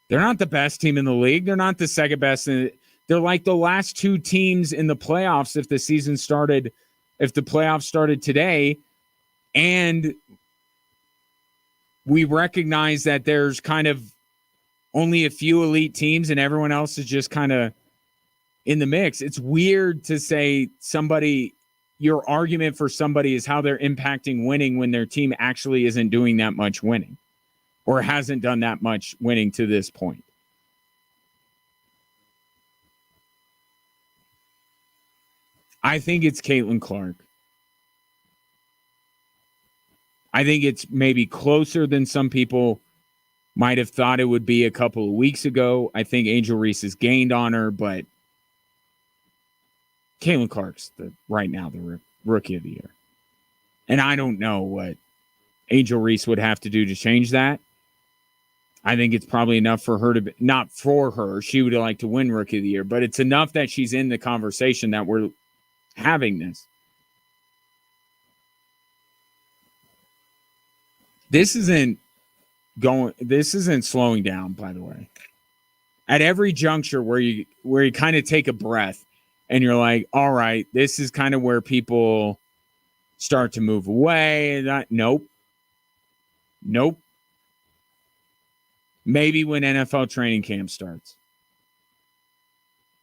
They're not the best team in the league. They're not the second best. They're like the last two teams in the playoffs if the playoffs started today. And we recognize that there's kind of only a few elite teams and everyone else is just kind of in the mix. It's weird to say your argument for somebody is how they're impacting winning when their team actually isn't doing that much winning or hasn't done that much winning to this point. I think it's Caitlin Clark. I think it's maybe closer than some people might have thought it would be a couple of weeks ago. I think Angel Reese has gained on her, but Caitlin Clark's right now the Rookie of the Year. And I don't know what Angel Reese would have to do to change that. I think it's probably enough for her to not for her. She would like to win Rookie of the Year, but it's enough that she's in the conversation that we're having this. This isn't slowing down, by the way. At every juncture where you kind of take a breath and you're like, all right, this is kind of where people start to move away. Nope. Maybe when NFL training camp starts.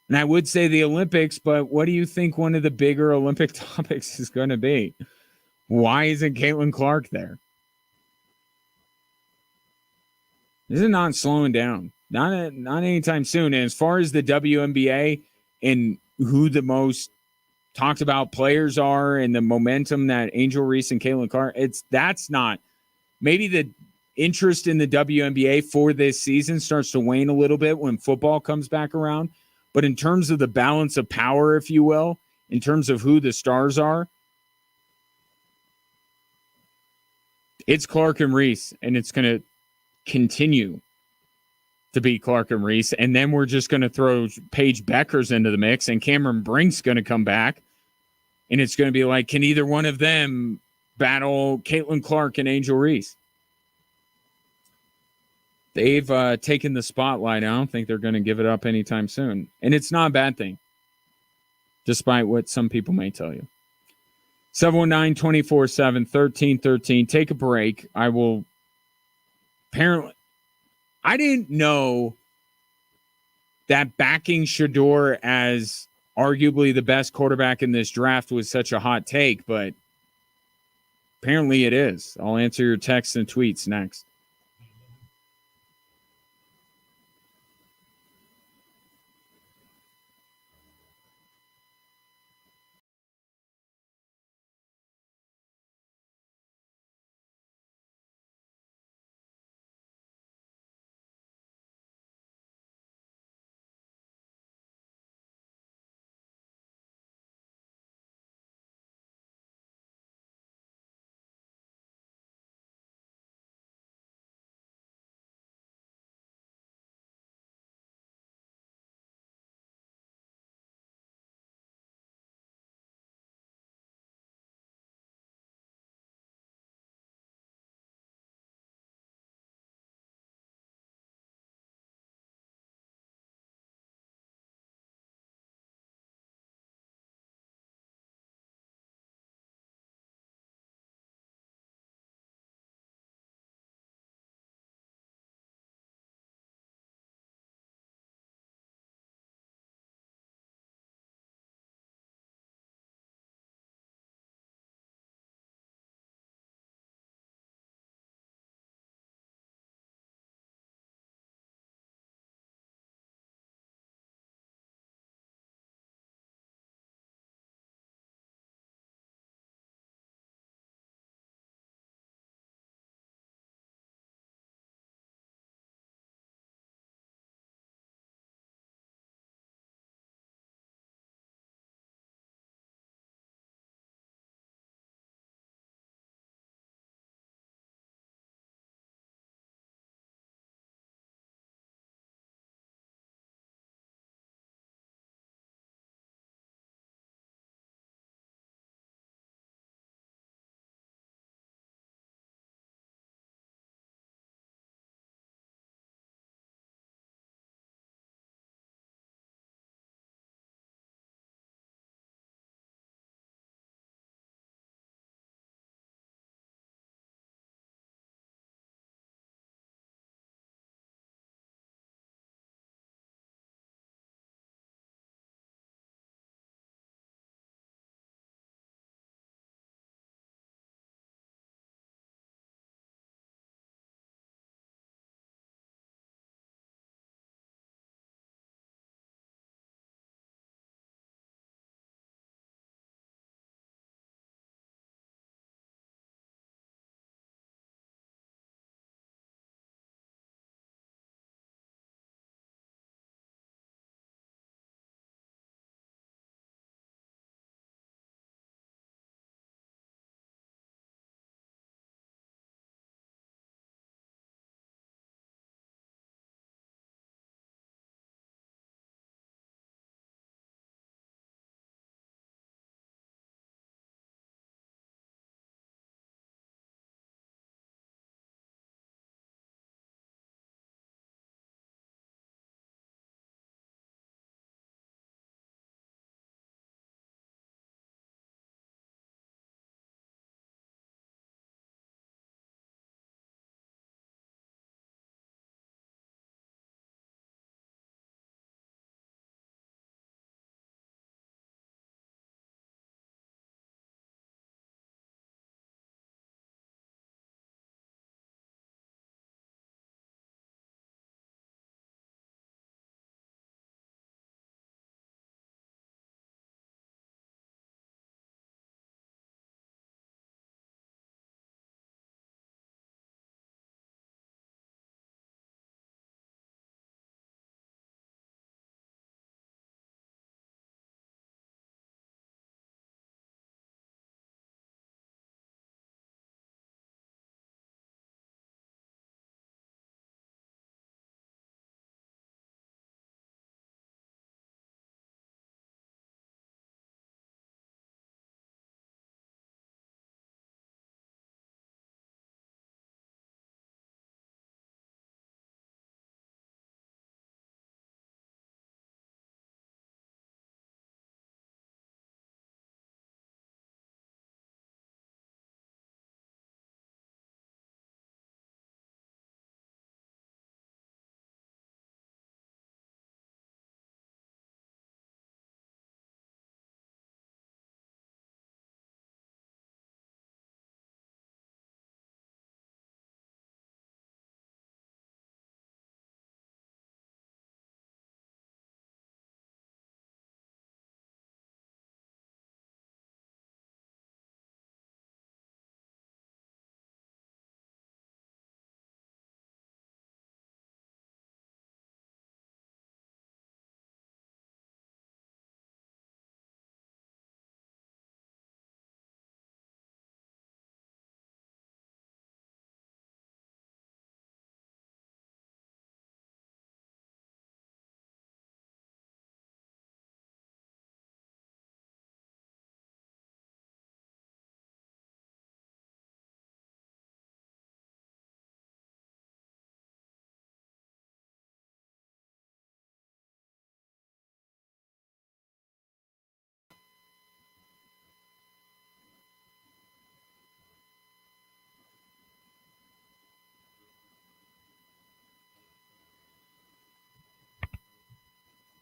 And I would say the Olympics, but what do you think one of the bigger Olympic topics is going to be? Why isn't Caitlin Clark there? This is not slowing down. Not anytime soon. And as far as the WNBA and who the most talked about players are and the momentum that Angel Reese and Caitlin Clark, that's not. Maybe the interest in the WNBA for this season starts to wane a little bit when football comes back around. But in terms of the balance of power, if you will, in terms of who the stars are, it's Clark and Reese, and it's going to continue to be Clark and Reese. And then we're just going to throw Paige Beckers into the mix, and Cameron Brink's going to come back. And it's going to be like, can either one of them battle Caitlin Clark and Angel Reese? They've taken the spotlight. I don't think they're going to give it up anytime soon. And it's not a bad thing, despite what some people may tell you. 719-247-1313. Take a break. I didn't know that backing Shedeur as arguably the best quarterback in this draft was such a hot take, but apparently it is. I'll answer your texts and tweets next.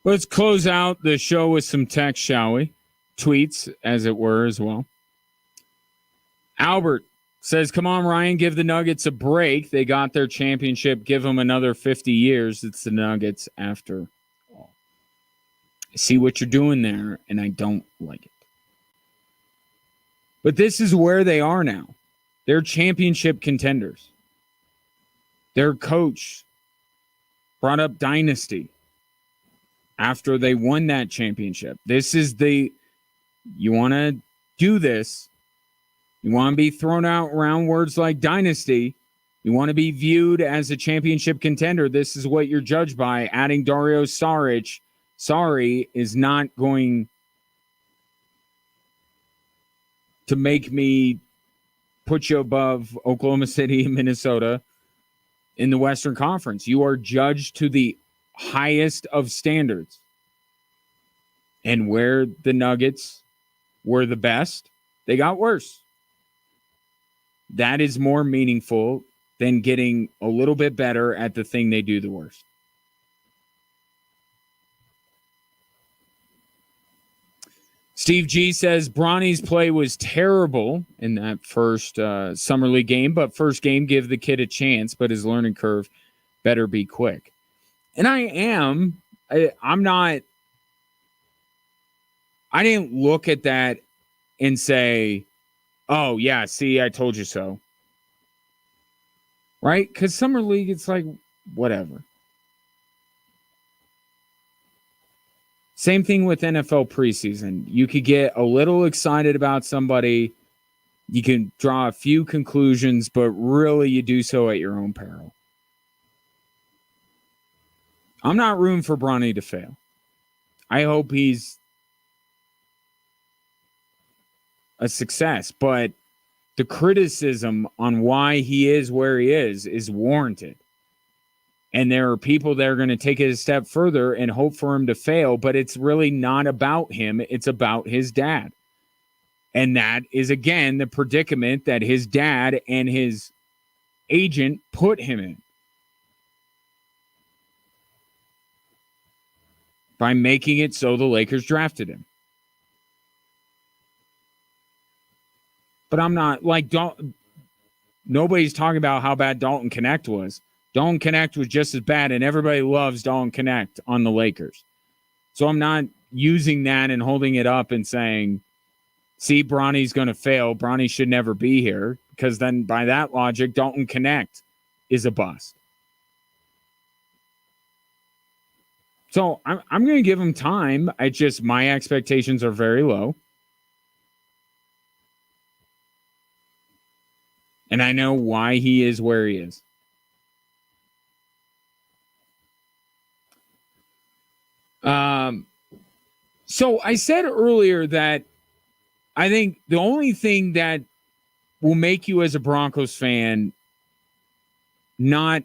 Let's close out the show with some text, shall we? Tweets, as it were, as well. Albert says, come on, Ryan, give the Nuggets a break. They got their championship. Give them another 50 years. It's the Nuggets after all. I see what you're doing there, and I don't like it. But this is where they are now. They're championship contenders. Their coach brought up dynasty after they won that championship. This is you want to do this. You want to be thrown out around words like dynasty. You want to be viewed as a championship contender. This is what you're judged by. Adding Dario Saric, is not going to make me put you above Oklahoma City and Minnesota in the Western Conference. You are judged to the highest of standards. And where the Nuggets were the best, they got worse. That is more meaningful than getting a little bit better at the thing they do the worst. Steve G says Bronny's play was terrible in that first Summer League game, but first game, give the kid a chance, but his learning curve better be quick. And I didn't look at that and say, oh, yeah, see, I told you so. Right? Because Summer League, it's like, whatever. Same thing with NFL preseason. You could get a little excited about somebody. You can draw a few conclusions, but really you do so at your own peril. I'm not rooting for Bronny to fail. I hope he's a success, but the criticism on why he is where he is warranted. And there are people that are going to take it a step further and hope for him to fail, but it's really not about him. It's about his dad. And that is, again, the predicament that his dad and his agent put him in by making it so the Lakers drafted him. But I'm not like nobody's talking about how bad Dalton Connect was. Dalton Connect was just as bad, and everybody loves Dalton Connect on the Lakers. So I'm not using that and holding it up and saying, see, Bronny's going to fail. Bronny should never be here, because then by that logic, Dalton Connect is a bust. So I'm going to give him time. My expectations are very low. And I know why he is where he is. So I said earlier that I think the only thing that will make you as a Broncos fan not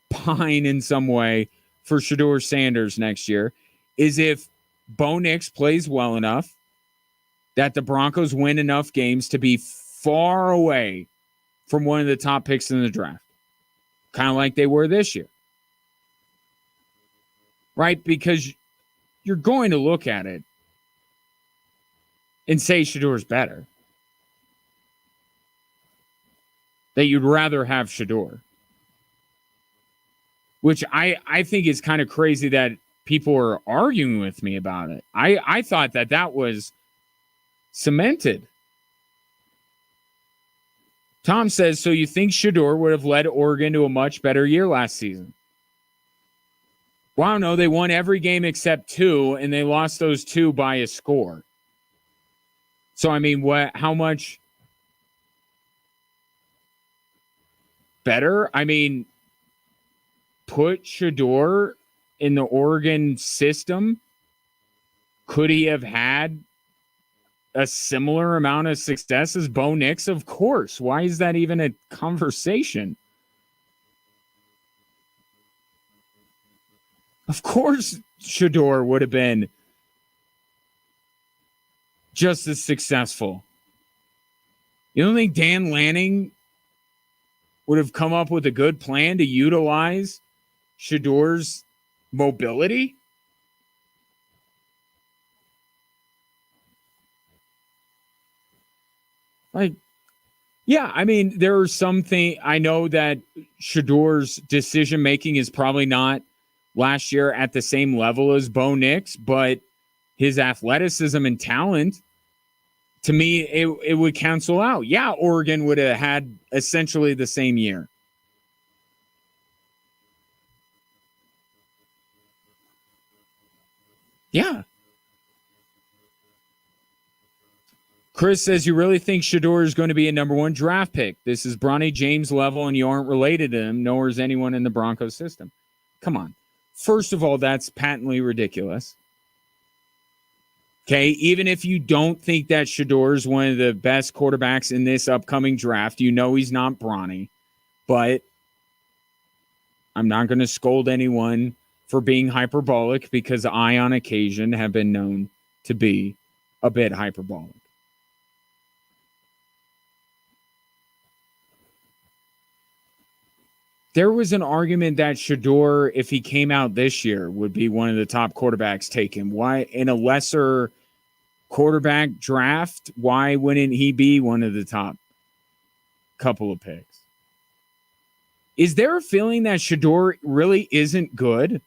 pine in some way for Shedeur Sanders next year is if Bo Nix plays well enough that the Broncos win enough games to be far away from one of the top picks in the draft. Kind of like they were this year. Right? Because you're going to look at it and say Shedeur's better. That you'd rather have Shedeur. Which I think is kind of crazy that people are arguing with me about it. I thought that was cemented. Tom says, so you think Shedeur would have led Oregon to a much better year last season? Wow, no, they won every game except 2, and they lost those 2 by a score. So, I mean, how much better? I mean, put Shedeur in the Oregon system. Could he have had a similar amount of success as Bo Nix? Of course. Why is that even a conversation? Of course, Shedeur would have been just as successful. You don't think Dan Lanning would have come up with a good plan to utilize Shedeur's mobility? Like, yeah, I mean, there are some things. I know that Shador's decision making is probably not last year at the same level as Bo Nix, but his athleticism and talent, to me, it would cancel out. Yeah, Oregon would have had essentially the same year. Yeah. Chris says, you really think Shador is going to be a number one draft pick? This is Bronny James level, and you aren't related to him, nor is anyone in the Broncos system. Come on. First of all, that's patently ridiculous. Okay, even if you don't think that Shador is one of the best quarterbacks in this upcoming draft, you know he's not Bronny. But I'm not going to scold anyone for being hyperbolic because I, on occasion, have been known to be a bit hyperbolic. There was an argument that Shador, if he came out this year, would be one of the top quarterbacks taken. Why, in a lesser quarterback draft, why wouldn't he be one of the top couple of picks? Is there a feeling that Shador really isn't good?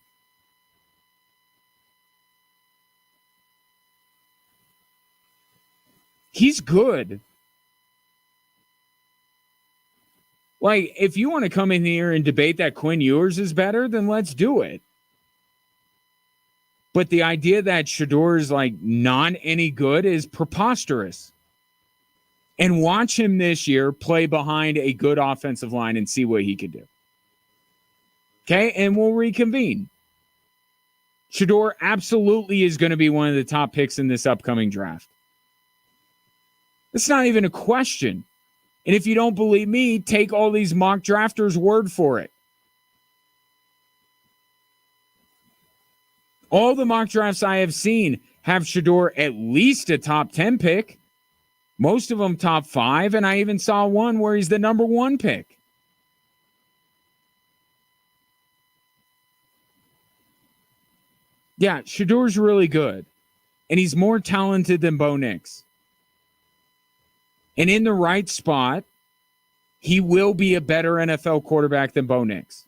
He's good. Like, if you want to come in here and debate that Quinn Ewers is better, then let's do it. But the idea that Shador is like not any good is preposterous. And watch him this year play behind a good offensive line and see what he could do. Okay, and we'll reconvene. Shador absolutely is going to be one of the top picks in this upcoming draft. It's not even a question. And if you don't believe me, take all these mock drafters' word for it. All the mock drafts I have seen have Shador at least a top 10 pick. Most of them top 5, and I even saw one where he's the number 1 pick. Yeah, Shador's really good. And he's more talented than Bo Nix. And in the right spot, he will be a better NFL quarterback than Bo Nix.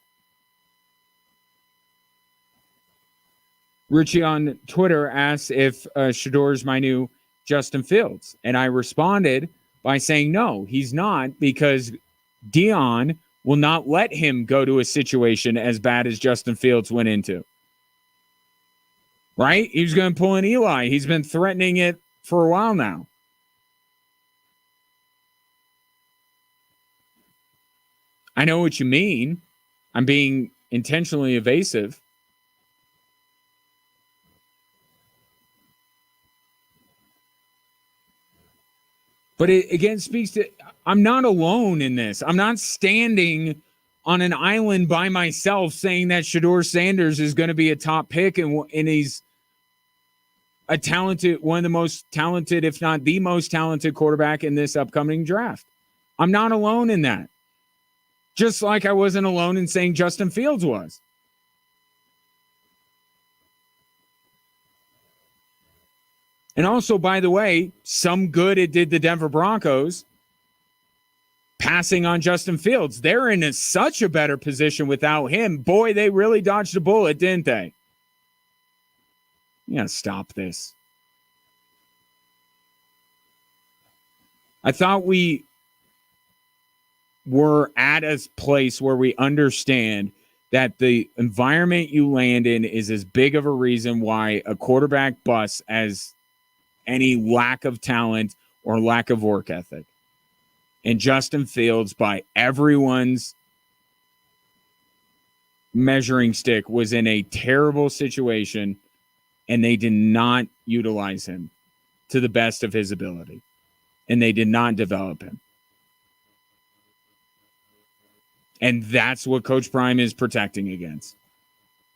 Richie on Twitter asks if Shador is my new Justin Fields. And I responded by saying no, he's not, because Dion will not let him go to a situation as bad as Justin Fields went into. Right? He was going to pull an Eli. He's been threatening it for a while now. I know what you mean. I'm being intentionally evasive. But it again speaks to, I'm not alone in this. I'm not standing on an island by myself saying that Shador Sanders is going to be a top pick and he's a talented, one of the most talented, if not the most talented quarterback in this upcoming draft. I'm not alone in that. Just like I wasn't alone in saying Justin Fields was. And also, by the way, some good it did the Denver Broncos passing on Justin Fields. They're in such a better position without him. Boy, they really dodged a bullet, didn't they? You gotta stop this. I thought we were at a place where we understand that the environment you land in is as big of a reason why a quarterback busts as any lack of talent or lack of work ethic. And Justin Fields, by everyone's measuring stick, was in a terrible situation, and they did not utilize him to the best of his ability. And they did not develop him. And that's what Coach Prime is protecting against.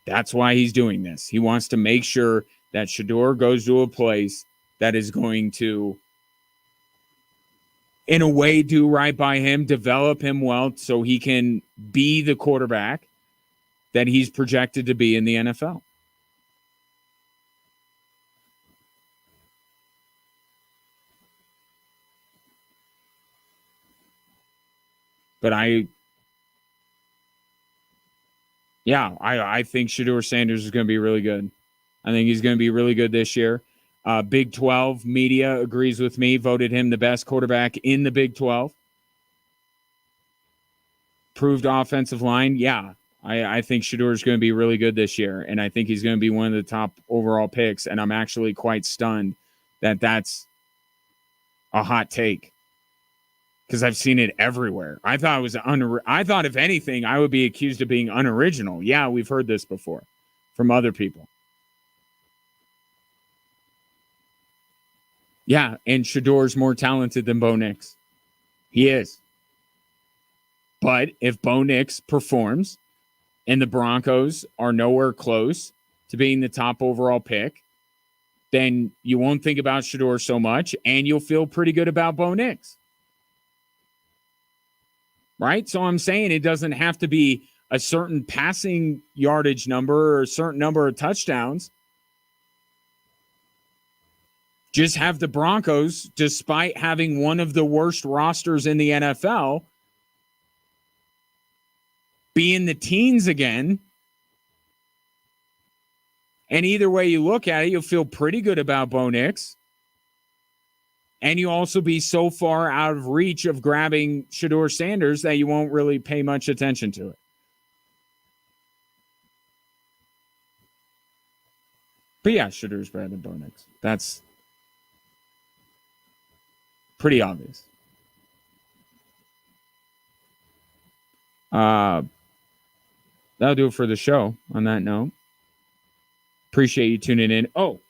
That's why he's doing this. He wants to make sure that Shador goes to a place that is going to, in a way, do right by him, develop him well so he can be the quarterback that he's projected to be in the NFL. But I think Shedeur Sanders is going to be really good. I think he's going to be really good this year. Big 12 media agrees with me, voted him the best quarterback in the Big 12. Proved offensive line, yeah. I think Shedeur is going to be really good this year, and I think he's going to be one of the top overall picks, and I'm actually quite stunned that that's a hot take because I've seen it everywhere. I thought if anything, I would be accused of being unoriginal. Yeah, we've heard this before from other people. Yeah, and Shedeur's more talented than Bo Nix. He is. But if Bo Nix performs and the Broncos are nowhere close to being the top overall pick, then you won't think about Shedeur so much, and you'll feel pretty good about Bo Nix. Right? So I'm saying it doesn't have to be a certain passing yardage number or a certain number of touchdowns. Just have the Broncos, despite having one of the worst rosters in the NFL, be in the teens again. And either way you look at it, you'll feel pretty good about Bo Nix. And you also be so far out of reach of grabbing Shedeur Sanders that you won't really pay much attention to it. But yeah, Shedeur's better than Bo Nix. That's pretty obvious. That'll do it for the show on that note. Appreciate you tuning in. Oh,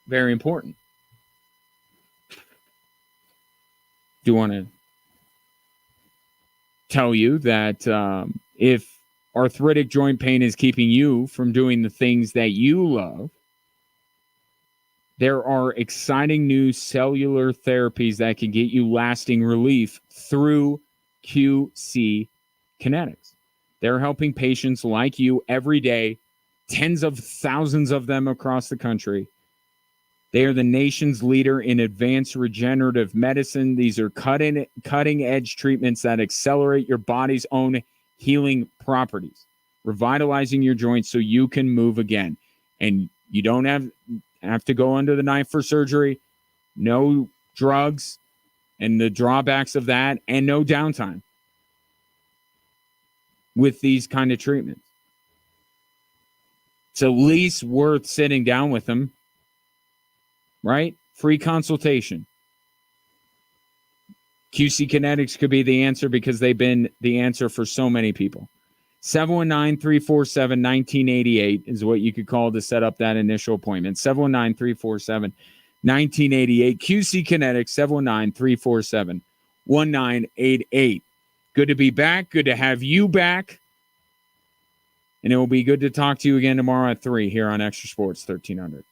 very important. Do want to tell you that if arthritic joint pain is keeping you from doing the things that you love, there are exciting new cellular therapies that can get you lasting relief through QC Kinetics. They're helping patients like you every day, tens of thousands of them across the country. They are the nation's leader in advanced regenerative medicine. These are cutting-edge treatments that accelerate your body's own healing properties, revitalizing your joints so you can move again. And you don't have to go under the knife for surgery, no drugs, and the drawbacks of that, and no downtime with these kind of treatments. It's at least worth sitting down with them. Right? Free consultation. QC Kinetics could be the answer because they've been the answer for so many people. 719-347-1988 is what you could call to set up that initial appointment. 719-347-1988. QC Kinetics, 719-347-1988. Good to be back. Good to have you back. And it will be good to talk to you again tomorrow at 3 here on Extra Sports 1300.